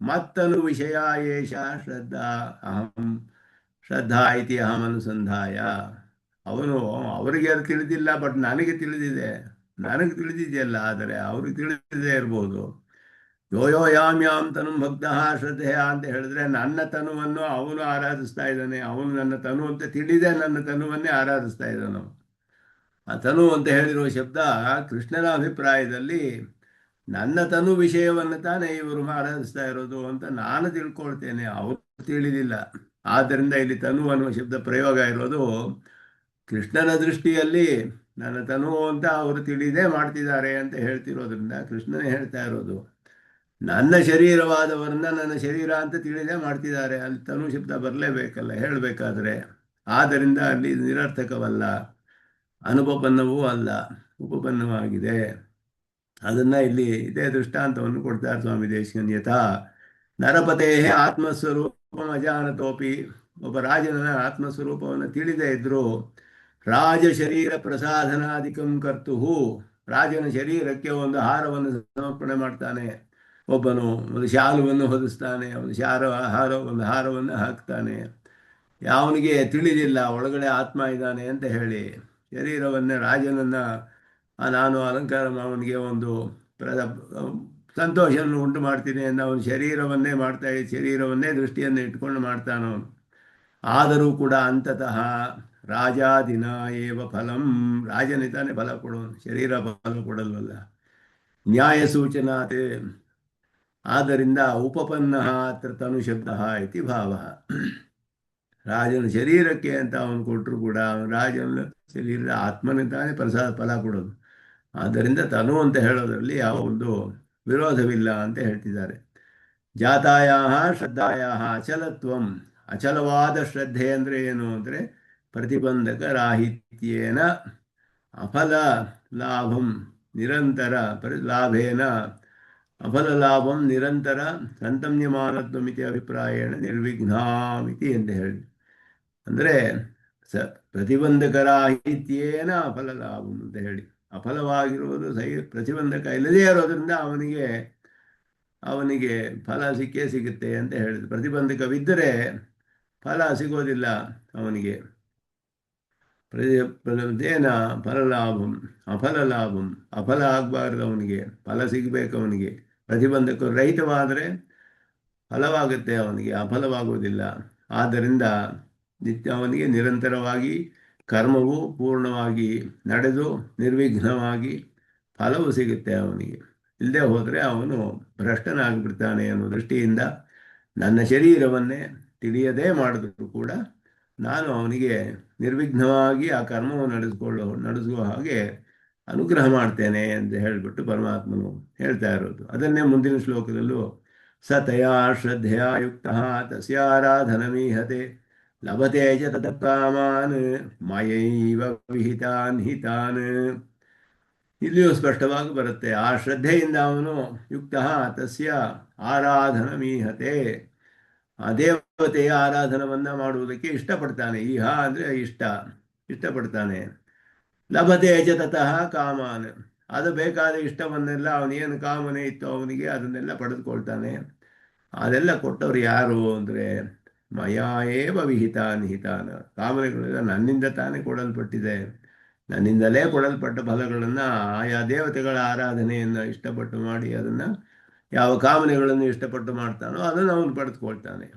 ಮತ್ತನು ವಿಷಯ ಏಷ ಶ್ರದ್ಧಾ ಇತಿ ಅಹಂ ಅನುಸಂಧಾಯ. ಅವರಿಗೆ ಅದು ತಿಳಿದಿಲ್ಲ, ಬಟ್ ನನಗೆ ತಿಳಿದಿದೆಯಲ್ಲ. ಆದರೆ ಅವ್ರಿಗೆ ತಿಳಿದೇ ಇರ್ಬೋದು. ಯೋ ಯೋ ಯಾಮ್ ಯಾಮ್ ತನು ಭಕ್ತ ಶ್ರದ್ಧೆಯ ಅಂತ ಹೇಳಿದ್ರೆ ನನ್ನ ತನುವನ್ನು ಅವನು ಆರಾಧಿಸ್ತಾ ಇದ್ದಾನೆ. ಅವನು ನನ್ನ ತನು ಅಂತ ತಿಳಿದೇ ನನ್ನ ತನುವನ್ನೇ ಆರಾಧಿಸ್ತಾ ಇದ್ದಾನು. ಆ ತನು ಅಂತ ಹೇಳಿರುವ ಶಬ್ದ ಕೃಷ್ಣನ ಅಭಿಪ್ರಾಯದಲ್ಲಿ ನನ್ನ ತನು ವಿಷಯವನ್ನು ತಾನೇ ಇವರು ಆರಾಧಿಸ್ತಾ ಇರೋದು ಅಂತ ನಾನು ತಿಳ್ಕೊಳ್ತೇನೆ, ಅವರು ತಿಳಿದಿಲ್ಲ. ಆದ್ದರಿಂದ ಇಲ್ಲಿ ತನು ಅನ್ನುವ ಶಬ್ದ ಪ್ರಯೋಗ ಇರೋದು ಕೃಷ್ಣನ ದೃಷ್ಟಿಯಲ್ಲಿ ನನ್ನ ತನು ಅಂತ ಅವರು ತಿಳಿದೇ ಮಾಡ್ತಿದ್ದಾರೆ ಅಂತ ಹೇಳ್ತಿರೋದ್ರಿಂದ ಕೃಷ್ಣನೇ ಹೇಳ್ತಾ ಇರೋದು ನನ್ನ ಶರೀರವಾದವರನ್ನ ನನ್ನ ಶರೀರ ಅಂತ ತಿಳಿದೇ ಮಾಡ್ತಿದ್ದಾರೆ. ಅಲ್ಲಿ ತನು ಶಬ್ದ ಬರಲೇಬೇಕಲ್ಲ ಹೇಳಬೇಕಾದ್ರೆ. ಆದ್ದರಿಂದ ಅಲ್ಲಿ ನಿರರ್ಥಕವಲ್ಲ, ಅನುಪಪನ್ನವೂ ಅಲ್ಲ, ಉಪಪನ್ನವಾಗಿದೆ. ಅದನ್ನು ಇಲ್ಲಿ ಇದೇ ದೃಷ್ಟಾಂತವನ್ನು ಕೊಡ್ತಾರೆ ಸ್ವಾಮಿ ದೇಶಿಕನ್. ಯಥಾ ನರಪತೇ ಆತ್ಮಸ್ವರೂಪ ಅಜಾನತೋಪಿ, ಒಬ್ಬ ರಾಜನ ಆತ್ಮಸ್ವರೂಪವನ್ನು ತಿಳಿದೇ ಇದ್ರು ರಾಜ ಶರೀರ ಪ್ರಸಾದನಾಧಿಕಂ ಕರ್ತುಹು, ರಾಜನ ಶರೀರಕ್ಕೆ ಒಂದು ಹಾರವನ್ನು ಸಮರ್ಪಣೆ ಮಾಡ್ತಾನೆ. ಒಬ್ಬನು ಒಂದು ಶಾಲುವನ್ನು ಹೊದಿಸ್ತಾನೆ, ಒಂದು ಒಂದು ಹಾರವನ್ನು ಹಾಕ್ತಾನೆ. ಅವನಿಗೆ ತಿಳಿದಿಲ್ಲ ಒಳಗಡೆ ಆತ್ಮ ಇದ್ದಾನೆ ಅಂತ ಹೇಳಿ ಶರೀರವನ್ನೇ ರಾಜನನ್ನು ನಾನು ಅಲಂಕಾರ ಅವನಿಗೆ ಒಂದು ಪ್ರದ ಸಂತೋಷವನ್ನು ಉಂಟು ಮಾಡ್ತೀನಿ ಅಂತ ಅವನು ಶರೀರವನ್ನೇ ದೃಷ್ಟಿಯನ್ನು ಇಟ್ಕೊಂಡು ಮಾಡ್ತಾನವನು. ಆದರೂ ಕೂಡ ಅಂತತಃ ರಾಜಾದಿನ ಏವ ಫಲಂ, ರಾಜನಿತಾನೆ ಫಲ ಕೊಡೋನು, ಶರೀರ ಫಲ ಕೊಡಲ್ವಲ್ಲ. ನ್ಯಾಯ ಸೂಚನಾತೆ, ಆದ್ದರಿಂದ ಉಪಪನ್ನ ಅತ್ರ ತನು ಶಬ್ದ ಇತಿ ಭಾವ. ರಾಜನ ಶರೀರಕ್ಕೆ ಅಂತ ಅವನು ಕೊಟ್ಟರು ಕೂಡ ಅವನು ರಾಜನ ಶರೀರದ ಆತ್ಮನಿಂದಾನೇ ಫಲ ಕೊಡೋದು. ಆದ್ದರಿಂದ ತನು ಅಂತ ಹೇಳೋದ್ರಲ್ಲಿ ಯಾವ ಒಂದು ವಿರೋಧವಿಲ್ಲ ಅಂತ ಹೇಳ್ತಿದ್ದಾರೆ. ಜಾತಾಯ ಶ್ರದ್ಧಾಯ ಅಚಲತ್ವಂ, ಅಚಲವಾದ ಶ್ರದ್ಧೆ ಅಂದರೆ ಏನು ಅಂದರೆ ಪ್ರತಿಬಂಧಕ ರಾಹಿತ್ಯೇನ ಅಫಲ ಲಾಭಂ ನಿರಂತರ ಲಾಭೇನ ಅಫಲ ಲಾಭಂ ನಿರಂತರ ಸಂತಮ್ಯಮಾನತ್ವಮಿತಿ ಅಭಿಪ್ರಾಯೇಣ ನಿರ್ವಿಘ್ನಾಮಿತಿ ಅಂತ ಹೇಳಿ. ಅಂದರೆ ಪ್ರತಿಬಂಧಕರಾಹಿತ್ಯೇನ ಅಫಲ ಲಾಭಂ ಅಂತ ಹೇಳಿ, ಅಫಲವಾಗಿರುವುದು ಪ್ರತಿಬಂಧಕ ಇಲ್ಲದೇ ಇರೋದ್ರಿಂದ ಅವನಿಗೆ ಫಲ ಸಿಕ್ಕೇ ಸಿಗುತ್ತೆ ಅಂತ ಹೇಳಿದ್ರು. ಪ್ರತಿಬಂಧಕವಿದ್ದರೆ ಫಲ ಸಿಗೋದಿಲ್ಲ ಅವನಿಗೆ. ಏನ ಫಲಲಾಭಂ ಅಫಲ ಲಾಭಂ, ಅಫಲ ಆಗಬಾರ್ದು ಅವನಿಗೆ, ಫಲ ಸಿಗಬೇಕು ಅವನಿಗೆ. ಪ್ರತಿಬಂಧಕ ರಹಿತವಾದರೆ ಫಲವಾಗುತ್ತೆ ಅವನಿಗೆ, ಅಫಲವಾಗುವುದಿಲ್ಲ. ಆದ್ದರಿಂದ ಅವನಿಗೆ ನಿರಂತರವಾಗಿ ಕರ್ಮವು ಪೂರ್ಣವಾಗಿ ನಡೆದು ನಿರ್ವಿಘ್ನವಾಗಿ ಫಲವು ಸಿಗುತ್ತೆ ಅವನಿಗೆ. ಇಲ್ಲದೆ ಹೋದರೆ ಅವನು ಭ್ರಷ್ಟನಾಗಿಬಿಡ್ತಾನೆ ಅನ್ನೋ ದೃಷ್ಟಿಯಿಂದ ನನ್ನ ಶರೀರವನ್ನೇ ತಿಳಿಯದೇ ಮಾಡಿದ್ರು ಕೂಡ ನಾನು ಅವನಿಗೆ ನಿರ್ವಿಘ್ನವಾಗಿ ಆ ಕರ್ಮವನ್ನು ನಡೆಸುವ ಹಾಗೆ ಅನುಗ್ರಹ ಮಾಡ್ತೇನೆ ಅಂತ ಹೇಳಿಬಿಟ್ಟು ಪರಮಾತ್ಮನು ಹೇಳ್ತಾ ಇರೋದು. ಅದನ್ನೇ ಮುಂದಿನ ಶ್ಲೋಕದಲ್ಲೂ ಸತಯಾ ಶ್ರದ್ಧೆಯ ಯುಕ್ತ ತಸ್ಯಾರಾಧನಮೀಹತೆ ಲಭತೆ ಚ ತತಃ ಕಾಮಾನ್ ಮಯೈವ ವಿಹಿತಾನ್ ಹಿತಾನ್. ಇಲ್ಲಿಯೂ ಸ್ಪಷ್ಟವಾಗಿ ಬರುತ್ತೆ. ಆ ಶ್ರದ್ಧೆಯಿಂದ ಅವನು ಯುಕ್ತ ತಸ್ಯ ಆರಾಧನಮೀಹತೆ, ಆ ದೇವತೆಯ ಆರಾಧನವನ್ನು ಮಾಡುವುದಕ್ಕೆ ಇಷ್ಟಪಡ್ತಾನೆ. ಈಹ ಅಂದರೆ ಇಷ್ಟಪಡ್ತಾನೆ. ಲಭತೆ ಚ ತತಃ ಕಾಮಾನ್, ಅದು ಬೇಕಾದ ಇಷ್ಟವನ್ನೆಲ್ಲ ಅವನೇನು ಕಾಮನೆ ಇತ್ತು ಅವನಿಗೆ ಅದನ್ನೆಲ್ಲ ಪಡೆದುಕೊಳ್ತಾನೆ. ಅದೆಲ್ಲ ಕೊಟ್ಟವರು ಯಾರು ಅಂದರೆ ಮಯಾಏವ ವಿಹಿತಾನ್ ಹಿತಾನ, ಕಾಮನೆಗಳೆಲ್ಲ ನನ್ನಿಂದ ತಾನೇ ಕೊಡಲ್ಪಟ್ಟಿದೆ, ನನ್ನಿಂದಲೇ ಕೊಡಲ್ಪಟ್ಟ ಫಲಗಳನ್ನು ಆಯಾ ದೇವತೆಗಳ ಆರಾಧನೆಯನ್ನು ಇಷ್ಟಪಟ್ಟು ಮಾಡಿ ಅದನ್ನು ಯಾವ ಕಾಮನೆಗಳನ್ನು ಇಷ್ಟಪಟ್ಟು ಮಾಡ್ತಾನೋ ಅದನ್ನು ಅವನು ಪಡೆದುಕೊಳ್ತಾನೆ.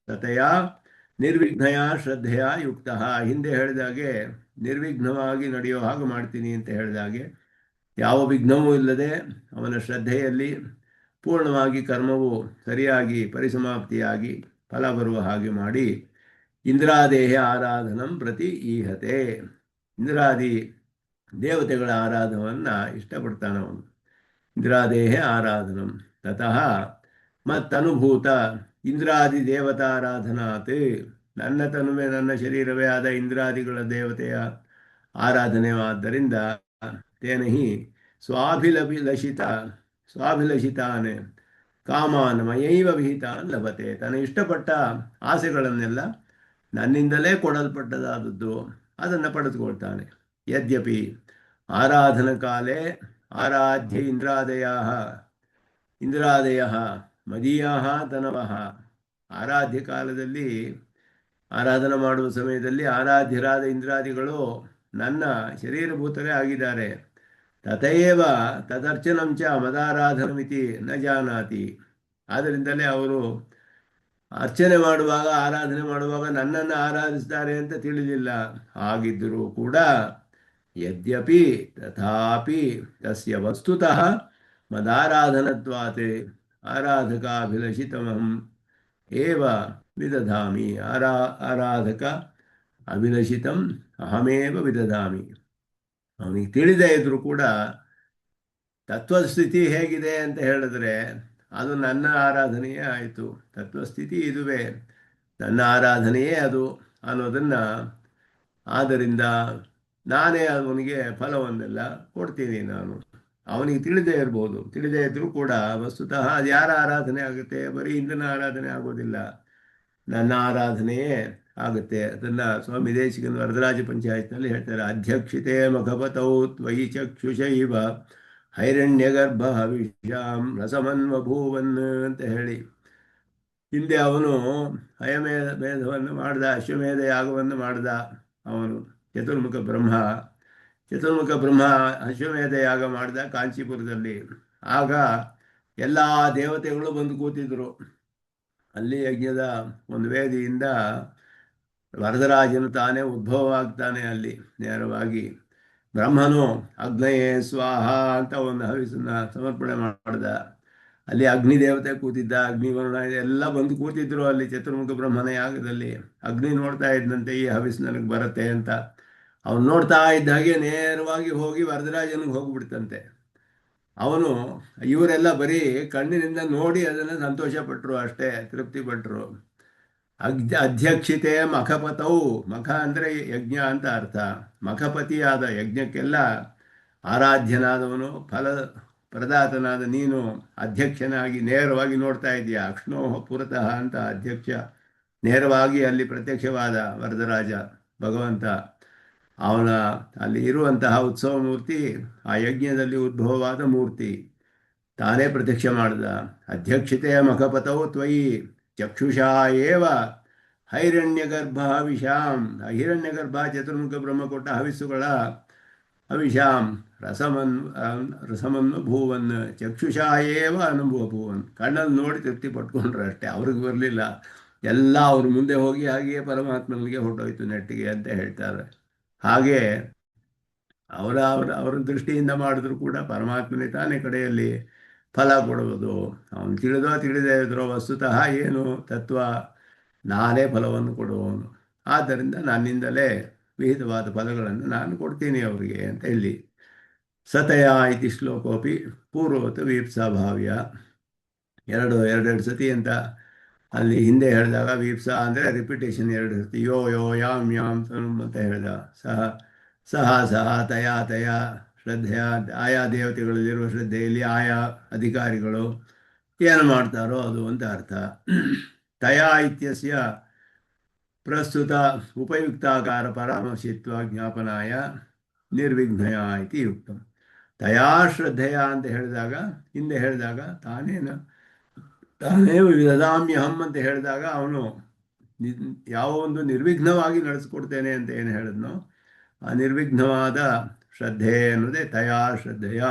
ತತೆಯ ನಿರ್ವಿಘ್ನಯ ಶ್ರದ್ಧೆಯ ಯುಕ್ತ, ಹಿಂದೆ ಹೇಳಿದಾಗೆ ನಿರ್ವಿಘ್ನವಾಗಿ ನಡೆಯೋ ಹಾಗೆ ಮಾಡ್ತೀನಿ ಅಂತ ಹೇಳಿದಾಗೆ ಯಾವ ವಿಘ್ನವೂ ಇಲ್ಲದೆ ಅವನ ಶ್ರದ್ಧೆಯಲ್ಲಿ ಪೂರ್ಣವಾಗಿ ಕರ್ಮವು ಸರಿಯಾಗಿ ಪರಿಸಮಾಪ್ತಿಯಾಗಿ ಫಲ ಬರುವ ಹಾಗೆ ಮಾಡಿ ಇಂದ್ರಾದೇಹ ಆರಾಧನಂ ಪ್ರತಿ ಈಹತೆ, ಇಂದ್ರಾದಿ ದೇವತೆಗಳ ಆರಾಧನವನ್ನು ಇಷ್ಟಪಡ್ತಾನವನು. ಇಂದ್ರಾದೇಹ ಆರಾಧನಂ ತತಃ ಮತ್ತನುಭೂತ ಇಂದ್ರಾದಿ ದೇವತಾರಾಧನಾತ್, ನನ್ನ ತನುವೆ ನನ್ನ ಶರೀರವೇ ಆದ ಇಂದ್ರಾದಿಗಳ ದೇವತೆಯ ಆರಾಧನೆಯಾದ್ದರಿಂದ ತೇನ ಹಿ ಸ್ವಾಭಿಲಷಿತಾನ್ ಕಾಮಾನ್ ಮಯೈವ ವಿಹಿತಾನ್ ಲಭತೆ, ತನ್ನ ಇಷ್ಟಪಟ್ಟ ಆಸೆಗಳನ್ನೆಲ್ಲ ನನ್ನಿಂದಲೇ ಕೊಡಲ್ಪಟ್ಟದಾದದ್ದು ಅದನ್ನು ಪಡೆದುಕೊಳ್ತಾನೆ. ಯದ್ಯಪಿ ಆರಾಧನ ಕಾಲೇ ಆರಾಧ್ಯ ಇಂದ್ರಾದಯ ಮದೀಯ ತನವಃ, ಆರಾಧ್ಯ ಕಾಲದಲ್ಲಿ ಆರಾಧನೆ ಮಾಡುವ ಸಮಯದಲ್ಲಿ ಆರಾಧ್ಯರಾದ ಇಂದ್ರಾದಿಗಳು ನನ್ನ ಶರೀರಭೂತರೇ ಆಗಿದ್ದಾರೆ. ತಥೈವ ತದರ್ಚನಂಚ ಮದಾರಾಧನಮಿತಿ ನ ಜಾನಾತಿ, ಆದ್ದರಿಂದಲೇ ಅವರು ಅರ್ಚನೆ ಮಾಡುವಾಗ ಆರಾಧನೆ ಮಾಡುವಾಗ ನನ್ನನ್ನು ಆರಾಧಿಸ್ತಾರೆ ಅಂತ ತಿಳಿದಿಲ್ಲ. ಹಾಗಿದ್ದರೂ ಕೂಡ ಯದ್ಯಪಿ ತಥಾಪಿ ತಸ್ಯ ವಸ್ತುತಃ ಮದಾರಾಧನತ್ವಾತ್ ಆರಾಧಕಾಭಿಲಷಿತಮಹಂ ಏವ ವಿದಧಾಮಿ, ಆರಾಧಕ ಅಭಿಲಷಿತಂ ಅಹಮೇವ ವಿದಧಾಮಿ. ಅವನಿಗೆ ತಿಳಿದೇ ಇದ್ರೂ ಕೂಡ ತತ್ವಸ್ಥಿತಿ ಹೇಗಿದೆ ಅಂತ ಹೇಳಿದ್ರೆ ಅದು ನನ್ನ ಆರಾಧನೆಯೇ ಆಯಿತು, ತತ್ವಸ್ಥಿತಿ ಇದುವೇ, ನನ್ನ ಆರಾಧನೆಯೇ ಅದು ಅನ್ನೋದನ್ನು, ಆದ್ದರಿಂದ ನಾನೇ ಅವನಿಗೆ ಫಲವನ್ನೆಲ್ಲ ಕೊಡ್ತೀನಿ. ನಾನು ಅವನಿಗೆ ತಿಳಿದೇ ಇರ್ಬೋದು, ತಿಳಿದೇ ಇದ್ರೂ ಕೂಡ ವಸ್ತುತಃ ಅದು ಯಾರ ಆರಾಧನೆ ಆಗುತ್ತೆ, ಬರೀ ಇಂದ್ರನ ಆರಾಧನೆ ಆಗೋದಿಲ್ಲ, ನನ್ನ ಆರಾಧನೆಯೇ ಆಗುತ್ತೆ. ಅದನ್ನು ಸ್ವಾಮಿ ದೇಶಿಕನ ವರದರಾಜ ಪಂಚಾಯತ್ನಲ್ಲಿ ಹೇಳ್ತಾರೆ. ಅಧ್ಯಕ್ಷಿತೆ ಮಖಪತೌ ತ್ವಯಿ ಚಕ್ಷುಷೈವ ಹೈರಣ್ಯಗರ್ಭ ಹವಿಷಾಂ ರಸಮನ್ವಭೂವನ್ ಅಂತ ಹೇಳಿ ಹಿಂದೆ ಅವನು ಮೇಧವನ್ನು ಮಾಡ್ದ, ಅಶ್ವಮೇಧ ಯಾಗವನ್ನು ಮಾಡ್ದ. ಅವನು ಚತುರ್ಮುಖ ಬ್ರಹ್ಮ, ಚತುರ್ಮುಖ ಬ್ರಹ್ಮ ಅಶ್ವಮೇಧ ಯಾಗ ಮಾಡ್ದ ಕಾಂಚೀಪುರದಲ್ಲಿ. ಆಗ ಎಲ್ಲ ದೇವತೆಗಳು ಬಂದು ಕೂತಿದ್ರು. ಅಲ್ಲಿ ಯಜ್ಞದ ಒಂದು ವೇದಿಯಿಂದ ವರದರಾಜನು ತಾನೇ ಉದ್ಭವ ಆಗ್ತಾನೆ ಅಲ್ಲಿ ನೇರವಾಗಿ. ಬ್ರಹ್ಮನು ಅಗ್ನಯೇ ಸ್ವಾಹ ಅಂತ ಒಂದು ಹವಿಸನ್ನ ಸಮರ್ಪಣೆ ಮಾಡ್ದ. ಅಲ್ಲಿ ಅಗ್ನಿ ದೇವತೆ ಕೂತಿದ್ದ, ಅಗ್ನಿವರ್ಣ ಎಲ್ಲ ಬಂದು ಕೂತಿದ್ರು ಅಲ್ಲಿ ಚತುರ್ಮುಖ ಬ್ರಹ್ಮನ ಯಾಗದಲ್ಲಿ. ಅಗ್ನಿ ನೋಡ್ತಾ ಇದ್ದಂತೆ ಈ ಹವಿಸ್ ನನಗೆ ಬರುತ್ತೆ ಅಂತ. ಅವನು ನೋಡ್ತಾ ಇದ್ದ ಹಾಗೆ ನೇರವಾಗಿ ಹೋಗಿ ವರದರಾಜನಿಗೆ ಹೋಗ್ಬಿಡ್ತಂತೆ. ಅವನು ಇವರೆಲ್ಲ ಬರೀ ಕಣ್ಣಿನಿಂದ ನೋಡಿ ಅದನ್ನು ಸಂತೋಷಪಟ್ಟರು, ಅಷ್ಟೇ ತೃಪ್ತಿ ಪಟ್ಟರು. ಅಧ್ಯಕ್ಷಿತೆ ಮಖಪತೌ, ಮಖ ಅಂದರೆ ಯಜ್ಞ ಅಂತ ಅರ್ಥ. ಮಖಪತಿಯಾದ ಯಜ್ಞಕ್ಕೆಲ್ಲ ಆರಾಧ್ಯನಾದವನು, ಫಲ ಪ್ರದಾತನಾದ ನೀನು ಅಧ್ಯಕ್ಷನಾಗಿ ನೇರವಾಗಿ ನೋಡ್ತಾ ಇದೆಯಾ. ಅಕ್ಷ್ಣೋ ಪುರತಃ ಅಂತ ಅಧ್ಯಕ್ಷ ನೇರವಾಗಿ ಅಲ್ಲಿ ಪ್ರತ್ಯಕ್ಷವಾದ ವರದರಾಜ ಭಗವಂತ. ಅವನ ಅಲ್ಲಿ ಇರುವಂತಹ ಉತ್ಸವ ಮೂರ್ತಿ ಆ ಯಜ್ಞದಲ್ಲಿ ಉದ್ಭವವಾದ ಮೂರ್ತಿ ತಾನೇ ಪ್ರತ್ಯಕ್ಷ ಮಾಡಿದ. ಅಧ್ಯಕ್ಷತೆಯ ಮಖಪತವು ತ್ವಯಿ ಚಕ್ಷುಷಾ ಏವ ಹೈರಣ್ಯಗರ್ಭ ಹವಿಷಾಂ. ಹಿರಣ್ಯಗರ್ಭ ಚತುರ್ಮುಖ ಬ್ರಹ್ಮ ಕೊಟ್ಟ ಹವಿಸ್ಸುಗಳ ಹವಿಷಾಂ ರಸಮನ್ನು ಭೂವನ್ ಚಕ್ಷುಷಾ ಏವ ಅನುಭವ ಭೂವನ್. ಕಣ್ಣಲ್ಲಿ ನೋಡಿ ತೃಪ್ತಿ ಪಟ್ಕೊಂಡ್ರು ಅಷ್ಟೇ, ಅವ್ರಿಗೆ ಬರಲಿಲ್ಲ. ಎಲ್ಲ ಅವ್ರ ಮುಂದೆ ಹೋಗಿ ಹಾಗೆಯೇ ಪರಮಾತ್ಮನಿಗೆ ಹೊರಟೋಯ್ತು ನೆಟ್ಟಿಗೆ ಅಂತ ಹೇಳ್ತಾರೆ. ಹಾಗೆ ಅವರ ದೃಷ್ಟಿಯಿಂದ ಮಾಡಿದ್ರು ಕೂಡ ಪರಮಾತ್ಮನೇ ತಾನೇ ಕಡೆಯಲ್ಲಿ ಫಲ ಕೊಡುವುದು. ಅವನು ತಿಳಿದೇ ಇದ್ರೋ ವಸ್ತುತಃ ಏನು ತತ್ವ, ನಾನೇ ಫಲವನ್ನು ಕೊಡುವವನು. ಆದ್ದರಿಂದ ನನ್ನಿಂದಲೇ ವಿಹಿತವಾದ ಫಲಗಳನ್ನು ನಾನು ಕೊಡ್ತೀನಿ ಅವರಿಗೆ ಅಂತ ಹೇಳಿ. ಸತಯ ಇತಿ ಶ್ಲೋಕೋಪಿ ಪೂರ್ವವತ್ ವೀಪ್ಸಾ ಭಾವ್ಯ. ಎರಡೆರಡು ಸತಿ ಅಂತ ಅಲ್ಲಿ ಹಿಂದೆ ಹೇಳಿದಾಗ ವೀಪ್ಸಾ ಅಂದರೆ ರಿಪಿಟೇಷನ್ 2 ಸತಿ. ಯೋ ಯೋ ಯಾಮ್ ಯಾಮ್ ಅಂತ ಹೇಳಿದ. ಸಹ ತಯ ಶ್ರದ್ಧೆಯ ಆಯಾ ದೇವತೆಗಳಲ್ಲಿರುವ ಶ್ರದ್ಧೆಯಲ್ಲಿ ಆಯಾ ಅಧಿಕಾರಿಗಳು ಏನು ಮಾಡ್ತಾರೋ ಅದು ಅಂತ ಅರ್ಥ. ತಯಾ ಇತ್ಯಸ್ಯ ಪ್ರಸ್ತುತ ಉಪಯುಕ್ತಾಕಾರ ಪರಾಮರ್ಶಿತ್ವ ಜ್ಞಾಪನಾಯ ನಿರ್ವಿಘ್ನಯ ಇತಿ ಯುಕ್ತಂ. ತಯಾ ಶ್ರದ್ಧೆಯ ಅಂತ ಹೇಳಿದಾಗ, ಹಿಂದೆ ಹೇಳಿದಾಗ ತಾನೇ ದದಾಮ್ಯಹಂ ಅಂತ ಹೇಳಿದಾಗ ಅವನು ಯಾವ ಒಂದು ನಿರ್ವಿಘ್ನವಾಗಿ ನಡೆಸ್ಕೊಡ್ತೇನೆ ಅಂತ ಏನು ಹೇಳಿದ್ನೋ ಆ ನಿರ್ವಿಘ್ನವಾದ ಶ್ರದ್ಧೆ ಅನ್ನೋದೇ ತಯಾ ಶ್ರದ್ಧೆಯ.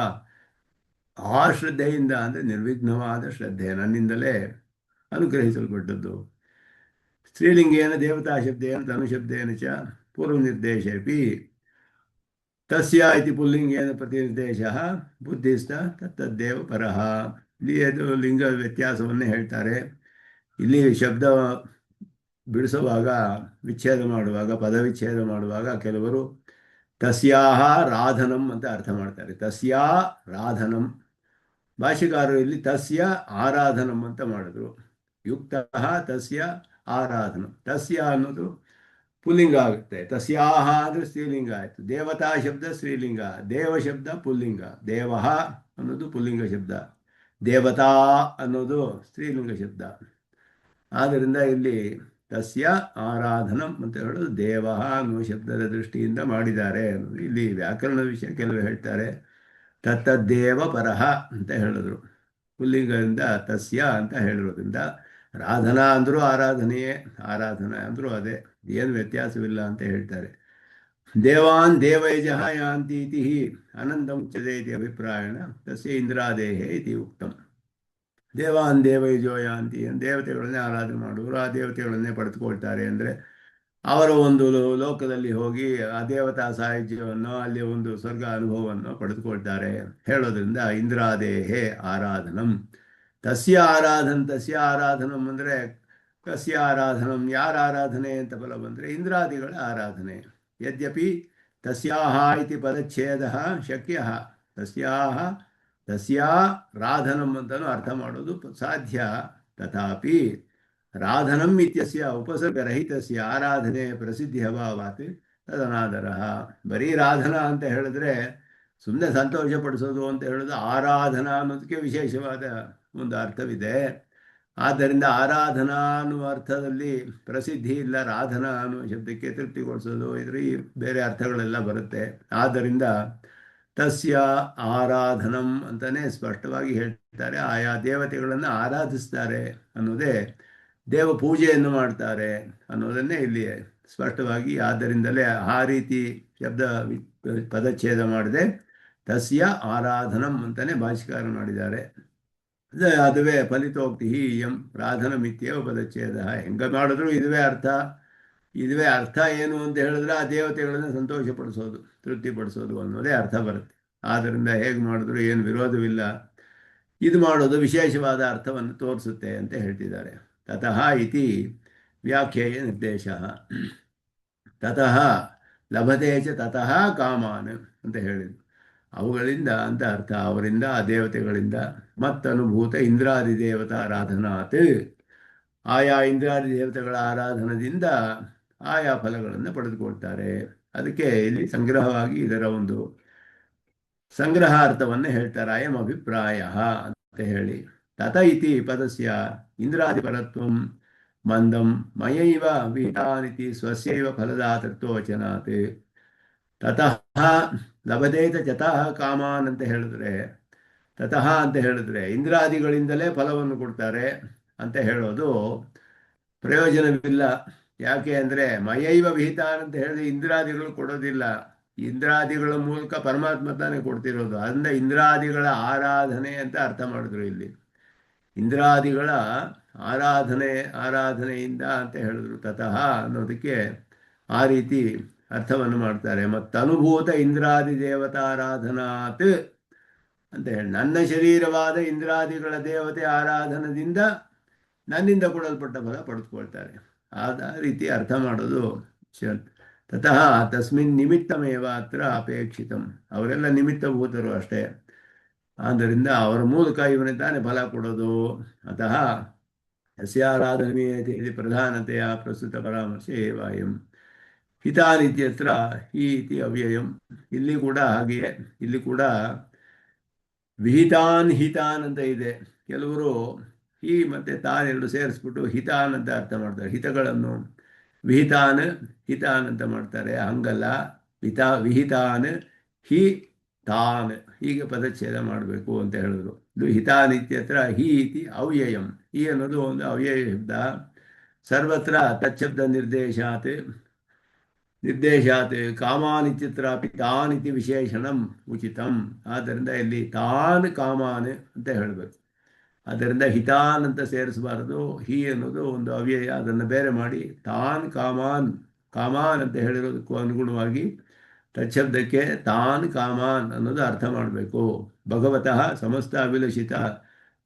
ಆ ಶ್ರದ್ಧೆಯಿಂದ ಅಂದರೆ ನಿರ್ವಿಘ್ನವಾದ ಶ್ರದ್ಧೆ ನನ್ನಿಂದಲೇ ಅನುಗ್ರಹಿಸಲ್ಪಟ್ಟದ್ದು. ಸ್ತ್ರೀಲಿಂಗೇನ ದೇವತಾ ಶಬ್ದೇನ ತನುಶಬ್ದೇನ ಚ ಪೂರ್ವನಿರ್ದೇಶೇಪಿ ತಸ್ಯ ಇತಿ ಪುಲ್ಲಿಂಗೇನ ಪ್ರತಿನಿರ್ದೇಶ ಬುದ್ಧಿಸ್ಥ ತತ್ತದ್ದೇವ ಪರಃ. ಇಲ್ಲಿ ಅದು ಲಿಂಗ ವ್ಯತ್ಯಾಸವನ್ನೇ ಹೇಳ್ತಾರೆ. ಇಲ್ಲಿ ಶಬ್ದ ಬಿಡಿಸುವಾಗ ವಿಚ್ಛೇದ ಮಾಡುವಾಗ, ಪದವಿಚ್ಛೇದ ಮಾಡುವಾಗ ಕೆಲವರು ತಸ್ಯಾಹ ರಾಧನಂ ಅಂತ ಅರ್ಥ ಮಾಡ್ತಾರೆ. ತಸ್ಯಾ ರಾಧನಂ. ಭಾಷೆಗಾರರು ಇಲ್ಲಿ ತಸ್ಯ ಆರಾಧನಂ ಅಂತ ಮಾಡಿದ್ರು. ಯುಕ್ತ ತಸ್ಯ ಆರಾಧನಂ. ತಸ್ಯ ಅನ್ನೋದು ಪುಲ್ಲಿಂಗ ಆಗುತ್ತೆ, ತಸ್ಯಾಹ ಅಂದರೆ ಸ್ತ್ರೀಲಿಂಗ ಆಯಿತು. ದೇವತಾ ಶಬ್ದ ಸ್ತ್ರೀಲಿಂಗ, ದೇವ ಶಬ್ದ ಪುಲ್ಲಿಂಗ. ದೇವ ಅನ್ನೋದು ಪುಲ್ಲಿಂಗ ಶಬ್ದ, ದೇವತಾ ಅನ್ನೋದು ಸ್ತ್ರೀಲಿಂಗ ಶಬ್ದ. ಆದ್ದರಿಂದ ಇಲ್ಲಿ ತಸ್ಯ ಆರಾಧನಂ ಅಂತ ಹೇಳೋದು ದೇವ ಅನ್ನುವ ಶಬ್ದದ ದೃಷ್ಟಿಯಿಂದ ಮಾಡಿದ್ದಾರೆ ಅನ್ನೋದು ಇಲ್ಲಿ ವ್ಯಾಕರಣದ ವಿಷಯ. ಕೆಲವು ಹೇಳ್ತಾರೆ ತತ್ತದ್ದೇವ ಪರಹ ಅಂತ ಹೇಳಿದ್ರು, ಪುಲ್ಲಿಂಗದಿಂದ ತಸ್ಯ ಅಂತ ಹೇಳಿರೋದ್ರಿಂದ. ರಾಧನಾ ಅಂದರೂ ಆರಾಧನೆಯೇ, ಆರಾಧನಾ ಅಂದರೂ ಅದೇ, ಏನು ವ್ಯತ್ಯಾಸವಿಲ್ಲ ಅಂತ ಹೇಳ್ತಾರೆ. ದೇವಾನ್ ದೇವೈಜಃ ಯಾಂತಿ ಇತಿ ಅನಂತ ಮುಚ್ಚದೆ ಇತಿ ಅಭಿಪ್ರಾಯಣ ತಸ್ಯ ಇಂದ್ರಾದೇಹೇ ಇತಿ ಉಕ್ತಂ. ದೇವಾನ್ ದೇವೈಜೋ ಯಾಂತಿ, ದೇವತೆಗಳನ್ನೇ ಆರಾಧನೆ ಮಾಡುವರು, ಆ ದೇವತೆಗಳನ್ನೇ ಪಡೆದುಕೊಳ್ತಾರೆ. ಅಂದರೆ ಅವರ ಒಂದು ಲೋಕದಲ್ಲಿ ಹೋಗಿ ಆ ದೇವತಾ ಸಾಹಿತ್ಯವನ್ನು, ಅಲ್ಲಿ ಒಂದು ಸ್ವರ್ಗ ಅನುಭವವನ್ನು ಪಡೆದುಕೊಳ್ತಾರೆ ಹೇಳೋದ್ರಿಂದ ಇಂದ್ರಾದೇಹೇ ಆರಾಧನಂ. ತಸ್ಯ ಆರಾಧನಂ ಅಂದರೆ ಕಸ್ಯ ಆರಾಧನಂ, ಯಾರ ಆರಾಧನೆ ಅಂತ ಫಲ ಬಂದರೆ ಇಂದ್ರಾದಿಗಳ ಆರಾಧನೆ. ಯದ್ಯಪಿ ತಸ್ಯಾಹ ಇತಿ ಪದಚ್ಛೇದ ಶಕ್ಯ, ತಸ್ಯಾ ರಾಧನಂ ಅಂತಲೂ ಅರ್ಥ ಮಾಡೋದು ಸಾಧ್ಯ. ತಥಾಪಿ ರಾಧನಂ ಇತ್ಯಸ್ಯ ಉಪಸರ್ಗರಹಿತಸ್ಯ ಆರಾಧನೆ ಪ್ರಸಿದ್ಧಿ ಅಭಾವಾತ್ ತದನಾದರ. ಬರೀ ರಾಧನಾ ಅಂತ ಹೇಳಿದ್ರೆ ಸುಮ್ಮನೆ ಸಂತೋಷ ಪಡಿಸೋದು ಅಂತ ಹೇಳೋದು. ಆರಾಧನಾ ಅನ್ನೋದಕ್ಕೆ ವಿಶೇಷವಾದ ಒಂದು ಅರ್ಥವಿದೆ. ಆದ್ದರಿಂದ ಆರಾಧನಾ ಅನ್ನುವ ಅರ್ಥದಲ್ಲಿ ಪ್ರಸಿದ್ಧಿ ಇಲ್ಲ, ರಾಧನಾ ಅನ್ನುವ ಶಬ್ದಕ್ಕೆ ತೃಪ್ತಿಗೊಳಿಸೋದು, ಇದ್ರ ಬೇರೆ ಅರ್ಥಗಳೆಲ್ಲ ಬರುತ್ತೆ. ಆದ್ದರಿಂದ ತಸ್ಯ ಆರಾಧನಂ ಅಂತಾನೆ ಸ್ಪಷ್ಟವಾಗಿ ಹೇಳ್ತಾರೆ. ಆಯಾ ದೇವತೆಗಳನ್ನು ಆರಾಧಿಸ್ತಾರೆ ಅನ್ನೋದೇ, ದೇವ ಪೂಜೆಯನ್ನು ಮಾಡ್ತಾರೆ ಅನ್ನೋದನ್ನೇ ಇಲ್ಲಿ ಸ್ಪಷ್ಟವಾಗಿ, ಆದ್ದರಿಂದಲೇ ಆ ರೀತಿ ಶಬ್ದ ಪದಚ್ಛೇದ ಮಾಡದೆ ತಸ್ಯ ಆರಾಧನಂ ಅಂತಾನೆ ಭಾಷ್ಯಕಾರ ಮಾಡಿದ್ದಾರೆ. ಅದುವೇ ಫಲಿತೋಕ್ತಿ ಎಂ ರಾಧನಮಿತ್ಯವ ಪದಚ್ಛೇದ. ಹೆಂಗ ಮಾಡಿದ್ರು ಇದುವೇ ಅರ್ಥ. ಇದುವೇ ಅರ್ಥ ಏನು ಅಂತ ಹೇಳಿದ್ರೆ ಆ ದೇವತೆಗಳನ್ನು ಸಂತೋಷಪಡಿಸೋದು, ತೃಪ್ತಿಪಡಿಸೋದು ಅನ್ನೋದೇ ಅರ್ಥ ಬರುತ್ತೆ. ಆದ್ದರಿಂದ ಹೇಗೆ ಮಾಡಿದ್ರು ಏನು ವಿರೋಧವಿಲ್ಲ, ಇದು ಮಾಡೋದು ವಿಶೇಷವಾದ ಅರ್ಥವನ್ನು ತೋರಿಸುತ್ತೆ ಅಂತ ಹೇಳ್ತಿದ್ದಾರೆ. ತತಃ ಇತಿ ವ್ಯಾಖ್ಯೆಯ ನಿರ್ದೇಶ. ತತಃ ಲಭತೆ ಚ ತತಃ ಕಾಮಾನ್ ಅಂತ ಹೇಳಿದ್ರು. ಅವುಗಳಿಂದ ಅಂತ ಅರ್ಥ, ಅವರಿಂದ ಆ ದೇವತೆಗಳಿಂದ. ಮತ್ತನುಭೂತ ಇಂದ್ರಾದಿ ದೇವತಾರಾಧನಾತ್, ಆಯಾ ಇಂದ್ರಾದಿ ದೇವತೆಗಳ ಆರಾಧನದಿಂದ ಆಯಾ ಫಲಗಳನ್ನು ಪಡೆದುಕೊಳ್ತಾರೆ. ಅದಕ್ಕೆ ಇಲ್ಲಿ ಸಂಗ್ರಹವಾಗಿ ಇದರ ಒಂದು ಸಂಗ್ರಹಾರ್ಥವನ್ನು ಹೇಳ್ತಾರೆ. ಅಯಂ ಅಭಿಪ್ರಾಯ ಅಂತ ಹೇಳಿ, ತತ ಇತಿ ಪದಸ್ಯ ಇಂದ್ರಾದಿಪರತ್ವಂ ಮಂದಂ ಮಯೈವ ವಿಹಿತಾನಿತಿ ಸ್ವಸ್ಯೈವ ಫಲದಾತೃತ್ವವಚನಾತ್. ತತಃ ಲಭದೇತ ಚತಃ ಕಾಮಾನ್ ಅಂತ ಹೇಳಿದ್ರೆ, ತತಃ ಅಂತ ಹೇಳಿದ್ರೆ ಇಂದ್ರಾದಿಗಳಿಂದಲೇ ಫಲವನ್ನು ಕೊಡ್ತಾರೆ ಅಂತ ಹೇಳೋದು ಪ್ರಯೋಜನವಿಲ್ಲ. ಯಾಕೆ ಅಂದರೆ ಮಯೈವ ವಿಹಿತಾನ್ ಅಂತ ಹೇಳಿದ್ರೆ ಇಂದ್ರಾದಿಗಳು ಕೊಡೋದಿಲ್ಲ. ಇಂದ್ರಾದಿಗಳ ಮೂಲಕ ಪರಮಾತ್ಮ ತಾನೇ ಕೊಡ್ತಿರೋದು. ಅದರಿಂದ ಇಂದ್ರಾದಿಗಳ ಆರಾಧನೆ ಅಂತ ಅರ್ಥ ಮಾಡಿದ್ರು ಇಲ್ಲಿ. ಇಂದ್ರಾದಿಗಳ ಆರಾಧನೆಯಿಂದ ಅಂತ ಹೇಳಿದ್ರು. ತತಃ ಅನ್ನೋದಕ್ಕೆ ಆ ರೀತಿ ಅರ್ಥವನ್ನು ಮಾಡ್ತಾರೆ. ಮತ್ತನುಭೂತ ಇಂದ್ರಾದಿ ದೇವತಾರಾಧನಾತ್ ಅಂತ ಹೇಳಿ, ನನ್ನ ಶರೀರವಾದ ಇಂದ್ರಾದಿಗಳ ದೇವತೆ ಆರಾಧನದಿಂದ ನನ್ನಿಂದ ಕೊಡಲ್ಪಟ್ಟ ಫಲ ಪಡೆದುಕೊಳ್ತಾರೆ. ಆದ ರೀತಿ ಅರ್ಥ ಮಾಡೋದು. ತತಃ ತಸ್ಮಿನ್ ನಿಮಿತ್ತಮೇವ ಅತ್ರ ಅಪೇಕ್ಷಿತಂ. ಅವರೆಲ್ಲ ನಿಮಿತ್ತಭೂತರು ಅಷ್ಟೇ. ಆದ್ದರಿಂದ ಅವರ ಮೂಲಕ ಇವನೇ ತಾನೇ ಫಲ ಕೊಡೋದು. ಅತಃ ಯಸ್ಯಾರಾಧನೀಯತೆ ಇದು ಪ್ರಧಾನತೆಯ ಪ್ರಸ್ತುತ ಪರಾಮರ್ಶೆ ಏವಾಯಂ. ಹಿತಾನಿತ್ಯತ್ರ ಈ ಇತಿ ಅವ್ಯಯಂ. ಇಲ್ಲಿ ಕೂಡ ಹಾಗೆಯೇ, ಇಲ್ಲಿ ಕೂಡ ವಿಹಿತಾನ್ ಹಿತಾನ್ ಅಂತ ಇದೆ. ಕೆಲವರು ಈ ಮತ್ತೆ ತಾನ್ ಎರಡು ಸೇರಿಸ್ಬಿಟ್ಟು ಹಿತಾನ್ ಅಂತ ಅರ್ಥ ಮಾಡ್ತಾರೆ. ಹಿತಗಳನ್ನು ವಿಹಿತಾನ್ ಹಿತಾನ್ ಅಂತ ಮಾಡ್ತಾರೆ. ಹಂಗಲ್ಲ, ವಿಹಿತಾನ್ ಹಿ ತಾನ್ ಹೀಗೆ ಪದಚ್ಛೇದ ಮಾಡಬೇಕು ಅಂತ ಹೇಳಿದ್ರು. ಇದು ಹಿತಾನಿತ್ಯತ್ರ ಹಿ ಇತಿ ಅವ್ಯಯಂ. ಈ ಅನ್ನೋದು ಒಂದು ಅವ್ಯಯ ಶಬ್ದ. ಸರ್ವತ್ರ ತಚ್ಛಬ್ದ ನಿರ್ದೇಶಾತ್ ಕಾಮಾನಿತ್ಯತ್ರಾಪಿ ತಾನ್ ಇತಿ ವಿಶೇಷಣಂ ಉಚಿತಂ. ಆದ್ದರಿಂದ ಇಲ್ಲಿ ತಾನ್ ಕಾಮಾನ್ ಅಂತ ಹೇಳಬೇಕು. ಆದ್ದರಿಂದ ಹಿತಾನ್ ಅಂತ ಸೇರಿಸಬಾರದು. ಹಿ ಅನ್ನೋದು ಒಂದು ಅವ್ಯಯ, ಅದನ್ನು ಬೇರೆ ಮಾಡಿ ತಾನ್ ಕಾಮಾನ್ ಅಂತ ಹೇಳಿರೋದಕ್ಕೂ ಅನುಗುಣವಾಗಿ ತಚ್ಛಬ್ದಕ್ಕೆ ತಾನ್ ಕಾಮಾನ್ ಅನ್ನೋದು ಅರ್ಥ ಮಾಡಬೇಕು. ಭಗವತಃ ಸಮಸ್ತ ಅಭಿಲಷಿತ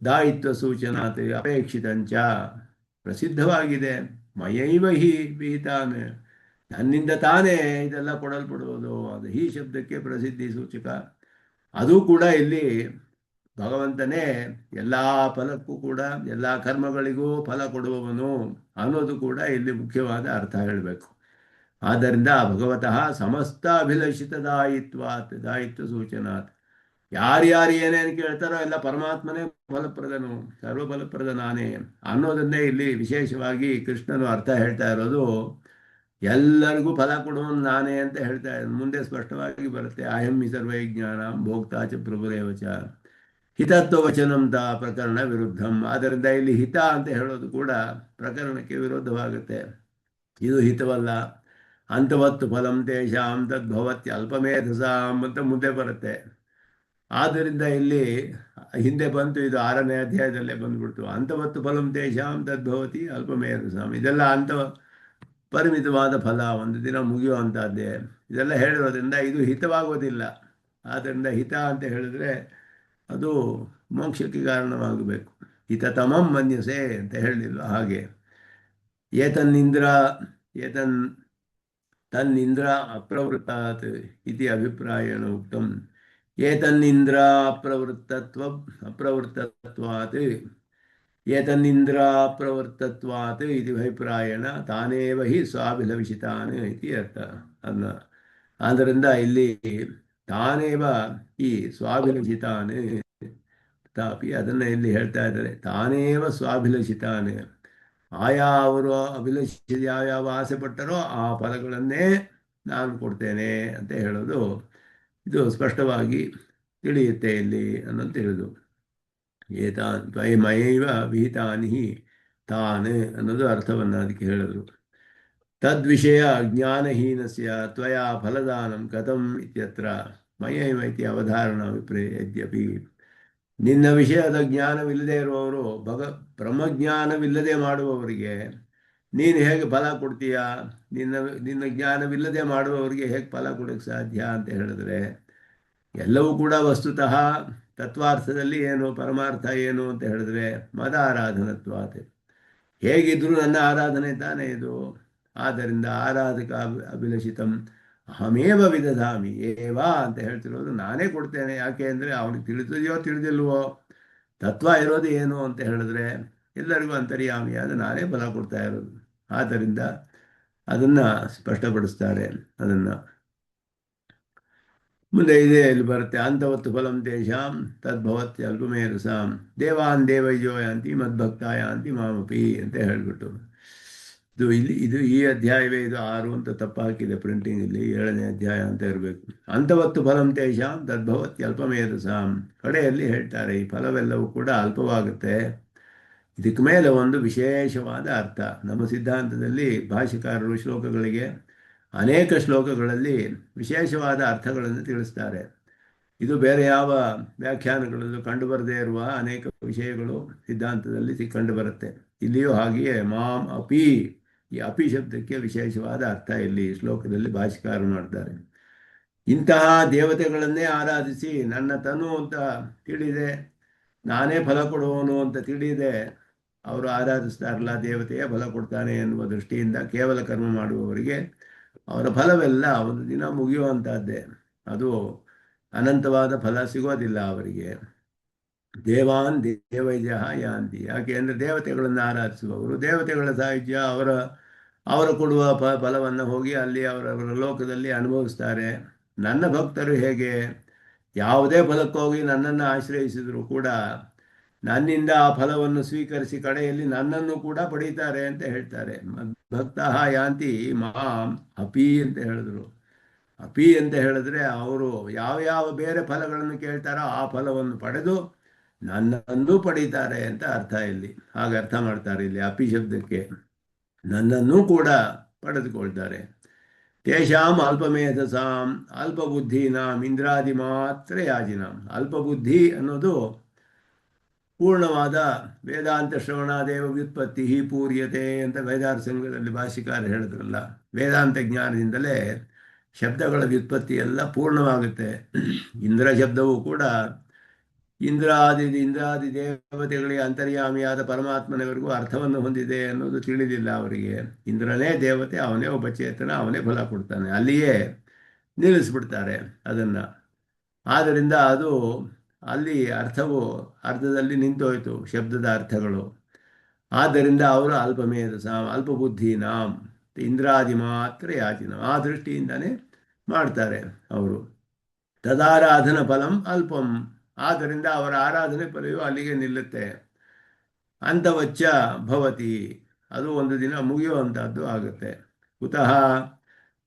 ದಾಯಿತ್ವ ಸೂಚನಾತ್ ಅಪೇಕ್ಷಿತಂಚ. ಪ್ರಸಿದ್ಧವಾಗಿದೆ ಮಯೈವ ಹಿ ವಿಹಿತಾನ್, ನನ್ನಿಂದ ತಾನೇ ಇದೆಲ್ಲ ಕೊಡಲ್ಪಡುವುದು. ಅದು ಈ ಶಬ್ದಕ್ಕೆ ಪ್ರಸಿದ್ಧಿ ಸೂಚಕ. ಅದು ಕೂಡ ಇಲ್ಲಿ ಭಗವಂತನೇ ಎಲ್ಲ ಫಲಕ್ಕೂ ಕೂಡ, ಎಲ್ಲ ಕರ್ಮಗಳಿಗೂ ಫಲ ಕೊಡುವವನು ಅನ್ನೋದು ಕೂಡ ಇಲ್ಲಿ ಮುಖ್ಯವಾದ ಅರ್ಥ ಹೇಳಬೇಕು. ಆದ್ದರಿಂದ ಭಗವತಃ ಸಮಸ್ತ ಅಭಿಲಷಿತ ದಾಯಿತ್ವ ಸೂಚನಾತ್. ಯಾರ್ಯಾರು ಏನೇನು ಕೇಳ್ತಾರೋ ಎಲ್ಲ ಪರಮಾತ್ಮನೇ ಫಲಪ್ರದನು, ಸರ್ವಫಲಪ್ರದ ನಾನೇ ಅನ್ನೋದನ್ನೇ ಇಲ್ಲಿ ವಿಶೇಷವಾಗಿ ಕೃಷ್ಣನು ಅರ್ಥ ಹೇಳ್ತಾ ಇರೋದು. ಎಲ್ಲರಿಗೂ ಫಲ ಕೊಡುವನು ನಾನೇ ಅಂತ ಹೇಳ್ತಾ ಇದ್ದಾನೆ. ಮುಂದೆ ಸ್ಪಷ್ಟವಾಗಿ ಬರುತ್ತೆ. ಅಹಂ ಹಿ ಸರ್ವೈಜ್ಞಾನ ಭೋಕ್ತಾ ಚ ಪ್ರಭುರೇವಚ ಹಿತತ್ವವಚನಂತ ಪ್ರಕರಣ ವಿರುದ್ಧಂ. ಆದ್ದರಿಂದ ಇಲ್ಲಿ ಹಿತ ಅಂತ ಹೇಳೋದು ಕೂಡ ಪ್ರಕರಣಕ್ಕೆ ವಿರುದ್ಧವಾಗುತ್ತೆ. ಇದು ಹಿತವಲ್ಲ. ಅಂತವತ್ತು ಫಲಂ ತೇಷಾಂ ತದ್ಭವತ್ಯ ಅಲ್ಪಮೇಧಸಾಂ ಅಂತ ಮುಂದೆ ಬರುತ್ತೆ. ಆದ್ದರಿಂದ ಇಲ್ಲಿ ಹಿಂದೆ ಬಂತು, ಇದು 6ನೇ ಅಧ್ಯಾಯದಲ್ಲೇ ಬಂದ್ಬಿಡ್ತು. ಅಂತವತ್ತು ಫಲಂ ತೇಷಾಂ ತದ್ಭವತಿ ಅಲ್ಪಮೇಧಸಾಂ. ಇದೆಲ್ಲ ಪರಿಮಿತವಾದ ಫಲ, ಒಂದು ದಿನ ಮುಗಿಯುವಂಥದ್ದೇ. ಇದೆಲ್ಲ ಹೇಳಿರೋದ್ರಿಂದ ಇದು ಹಿತವಾಗೋದಿಲ್ಲ. ಆದ್ದರಿಂದ ಹಿತ ಅಂತ ಹೇಳಿದ್ರೆ ಅದು ಮೋಕ್ಷಕ್ಕೆ ಕಾರಣವಾಗಬೇಕು. ಹಿತತಮಂ ಮನ್ಯಸೆ ಅಂತ ಹೇಳಿಲ್ಲ. ಹಾಗೆ ತನ್ನಿಂದ್ರ ಅಪ್ರವೃತ್ತಾತ್ ಇತಿ ಅಭಿಪ್ರಾಯೇಣ ಉಕ್ತಂ. ಏತನ್ನಿಂದ್ರ ಅಪ್ರವೃತ್ತತ್ವಾತ್ ಇತಿ ಅಭಿಪ್ರಾಯೇಣ ತಾನೇವ ಹಿ ಸ್ವಾಭಿಲಷಿತಾನ್ ಇತಿ ಅರ್ಥ. ಆದ್ದರಿಂದ ಇಲ್ಲಿ ತಾನೇವ ಈ ಸ್ವಾಭಿಲಷಿತಾನ್ ತಾಪಿ ಅದನ್ನು ಇಲ್ಲಿ ಹೇಳ್ತಾ ಇದ್ದಾರೆ. ತಾನೇವ ಸ್ವಾಭಿಲಷಿತಾನ್, ಆಯಾ ಅವರು ಯಾವ್ಯಾವ ಆಸೆ ಪಟ್ಟರೋ ಆ ಫಲಗಳನ್ನೇ ನಾನು ಕೊಡ್ತೇನೆ ಅಂತ ಹೇಳೋದು ಇದು ಸ್ಪಷ್ಟವಾಗಿ ತಿಳಿಯುತ್ತೆ ಇಲ್ಲಿ ಅನ್ನೋದು ತಿಳಿದು. ಏತಾನ್ ತ್ವಯಮಯೈವ ವಿಹಿತಾನಿ ತಾನ್ ಅನ್ನೋದು ಅರ್ಥವನ್ನು ಅದಕ್ಕೆ ಹೇಳಿದ್ರು. ತದ್ವಿಷಯ ಜ್ಞಾನಹೀನಸ್ಯ ತ್ವಯಾ ಫಲದಾನಂ ಕಥಂ ಇತ್ಯತ್ರ ಮಯೈವ ಇತಿ ಅವಧಾರಣ ವಿಪ್ರೇ ಯದ್ಯಪಿ. ನಿನ್ನ ವಿಷಯದ ಜ್ಞಾನವಿಲ್ಲದೆ ಇರುವವರು, ಬ್ರಹ್ಮಜ್ಞಾನವಿಲ್ಲದೆ ಮಾಡುವವರಿಗೆ ನೀನು ಹೇಗೆ ಫಲ ಕೊಡ್ತೀಯಾ? ನಿನ್ನ ನಿನ್ನ ಜ್ಞಾನವಿಲ್ಲದೆ ಮಾಡುವವರಿಗೆ ಹೇಗೆ ಫಲ ಕೊಡೋಕ್ಕೆ ಸಾಧ್ಯ ಅಂತ ಹೇಳಿದ್ರೆ, ಎಲ್ಲವೂ ಕೂಡ ವಸ್ತುತಃ ತತ್ವಾರ್ಥದಲ್ಲಿ ಏನು, ಪರಮಾರ್ಥ ಏನು ಅಂತ ಹೇಳಿದ್ರೆ ಮದಾರಾಧನತ್ವಾತ್. ಹೇಗಿದ್ರೂ ನನ್ನ ಆರಾಧನೆ ತಾನೇ ಇದು. ಆದ್ದರಿಂದ ಆರಾಧಕ ಅಭಿಲಷಿತಂ ಅಹಮೇವ ವಿದಧಾಮಿ ಏವಾ ಅಂತ ಹೇಳ್ತಿರೋದು ನಾನೇ ಕೊಡ್ತೇನೆ. ಯಾಕೆ ಅಂದರೆ ಅವನಿಗೆ ತಿಳಿದಿದೆಯೋ ತಿಳಿದಿಲ್ವೋ, ತತ್ವ ಇರೋದು ಏನು ಅಂತ ಹೇಳಿದ್ರೆ ಎಲ್ಲರಿಗೂ ಅಂತರ್ಯಾಮಿಯಾದ ನಾನೇ ಫಲ ಕೊಡ್ತಾ ಇರೋದು. ಆದ್ದರಿಂದ ಅದನ್ನು ಸ್ಪಷ್ಟಪಡಿಸ್ತಾರೆ. ಅದನ್ನು ಮುಂದೆ ಇದೆ ಇಲ್ಲಿ ಬರುತ್ತೆ, ಅಂತವತ್ತು ಫಲಂ ತೇಷಾಂ ತದ್ಭವತ್ ಅಲ್ಪಮೇರಸಾಂ ದೇವಾನ್ ದೇವಯ್ಯೋ ಯಾಂತಿ ಮದ್ಭಕ್ತ ಯಾಂತಿ ಮಾಮಪಿ ಅಂತ ಹೇಳಿಬಿಟ್ಟು. ಇದು ಈ ಅಧ್ಯಾಯವೇ, ಇದು 6 ಅಂತ ತಪ್ಪು ಹಾಕಿದೆ ಪ್ರಿಂಟಿಂಗ್ ಇಲ್ಲಿ, 7ನೇ ಅಧ್ಯಾಯ ಅಂತ ಇರಬೇಕು. ಅಂತವತ್ತು ಫಲಂ ತೇಷಾಂ ತದ್ಭವತ್ ಅಲ್ಪಮೇರಸಾಂ. ಕಡೆಯಲ್ಲಿ ಹೇಳ್ತಾರೆ ಈ ಫಲವೆಲ್ಲವೂ ಕೂಡ ಅಲ್ಪವಾಗುತ್ತೆ. ಇದಕ್ಕೆ ಮೇಲೆ ಒಂದು ವಿಶೇಷವಾದ ಅರ್ಥ. ನಮ್ಮ ಸಿದ್ಧಾಂತದಲ್ಲಿ ಭಾಷ್ಯಕಾರರು ಶ್ಲೋಕಗಳಿಗೆ ಅನೇಕ ಶ್ಲೋಕಗಳಲ್ಲಿ ವಿಶೇಷವಾದ ಅರ್ಥಗಳನ್ನು ತಿಳಿಸ್ತಾರೆ. ಇದು ಬೇರೆ ಯಾವ ವ್ಯಾಖ್ಯಾನಗಳಲ್ಲೂ ಕಂಡುಬರದೇ ಇರುವ ಅನೇಕ ವಿಷಯಗಳು ಸಿದ್ಧಾಂತದಲ್ಲಿ ಕಂಡುಬರುತ್ತೆ. ಇಲ್ಲಿಯೂ ಹಾಗೆಯೇ ಮಾಂ ಅಪಿ, ಈ ಅಪಿ ಶಬ್ದಕ್ಕೆ ವಿಶೇಷವಾದ ಅರ್ಥ ಇಲ್ಲಿ ಶ್ಲೋಕದಲ್ಲಿ ಭಾಷ್ಯಕಾರರು ಮಾಡ್ತಾರೆ. ಇಂತಹ ದೇವತೆಗಳನ್ನೇ ಆರಾಧಿಸಿ ನನ್ನ ತನು ಅಂತ ತಿಳಿದೆ, ನಾನೇ ಫಲ ಕೊಡುವವನು ಅಂತ ತಿಳಿದೆ ಅವರು ಆರಾಧಿಸ್ತಾರಲ್ಲ, ದೇವತೆಯೇ ಫಲ ಕೊಡ್ತಾನೆ ಎನ್ನುವ ದೃಷ್ಟಿಯಿಂದ ಕೇವಲ ಕರ್ಮ ಮಾಡುವವರಿಗೆ ಅವರ ಫಲವೆಲ್ಲ ಒಂದು ದಿನ ಮುಗಿಯುವಂತಹದ್ದೇ. ಅದು ಅನಂತವಾದ ಫಲ ಸಿಗೋದಿಲ್ಲ ಅವರಿಗೆ. ದೇವಾನ್ ದೇವೈಜ ಯಾಂತಿ. ಯಾಕೆ ಅಂದರೆ ದೇವತೆಗಳನ್ನು ಆರಾಧಿಸುವವರು ದೇವತೆಗಳ ಸಾಹಿತ್ಯ ಅವರ ಕೊಡುವ ಫಲವನ್ನು ಹೋಗಿ ಅಲ್ಲಿ ಅವರವರ ಲೋಕದಲ್ಲಿ ಅನುಭವಿಸ್ತಾರೆ. ನನ್ನ ಭಕ್ತರು ಹೇಗೆ ಯಾವುದೇ ಫಲಕ್ಕೋಗಿ ನನ್ನನ್ನು ಆಶ್ರಯಿಸಿದರೂ ಕೂಡ ನನ್ನಿಂದ ಆ ಫಲವನ್ನು ಸ್ವೀಕರಿಸಿ ಕಡೆಯಲ್ಲಿ ನನ್ನನ್ನು ಕೂಡ ಪಡೀತಾರೆ ಅಂತ ಹೇಳ್ತಾರೆ. ಭಕ್ತಃ ಯಾಂತಿ ಮಾಂ ಅಪಿ ಅಂತ ಹೇಳಿದ್ರು. ಅಪಿ ಅಂತ ಹೇಳಿದ್ರೆ ಅವರು ಯಾವ ಬೇರೆ ಫಲಗಳನ್ನು ಕೇಳ್ತಾರೋ ಆ ಫಲವನ್ನು ಪಡೆದು ನನ್ನನ್ನು ಪಡೀತಾರೆ ಅಂತ ಅರ್ಥ. ಇಲ್ಲಿ ಹಾಗೆ ಅರ್ಥ ಮಾಡ್ತಾರೆ. ಇಲ್ಲಿ ಅಪಿ ಶಬ್ದಕ್ಕೆ ನನ್ನನ್ನು ಕೂಡ ಪಡೆದುಕೊಳ್ತಾರೆ. ತೇಷಾಂ ಅಲ್ಪಮೇಧಸಾಂ ಅಲ್ಪಬುದ್ಧೀನಾಂ ಇಂದ್ರಾದಿ ಮಾತ್ರ ಯಾಜಿನಾಂ. ಅಲ್ಪಬುದ್ಧಿ ಅನ್ನೋದು ಪೂರ್ಣವಾದ ವೇದಾಂತ ಶ್ರವಣಾದೇವ ವ್ಯುತ್ಪತ್ತಿ ಪೂರ್ಯತೆ ಅಂತ ವೇದಾಂತ ಸಂಘದಲ್ಲಿ ಭಾಷಿಕಾರ ಹೇಳಿದ್ರಲ್ಲ. ವೇದಾಂತ ಜ್ಞಾನದಿಂದಲೇ ಶಬ್ದಗಳ ವ್ಯುತ್ಪತ್ತಿ ಎಲ್ಲ ಪೂರ್ಣವಾಗುತ್ತೆ. ಇಂದ್ರ ಶಬ್ದವೂ ಕೂಡ ಇಂದ್ರಾದಿ ದೇವತೆಗಳಿಗೆ ಅಂತರ್ಯಾಮಿಯಾದ ಪರಮಾತ್ಮನವರೆಗೂ ಅರ್ಥವನ್ನು ಹೊಂದಿದೆ ಅನ್ನೋದು ತಿಳಿದಿಲ್ಲ ಅವರಿಗೆ. ಇಂದ್ರನೇ ದೇವತೆ, ಅವನೇ ಒಬ್ಬ ಚೇತನ, ಅವನೇ ಫಲ ಕೊಡ್ತಾನೆ, ಅಲ್ಲಿಯೇ ನಿಲ್ಲಿಸ್ಬಿಡ್ತಾರೆ ಅದನ್ನು. ಆದ್ದರಿಂದ ಅದು ಅಲ್ಲಿ ಅರ್ಥವು ಅರ್ಧದಲ್ಲಿ ನಿಂತೋಯ್ತು ಶಬ್ದದ ಅರ್ಥಗಳು. ಆದ್ದರಿಂದ ಅವರು ಅಲ್ಪಮೇಧಸಾಂ ಅಲ್ಪಬುದ್ಧೀನಾಂ ಇಂದ್ರಾದಿ ಮಾತ್ರ ಯಾಚಿನಾಂ, ಆ ದೃಷ್ಟಿಯಿಂದನೇ ಮಾಡ್ತಾರೆ ಅವರು. ತದಾರಾಧನ ಫಲಂ ಅಲ್ಪಂ, ಆದ್ದರಿಂದ ಅವರ ಆರಾಧನೆ ಫಲವು ಅಲ್ಲಿಗೆ ನಿಲ್ಲುತ್ತೆ. ಅಂತವಚ್ಚ ಭವತಿ, ಅದು ಒಂದು ದಿನ ಮುಗಿಯುವಂಥದ್ದು ಆಗುತ್ತೆ. ಕುತಃ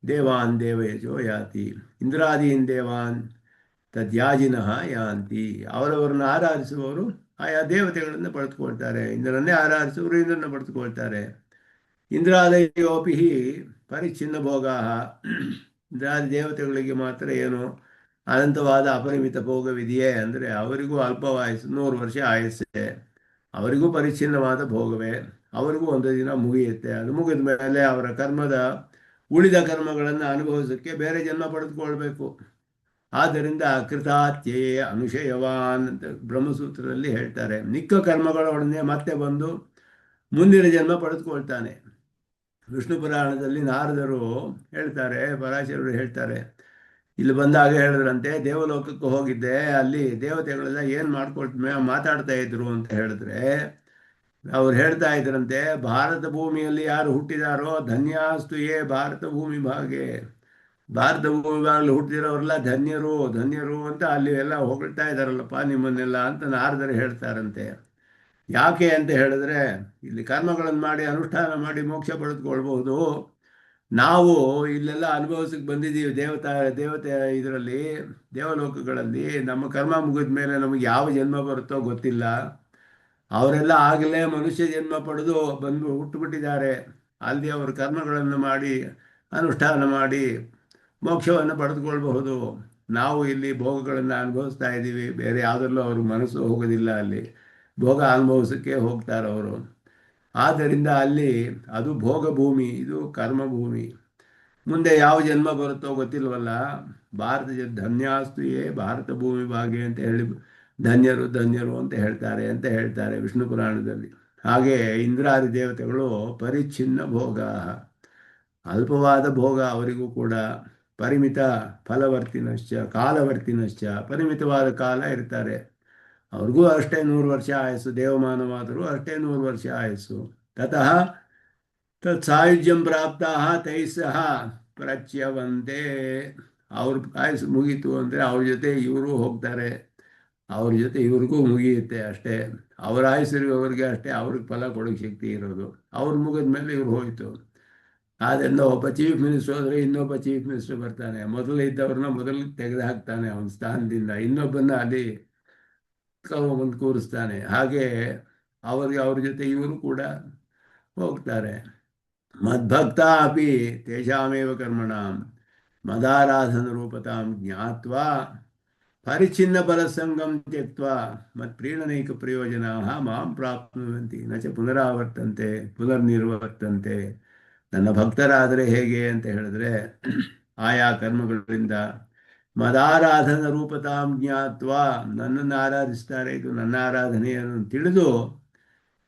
ದೇವಾನ್ ದೇವಯಜೋ ಯಾತಿ ಇಂದ್ರಾದೀನ್ ದೇವಾನ್ ತದ್ಯಾಜಿನಃ ಯಾಂತಿ. ಅವರವರನ್ನು ಆರಾಧಿಸುವವರು ಆಯಾ ದೇವತೆಗಳನ್ನು ಪಡೆದುಕೊಳ್ತಾರೆ. ಇಂದ್ರನ್ನೇ ಆರಾಧಿಸುವವರು ಇಂದ್ರನ್ನು ಪಡೆದುಕೊಳ್ತಾರೆ. ಇಂದ್ರಾದಯೋಪಿ ಪರಿಚ್ಛಿನ್ನ ಭೋಗ. ಇಂದ್ರಾದಿ ದೇವತೆಗಳಿಗೆ ಮಾತ್ರ ಏನು ಅನಂತವಾದ ಅಪರಿಮಿತ ಭೋಗವಿದೆಯೇ ಅಂದರೆ ಅವರಿಗೂ ಅಲ್ಪವಾಯಸ್ಸು, 100 ವರ್ಷ ಆಯಸ್ಸೆ, ಅವರಿಗೂ ಪರಿಚ್ಛಿನ್ನವಾದ ಭೋಗವೇ. ಅವರಿಗೂ ಒಂದು ದಿನ ಮುಗಿಯುತ್ತೆ. ಅದು ಮುಗಿದ ಮೇಲೆ ಅವರ ಉಳಿದ ಕರ್ಮಗಳನ್ನು ಅನುಭವಿಸೋಕ್ಕೆ ಬೇರೆ ಜನ್ಮ ಪಡೆದುಕೊಳ್ಬೇಕು. ಆದ್ದರಿಂದ ಕೃತಾತ್ಯೇ ಅನುಶಯವಾನ್ ಅಂತ ಬ್ರಹ್ಮಸೂತ್ರದಲ್ಲಿ ಹೇಳ್ತಾರೆ. ನಿಕ್ಕ ಕರ್ಮಗಳೊಡನೆ ಮತ್ತೆ ಬಂದು ಮುಂದಿನ ಜನ್ಮ ಪಡೆದುಕೊಳ್ತಾನೆ. ವಿಷ್ಣು ಪುರಾಣದಲ್ಲಿ ನಾರದರು ಹೇಳ್ತಾರೆ, ಪರಾಶರರು ಹೇಳ್ತಾರೆ, ಇಲ್ಲಿ ಬಂದಾಗ ಹೇಳಿದ್ರಂತೆ, ದೇವಲೋಕಕ್ಕೆ ಹೋಗಿದ್ದೆ, ಅಲ್ಲಿ ದೇವತೆಗಳೆಲ್ಲ ಏನು ಮಾತಾಡ್ತಾ ಇದ್ರು ಅಂತ ಹೇಳಿದ್ರೆ ಅವ್ರು ಹೇಳ್ತಾ ಇದ್ರಂತೆ, ಭಾರತ ಭೂಮಿಯಲ್ಲಿ ಯಾರು ಹುಟ್ಟಿದಾರೋ ಧನ್ಯಾಸ್ತು ಯೇ ಭಾರತ ಭೂಮಿ ಭಾಗೆ. ಭಾರತ ಭೂಮಿಯಲ್ಲಿ ಹುಟ್ಟಿದಿರೋರೆಲ್ಲ ಧನ್ಯರು ಅಂತ ಅಲ್ಲಿ ಎಲ್ಲ ಹೊಗಳ್ತಾ ಇದ್ದಾರಲ್ಲಪ್ಪ ನಿಮ್ಮನ್ನೆಲ್ಲ ಅಂತ ನಾರದರು ಹೇಳ್ತಾರಂತೆ. ಯಾಕೆ ಅಂತ ಹೇಳಿದ್ರೆ ಇಲ್ಲಿ ಕರ್ಮಗಳನ್ನು ಮಾಡಿ ಅನುಷ್ಠಾನ ಮಾಡಿ ಮೋಕ್ಷ ಪಡೆದುಕೊಳ್ಬಹುದು. ನಾವು ಇಲ್ಲೆಲ್ಲ ಅನುಭವಿಸಕ್ಕೆ ಬಂದಿದ್ದೀವಿ ದೇವತೆ ಇದರಲ್ಲಿ, ದೇವಲೋಕಗಳಲ್ಲಿ. ನಮ್ಮ ಕರ್ಮ ಮುಗಿದ ಮೇಲೆ ನಮಗೆ ಯಾವ ಜನ್ಮ ಬರುತ್ತೋ ಗೊತ್ತಿಲ್ಲ. ಅವರೆಲ್ಲ ಆಗಲೇ ಮನುಷ್ಯ ಜನ್ಮ ಪಡೆದು ಬಂದು ಹುಟ್ಟುಬಿಟ್ಟಿದ್ದಾರೆ. ಅಲ್ಲಿ ಅವರು ಕರ್ಮಗಳನ್ನು ಮಾಡಿ ಅನುಷ್ಠಾನ ಮಾಡಿ ಮೋಕ್ಷವನ್ನು ಪಡೆದುಕೊಳ್ಬಹುದು. ನಾವು ಇಲ್ಲಿ ಭೋಗಗಳನ್ನು ಅನುಭವಿಸ್ತಾ ಇದ್ದೀವಿ. ಬೇರೆ ಯಾವುದರಲ್ಲೂ ಅವ್ರ ಮನಸ್ಸು ಹೋಗೋದಿಲ್ಲ. ಅಲ್ಲಿ ಭೋಗ ಅನುಭವಿಸೋಕ್ಕೆ ಹೋಗ್ತಾರೆ ಅವರು. ಆದ್ದರಿಂದ ಅಲ್ಲಿ ಅದು ಭೋಗ ಭೂಮಿ, ಇದು ಕರ್ಮ ಭೂಮಿ. ಮುಂದೆ ಯಾವ ಜನ್ಮ ಬರುತ್ತೋ ಗೊತ್ತಿಲ್ವಲ್ಲ. ಭಾರತ ಧನ್ಯಾಸ್ತುಯೇ ಭಾರತ ಭೂಮಿ ಭಾಗ್ಯ ಅಂತ ಹೇಳಿ ಧನ್ಯರು ಧನ್ಯರು ಅಂತ ಹೇಳ್ತಾರೆ ವಿಷ್ಣು ಪುರಾಣದಲ್ಲಿ. ಹಾಗೆ ಇಂದ್ರಾದಿ ದೇವತೆಗಳು ಪರಿಚ್ಛಿನ್ನ ಭೋಗ, ಅಲ್ಪವಾದ ಭೋಗ ಅವರಿಗೂ ಕೂಡ. ಪರಿಮಿತ ಫಲವರ್ತಿನಶ್ಚ ಕಾಲವರ್ತಿನಶ್ಚ, ಪರಿಮಿತವಾದ ಕಾಲ ಇರ್ತಾರೆ. ಅವ್ರಿಗೂ ಅಷ್ಟೇ 100 ವರ್ಷ ಆಯಸ್ಸು. ದೇವಮಾನವಾದರೂ ಅಷ್ಟೇ 100 ವರ್ಷ ಆಯಸ್ಸು. ತತಃ ತತ್ ಸಾಯುಜ್ಯಂ ಪ್ರಾಪ್ತ ತೈಸ್ಸಹ ಪ್ರಚ್ಯವಂತೆ. ಅವ್ರ ಆಯಸ್ಸು ಮುಗೀತು ಅಂದರೆ ಅವ್ರ ಜೊತೆ ಇವರು ಹೋಗ್ತಾರೆ, ಅವ್ರ ಜೊತೆ ಇವ್ರಿಗೂ ಮುಗಿಯುತ್ತೆ ಅಷ್ಟೇ. ಅವ್ರ ಆಯಸ್ಸಿರುವವರಿಗೆ ಅಷ್ಟೇ ಅವ್ರಿಗೆ ಫಲ ಕೊಡೋಕ್ಕೆ ಶಕ್ತಿ ಇರೋದು. ಅವ್ರು ಮುಗಿದ ಮೇಲೆ ಇವ್ರು ಹೋಯಿತು. ಆದ್ದರಿಂದ ಒಬ್ಬ ಚೀಫ್ ಮಿನಿಸ್ಟರ್ ಹೋದರೆ ಇನ್ನೊಬ್ಬ ಚೀಫ್ ಮಿನಿಸ್ಟರ್ ಬರ್ತಾನೆ. ಮೊದಲು ಇದ್ದವ್ರನ್ನ ಮೊದಲು ತೆಗೆದು ಹಾಕ್ತಾನೆ ಅವನ ಸ್ಥಾನದಿಂದ, ಇನ್ನೊಬ್ಬನ ಅಲ್ಲಿ ಬಂದು ಕೂರಿಸ್ತಾನೆ. ಹಾಗೆ ಅವ್ರ ಜೊತೆ ಇವರು ಕೂಡ ಹೋಗ್ತಾರೆ. ಮದ್ಭಕ್ತ ಅಪಿ ತೇಷಾಮೇವ ಕರ್ಮಣಾಂ ಮದಾರಾಧನ ರೂಪತಾಂ ಜ್ಞಾತ್ವಾ ಪರಿಚ್ಛಿನ್ನ ಫಲಸಂಗಂ ತ್ಯಕ್ತ್ವಾ ಮತ್ಪ್ರೀಣನೈಕ ಪ್ರಯೋಜನಾ ಮಾಂ ಪ್ರಾಪ್ನುವಂತಿ ನ ಚ ಪುನರಾವರ್ತಂತೆ ಪುನರ್ನಿರ್ವರ್ತಂತೆ. ನನ್ನ ಭಕ್ತರಾದರೆ ಹೇಗೆ ಅಂತ ಹೇಳಿದ್ರೆ, ಆಯಾ ಕರ್ಮಗಳಿಂದ ಮದಾರಾಧನ ರೂಪತಾಂ ಜ್ಞಾತ್ವಾ, ನನ್ನನ್ನು ಆರಾಧಿಸ್ತಾರೆ, ಇದು ನನ್ನ ಆರಾಧನೆಯನ್ನು ತಿಳಿದು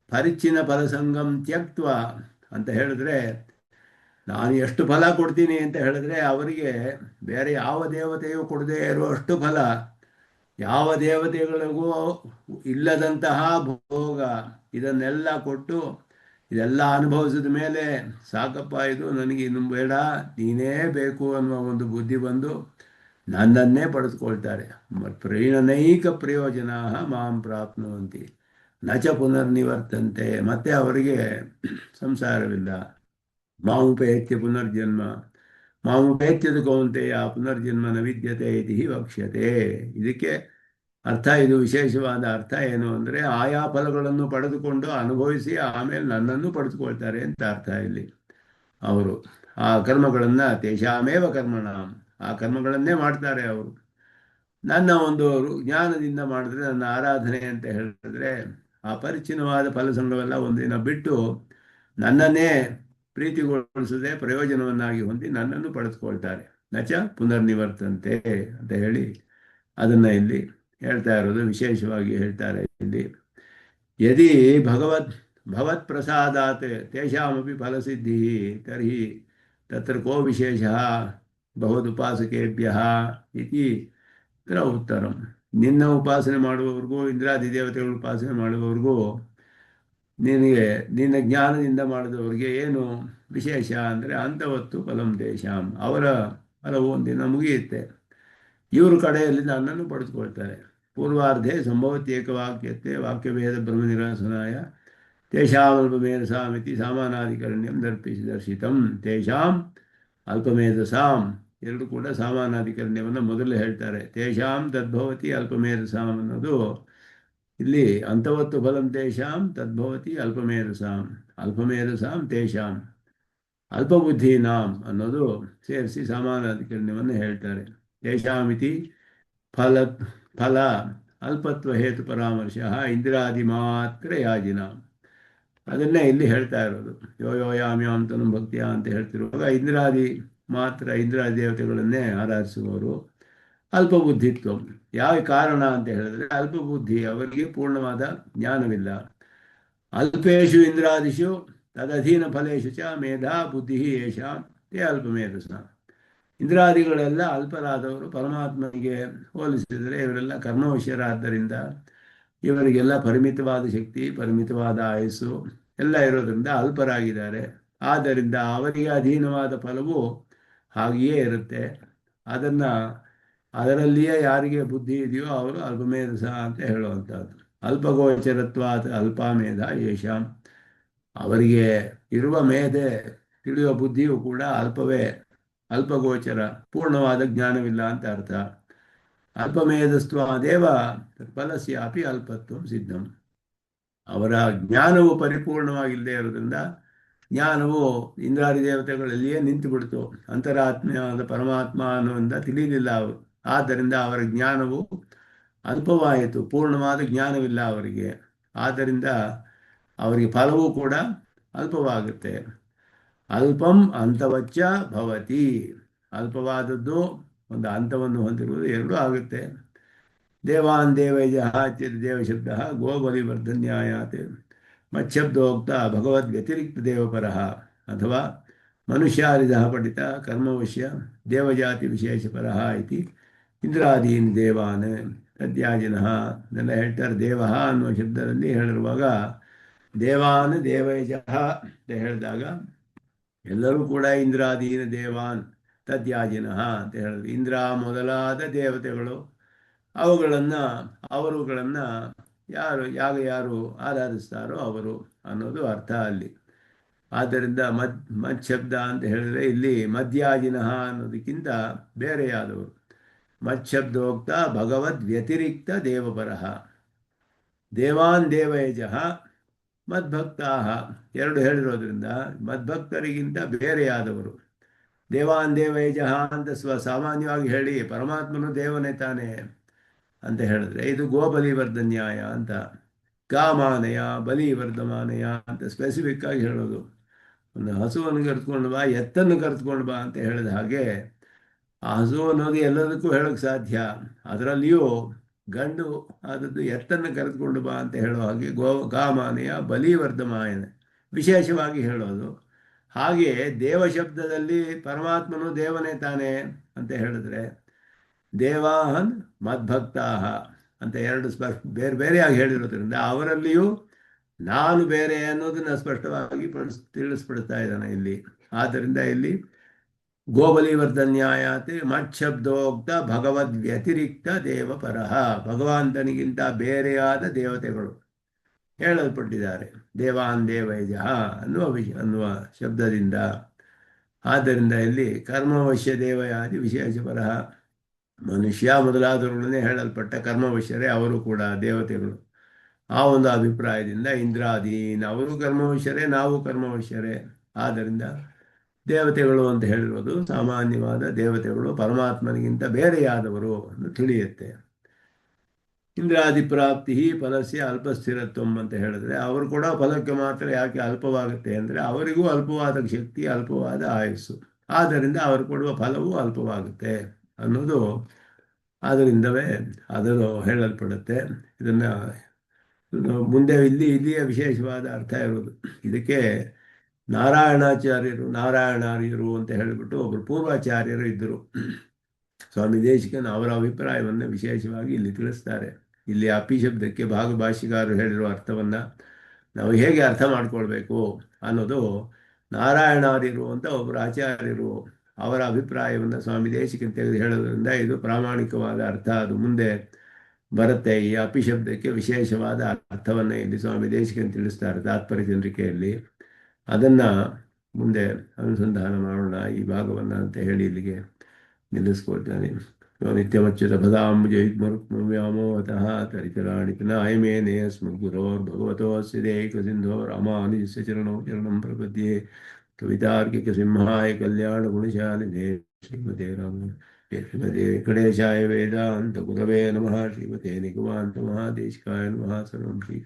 ಪರಿಚ್ಛಿನ್ನ ಫಲಸಂಗಂ ತ್ಯಕ್ತ್ವ ಅಂತ ಹೇಳಿದ್ರೆ, ನಾನು ಎಷ್ಟು ಫಲ ಕೊಡ್ತೀನಿ ಅಂತ ಹೇಳಿದ್ರೆ ಅವರಿಗೆ ಬೇರೆ ಯಾವ ದೇವತೆಯೂ ಕೊಡದೇ ಇರುವಷ್ಟು ಫಲ, ಯಾವ ದೇವತೆಗಳಿಗೂ ಇಲ್ಲದಂತಹ ಭೋಗ, ಇದನ್ನೆಲ್ಲ ಕೊಟ್ಟು ಇದೆಲ್ಲ ಅನುಭವಿಸಿದ ಮೇಲೆ ಸಾಕಪ್ಪ, ಇದು ನನಗೆ ಇನ್ನು ಬೇಡ, ನೀನೇ ಬೇಕು ಅನ್ನುವ ಒಂದು ಬುದ್ಧಿ ಬಂದು ನನ್ನನ್ನೇ ಪಡೆದುಕೊಳ್ತಾರೆ. ಪ್ರೀಣನೈಕ ಪ್ರಯೋಜನ ಮಾಂ ಪ್ರಾಪ್ನುವಂತಿ ನ ಚ ಪುನರ್ನಿವರ್ತಂತೆ. ಮತ್ತೆ ಅವರಿಗೆ ಸಂಸಾರವಿಲ್ಲ. ಮಾಮುಪೇತ್ಯ ಪುನರ್ಜನ್ಮ ಮಾಮುಪೇತ್ಯದ ಕೌಂತೆಯ ಪುನರ್ಜನ್ಮ ನ ವಿದ್ಯತೆ ಇತಿ ವಕ್ಷ್ಯತೆ. ಇದಕ್ಕೆ ಅರ್ಥ, ಇದು ವಿಶೇಷವಾದ ಅರ್ಥ ಏನು ಅಂದರೆ, ಆಯಾ ಫಲಗಳನ್ನು ಪಡೆದುಕೊಂಡು ಅನುಭವಿಸಿ ಆಮೇಲೆ ನನ್ನನ್ನು ಪಡೆದುಕೊಳ್ತಾರೆ ಅಂತ ಅರ್ಥ ಇಲ್ಲಿ. ಅವರು ಆ ಕರ್ಮಗಳನ್ನು ತೇಷಾಮೇವ ಕರ್ಮಣ, ಆ ಕರ್ಮಗಳನ್ನೇ ಮಾಡ್ತಾರೆ ಅವರು. ನನ್ನ ಒಂದು ಜ್ಞಾನದಿಂದ ಮಾಡಿದ್ರೆ, ನನ್ನ ಆರಾಧನೆ ಅಂತ ಹೇಳಿದ್ರೆ ಆ ಪರಿಚ್ಛಿನ್ನವಾದ ಫಲಸಂಗವೆಲ್ಲ ಒಂದಿನ ಬಿಟ್ಟು ನನ್ನನ್ನೇ ಪ್ರೀತಿಗೊಳಿಸದೆ ಪ್ರಯೋಜನವನ್ನಾಗಿ ಹೊಂದಿ ನನ್ನನ್ನು ಪಡೆದುಕೊಳ್ತಾರೆ. ನಚ ಪುನರ್ನಿವರ್ತಂತೆ ಅಂತ ಹೇಳಿ ಅದನ್ನು ಇಲ್ಲಿ ಹೇಳ್ತಾ ಇರೋದು, ವಿಶೇಷವಾಗಿ ಹೇಳ್ತಾರೆ ಇಲ್ಲಿ. ಯದಿ ಭವತ್ ಪ್ರಸಾದಾತ್ ತೇಷಾಮಪಿ ಫಲಸಿದ್ಧಿ ತರ್ಹಿ ತತ್ರ ಕೋ ವಿಶೇಷ ಭವದುಪಾಸಕೇಭ್ಯಃ ಇತಿ ಉತ್ತರಂ. ನಿನ್ನ ಉಪಾಸನೆ ಮಾಡುವವರಿಗೂ, ಇಂದ್ರಾದಿ ದೇವತೆಗಳ ಉಪಾಸನೆ ಮಾಡುವವರಿಗೂ, ನಿನ್ನ ಜ್ಞಾನದಿಂದ ಮಾಡಿದವರಿಗೆ ಏನು ವಿಶೇಷ ಅಂದರೆ, ಅಂತವತ್ತು ಫಲಂ ತೇಷಾಂ, ಅವರ ಫಲವು ಒಂದಿನ ಮುಗಿಯುತ್ತೆ, ಇವರು ಕಡೆಯಲ್ಲಿ ನನ್ನನ್ನು ಪಡೆದುಕೊಳ್ತಾರೆ. ಪೂರ್ವಾರ್ಧೆ ಸಂಭವತ್ಯೇಕವಾಕ್ಯತೆ ವಾಕ್ಯಭೇದ ಬ್ರಹ್ಮ ನಿರಾಸನಾಯ ತೇಷಾಂ ಅಲ್ಪಮೇಧಸಾಮಿತಿ ಸಾಮಾನಾಧಿಕರಣ್ಯಂ ದರ್ಶಿತಂ. ತೇಷಾಂ ಅಲ್ಪಮೇಧಸಾಂ, ಎರಡು ಕೂಡ ಸಾಮಾನಾಧಿಕರಣ್ಯವನ್ನು ಮೊದಲು ಹೇಳ್ತಾರೆ. ತೇಷಾಂ ತದ್ಭವತಿ ಅಲ್ಪಮೇಧಸಾಂ ಅನ್ನೋದು ಇಲ್ಲಿ ಅಂತವತ್ತು ಫಲಂ ತೇಷಾಂ ತದ್ಭವತಿ ಅಲ್ಪಮೇಧಸಾಂ, ಅಲ್ಪಮೇಧಸಾಂ ತೇಷಾಂ ಅಲ್ಪಬುದ್ಧೀನಾಂ ಅನ್ನೋದು ಸೇರಿಸಿ ಸಾಮಾನಾಧಿಕರಣ್ಯವನ್ನು ಹೇಳ್ತಾರೆ. ತೇಷಾಮಿತಿ ಫಲ ಅಲ್ಪತ್ವ ಹೇತು ಪರಾಮರ್ಶ ಇಂದ್ರಾದಿ ಮಾತ್ರ ಯಾಜಿನ, ಅದನ್ನೇ ಇಲ್ಲಿ ಹೇಳ್ತಾ ಇರೋದು. ಯೋ ಯಾಮ್ಯಾಂ ತನು ಭಕ್ತಿಯ ಅಂತ ಹೇಳ್ತಿರುವಾಗ ಇಂದ್ರಾದಿ ದೇವತೆಗಳನ್ನೇ ಆರಾಧಿಸುವವರು ಅಲ್ಪಬುದ್ಧಿತ್ವ. ಯಾವ ಕಾರಣ ಅಂತ ಹೇಳಿದ್ರೆ, ಅಲ್ಪಬುದ್ಧಿ, ಅವರಿಗೆ ಪೂರ್ಣವಾದ ಜ್ಞಾನವಿಲ್ಲ. ಅಲ್ಪೇಶು ಇಂದ್ರಾದಿಷು ತದಧೀನ ಫಲೇಶು ಚ ಮೇಧಾ ಬುದ್ಧಿ ಯೇಷಾಂ ತೇ ಅಲ್ಪಮೇಧಸ. ಇಂದ್ರಾದಿಗಳೆಲ್ಲ ಅಲ್ಪರಾದವರು. ಪರಮಾತ್ಮನಿಗೆ ಹೋಲಿಸಿದರೆ ಇವರೆಲ್ಲ ಕರ್ಮವಶ್ಯರಾದ್ದರಿಂದ ಇವರಿಗೆಲ್ಲ ಪರಿಮಿತವಾದ ಶಕ್ತಿ, ಪರಿಮಿತವಾದ ಆಯಸ್ಸು ಎಲ್ಲ ಇರೋದ್ರಿಂದ ಅಲ್ಪರಾಗಿದ್ದಾರೆ. ಆದ್ದರಿಂದ ಅವರಿಗೆ ಅಧೀನವಾದ ಫಲವು ಹಾಗೆಯೇ ಇರುತ್ತೆ. ಅದರಲ್ಲಿಯೇ ಯಾರಿಗೆ ಬುದ್ಧಿ ಇದೆಯೋ ಅವರು ಅಲ್ಪಮೇಧಸ ಅಂತ ಹೇಳುವಂಥದ್ದು. ಅಲ್ಪಗೋಚರತ್ವಾತ್ ಅಲ್ಪಮೇಧ ಯೇಷಾಂ, ಅವರಿಗೆ ಇರುವ ಮೇಧೆ ತಿಳಿಯುವ ಬುದ್ಧಿಯೂ ಕೂಡ ಅಲ್ಪವೇ, ಅಲ್ಪಗೋಚರ, ಪೂರ್ಣವಾದ ಜ್ಞಾನವಿಲ್ಲ ಅಂತ ಅರ್ಥ. ಅಲ್ಪಮೇಧಸ್ತ್ವಾದೇವ ಫಲಸ್ಯಾಪಿ ಅಲ್ಪತ್ವ ಸಿದ್ಧಂ. ಅವರ ಜ್ಞಾನವು ಪರಿಪೂರ್ಣವಾಗಿಲ್ಲದೆ ಇರೋದ್ರಿಂದ ಜ್ಞಾನವು ಇಂದ್ರಾದಿ ದೇವತೆಗಳಲ್ಲಿಯೇ ನಿಂತು ಬಿಡ್ತು. ಅಂತರಾತ್ಮೆಯಾದ ಪರಮಾತ್ಮ ಅನ್ನೋದಿಂದ ತಿಳಿಯಲಿಲ್ಲ ಅವರು. ಆದ್ದರಿಂದ ಅವರ ಜ್ಞಾನವು ಅಲ್ಪವಾಯಿತು, ಪೂರ್ಣವಾದ ಜ್ಞಾನವಿಲ್ಲ ಅವರಿಗೆ. ಆದ್ದರಿಂದ ಅವರಿಗೆ ಫಲವೂ ಕೂಡ ಅಲ್ಪವಾಗುತ್ತೆ. ಅಲ್ಪಂ ಅಂತವಚ್ಚ ಭವತಿ. ಅಲ್ಪವಾದದ್ದು ಒಂದು ಹಂತವನ್ನು ಹೊಂದಿರುವುದು ಎರಡೂ ಆಗುತ್ತೆ. ದೇವಾನ್ ದೇವೈಜಃ ದೇವಶಬ್ದ ಗೋಬಲಿವರ್ಧನ್ಯಾಯಾತ್ ಮಚ್ಛಬ್ದೋಕ್ತ ಭಗವದ್ ವ್ಯತಿರಿಕ್ತ ದೇವಪರಃ ಅಥವಾ ಮನುಷ್ಯಾದಿದಃ ಪಠಿತ ಕರ್ಮವಶ್ಯ ದೇವಜಾತಿ ವಿಶೇಷಪರಃ ಇತಿ ಇಂದ್ರಾದೀನ್ ದೇವಾನ್ ತದ್ಯಾಜಿನಃ ಅದೆಲ್ಲ ಹೇಳ್ತಾರೆ. ದೇವಃ ಅನ್ನುವ ಶಬ್ದದಲ್ಲಿ ಹೇಳಿರುವಾಗ ದೇವಾನ್ ದೇವೈಜಃ ಅಂತ ಹೇಳಿದಾಗ ಎಲ್ಲರೂ ಕೂಡ ಇಂದ್ರಾದೀನ ದೇವಾನ್ ತದ್ಯಾಜಿನಃ ಅಂತ ಹೇಳಿದ್ರು. ಇಂದ್ರ ಮೊದಲಾದ ದೇವತೆಗಳು ಅವರುಗಳನ್ನು ಯಾರು ಆರಾಧಿಸ್ತಾರೋ ಅವರು ಅನ್ನೋದು ಅರ್ಥ ಅಲ್ಲಿ. ಆದ್ದರಿಂದ ಮದ್ ಶಬ್ದ ಅಂತ ಹೇಳಿದ್ರೆ ಇಲ್ಲಿ ಮಧ್ಯಾಜಿನಃ ಅನ್ನೋದಕ್ಕಿಂತ ಬೇರೆಯಾದವರು. ಮಚ್ಛಬ್ದೋಕ್ತ ಭಗವದ್ ವ್ಯತಿರಿಕ್ತ ದೇವಪರಃ. ದೇವಾನ್ ದೇವಯಜಃ ಮದ್ಭಕ್ತಾ ಎರಡು ಹೇಳಿರೋದ್ರಿಂದ ಮದ್ಭಕ್ತರಿಗಿಂತ ಬೇರೆಯಾದವರು. ದೇವಾನ್ ದೇವಯಜಃ ಅಂತ ಸಾಮಾನ್ಯವಾಗಿ ಹೇಳಿ ಪರಮಾತ್ಮನು ದೇವನೇ ತಾನೇ ಅಂತ ಹೇಳಿದ್ರೆ ಇದು ಗೋಬಲಿವರ್ಧನ್ಯಾಯ ಅಂತ. ಗಾಮಾನಯ ಬಲಿವರ್ಧಮಾನಯ ಅಂತ ಸ್ಪೆಸಿಫಿಕ್ ಆಗಿ ಹೇಳೋದು. ಒಂದು ಹಸುವನ್ನು ಕರೆದುಕೊಂಡು ಬಾ, ಎತ್ತನ್ನು ಕರೆದುಕೊಂಡು ಬಾ ಅಂತ ಹೇಳಿದ ಹಾಗೆ ಆ ಹಸು ಅನ್ನೋದು ಎಲ್ಲದಕ್ಕೂ ಹೇಳೋಕ್ಕೆ ಸಾಧ್ಯ. ಅದರಲ್ಲಿಯೂ ಗಂಡು ಆದದ್ದು ಎತ್ತನ್ನು ಕರೆದುಕೊಂಡು ಬಾ ಅಂತ ಹೇಳೋ ಹಾಗೆ ಗಾಮಾನಯ ಬಲಿವರ್ಧಮಾನ ವಿಶೇಷವಾಗಿ ಹೇಳೋದು. ಹಾಗೆ ದೇವಶಬ್ದದಲ್ಲಿ ಪರಮಾತ್ಮನು ದೇವನೇ ತಾನೇ ಅಂತ ಹೇಳಿದ್ರೆ ದೇವಾಹನ್ ಮದ್ಭಕ್ತಾಹ ಅಂತ ಎರಡು ಬೇರೆ ಬೇರೆಯಾಗಿ ಹೇಳಿರೋದ್ರಿಂದ ಅವರಲ್ಲಿಯೂ ನಾನು ಬೇರೆ ಅನ್ನೋದನ್ನ ಸ್ಪಷ್ಟವಾಗಿ ತಿಳಿಸ್ಬಿಡ್ತಾ ಇದ್ದಾನೆ ಇಲ್ಲಿ. ಆದ್ದರಿಂದ ಇಲ್ಲಿ ಗೋಬಲಿವರ್ಧನ್ಯಾಯಾತಿ ಮಚ್ಛಬ್ದೋಕ್ತ ಭಗವದ್ ವ್ಯತಿರಿಕ್ತ ದೇವಪರಃ, ಭಗವಂತನಿಗಿಂತ ಬೇರೆಯಾದ ದೇವತೆಗಳು ಹೇಳಲ್ಪಟ್ಟಿದ್ದಾರೆ ದೇವಾನ್ ದೇವೈಜಃ ಅನ್ನುವ ಶಬ್ದದಿಂದ. ಆದ್ದರಿಂದ ಇಲ್ಲಿ ಕರ್ಮವಶ್ಯ ದೇವಯಾದಿ ವಿಶೇಷಪರಃ, ಮನುಷ್ಯ ಮೊದಲಾದವರನ್ನೇ ಹೇಳಲ್ಪಟ್ಟ ಕರ್ಮವಶ್ಯರೇ ಅವರು ಕೂಡ ದೇವತೆಗಳು. ಆ ಒಂದು ಅಭಿಪ್ರಾಯದಿಂದ ಇಂದ್ರಾದೀನ್ ಅವರು ಕರ್ಮವಶ್ಯರೇ, ನಾವು ಕರ್ಮವಶ್ಯರೇ. ಆದ್ದರಿಂದ ದೇವತೆಗಳು ಅಂತ ಹೇಳಿರೋದು ಸಾಮಾನ್ಯವಾದ ದೇವತೆಗಳು ಪರಮಾತ್ಮನಿಗಿಂತ ಬೇರೆಯಾದವರು ಅಂತ ತಿಳಿಯುತ್ತೆ. ಇಂದ್ರಾದಿ ಪ್ರಾಪ್ತಿ ಫಲಸ್ಯ ಅಲ್ಪಸ್ಥಿರತ್ವಂ ಅಂತ ಹೇಳಿದ್ರೆ ಅವರು ಕೂಡ ಫಲಕ್ಕೆ ಮಾತ್ರ ಯಾಕೆ ಅಲ್ಪವಾಗುತ್ತೆ ಅಂದರೆ ಅವರಿಗೂ ಅಲ್ಪವಾದ ಶಕ್ತಿ, ಅಲ್ಪವಾದ ಆಯುಸ್ಸು. ಆದ್ದರಿಂದ ಅವರು ಕೊಡುವ ಫಲವೂ ಅಲ್ಪವಾಗುತ್ತೆ ಅನ್ನೋದು ಅದರಿಂದವೇ ಅದನ್ನು ಹೇಳಲ್ಪಡುತ್ತೆ. ಇದನ್ನು ಮುಂದೆ ಇಲ್ಲಿಯ ವಿಶೇಷವಾದ ಅರ್ಥ ಇರೋದು. ಇದಕ್ಕೆ ನಾರಾಯಣಾರ್ಯರು ಅಂತ ಹೇಳಿಬಿಟ್ಟು ಒಬ್ಬರು ಪೂರ್ವಾಚಾರ್ಯರು ಇದ್ದರು. ಸ್ವಾಮಿ ದೇಶಿಕನ್ ಅವರ ಅಭಿಪ್ರಾಯವನ್ನು ವಿಶೇಷವಾಗಿ ಇಲ್ಲಿ ತಿಳಿಸ್ತಾರೆ. ಇಲ್ಲಿ ಅಪಿ ಶಬ್ದಕ್ಕೆ ಭಾಷಿಗಾರರು ಹೇಳಿರುವ ಅರ್ಥವನ್ನು ನಾವು ಹೇಗೆ ಅರ್ಥ ಮಾಡ್ಕೊಳ್ಬೇಕು ಅನ್ನೋದು ನಾರಾಯಣಾರ್ಯರು ಅಂತ ಒಬ್ಬರು ಆಚಾರ್ಯರು ಅವರ ಅಭಿಪ್ರಾಯವನ್ನು ಸ್ವಾಮಿ ದೇಶಿಕನ್ ತೆಗೆದು ಹೇಳೋದ್ರಿಂದ ಇದು ಪ್ರಾಮಾಣಿಕವಾದ ಅರ್ಥ. ಅದು ಮುಂದೆ ಬರುತ್ತೆ. ಈ ಅಪಿ ಶಬ್ದಕ್ಕೆ ವಿಶೇಷವಾದ ಅರ್ಥವನ್ನು ಇಲ್ಲಿ ಸ್ವಾಮಿ ದೇಶಿಕನ್ ತಿಳಿಸ್ತಾರೆ ತಾತ್ಪರ್ಯ ಚಂದ್ರಿಕೆಯಲ್ಲಿ. ಅದನ್ನು ಮುಂದೆ ಅನುಸಂಧಾನ ಮಾಡೋಣ ಈ ಭಾಗವನ್ನು ಅಂತ ಹೇಳಿ ಇಲ್ಲಿಗೆ ನಿಲ್ಲಿಸ್ಕೊಳ್ತಾನೆ. ನಿತ್ಯಮಚ್ಯುತ ಪದಾಂಬುಜೈರ್ಮರುಕ್ಮ್ಯಾಮೋಹತಃ ತರಿತರಾಣಿ ಪಿನಾಯಮೇನೆ ಸ್ಮೃಗುರೋರ್ಭಗವತೋಸ್ಯ ದೇಕಸಿಂಧೋ ರಾಮಾನುಜಸ್ಯ ಚರಣಂ ಪ್ರಪದ್ಯೆ. ಕವಿತಾರ್ಕಿಕ ಸಿಂಹಾಯ ಕಲ್ಯಾಣ ಗುಣಶಾಲಿನೇ ಶ್ರೀಮತೆ ವೆಂಕಟೇಶಾಯ ವೇದಾಂತ ಗುರವೇ ನಮಃ. ಶ್ರೀಮತೆ ನಿಗಮಾಂತ ಮಹಾದೇಶಿಕಾಯ ನಮಃ. ಸರ್ವಂ ಶ್ರೀ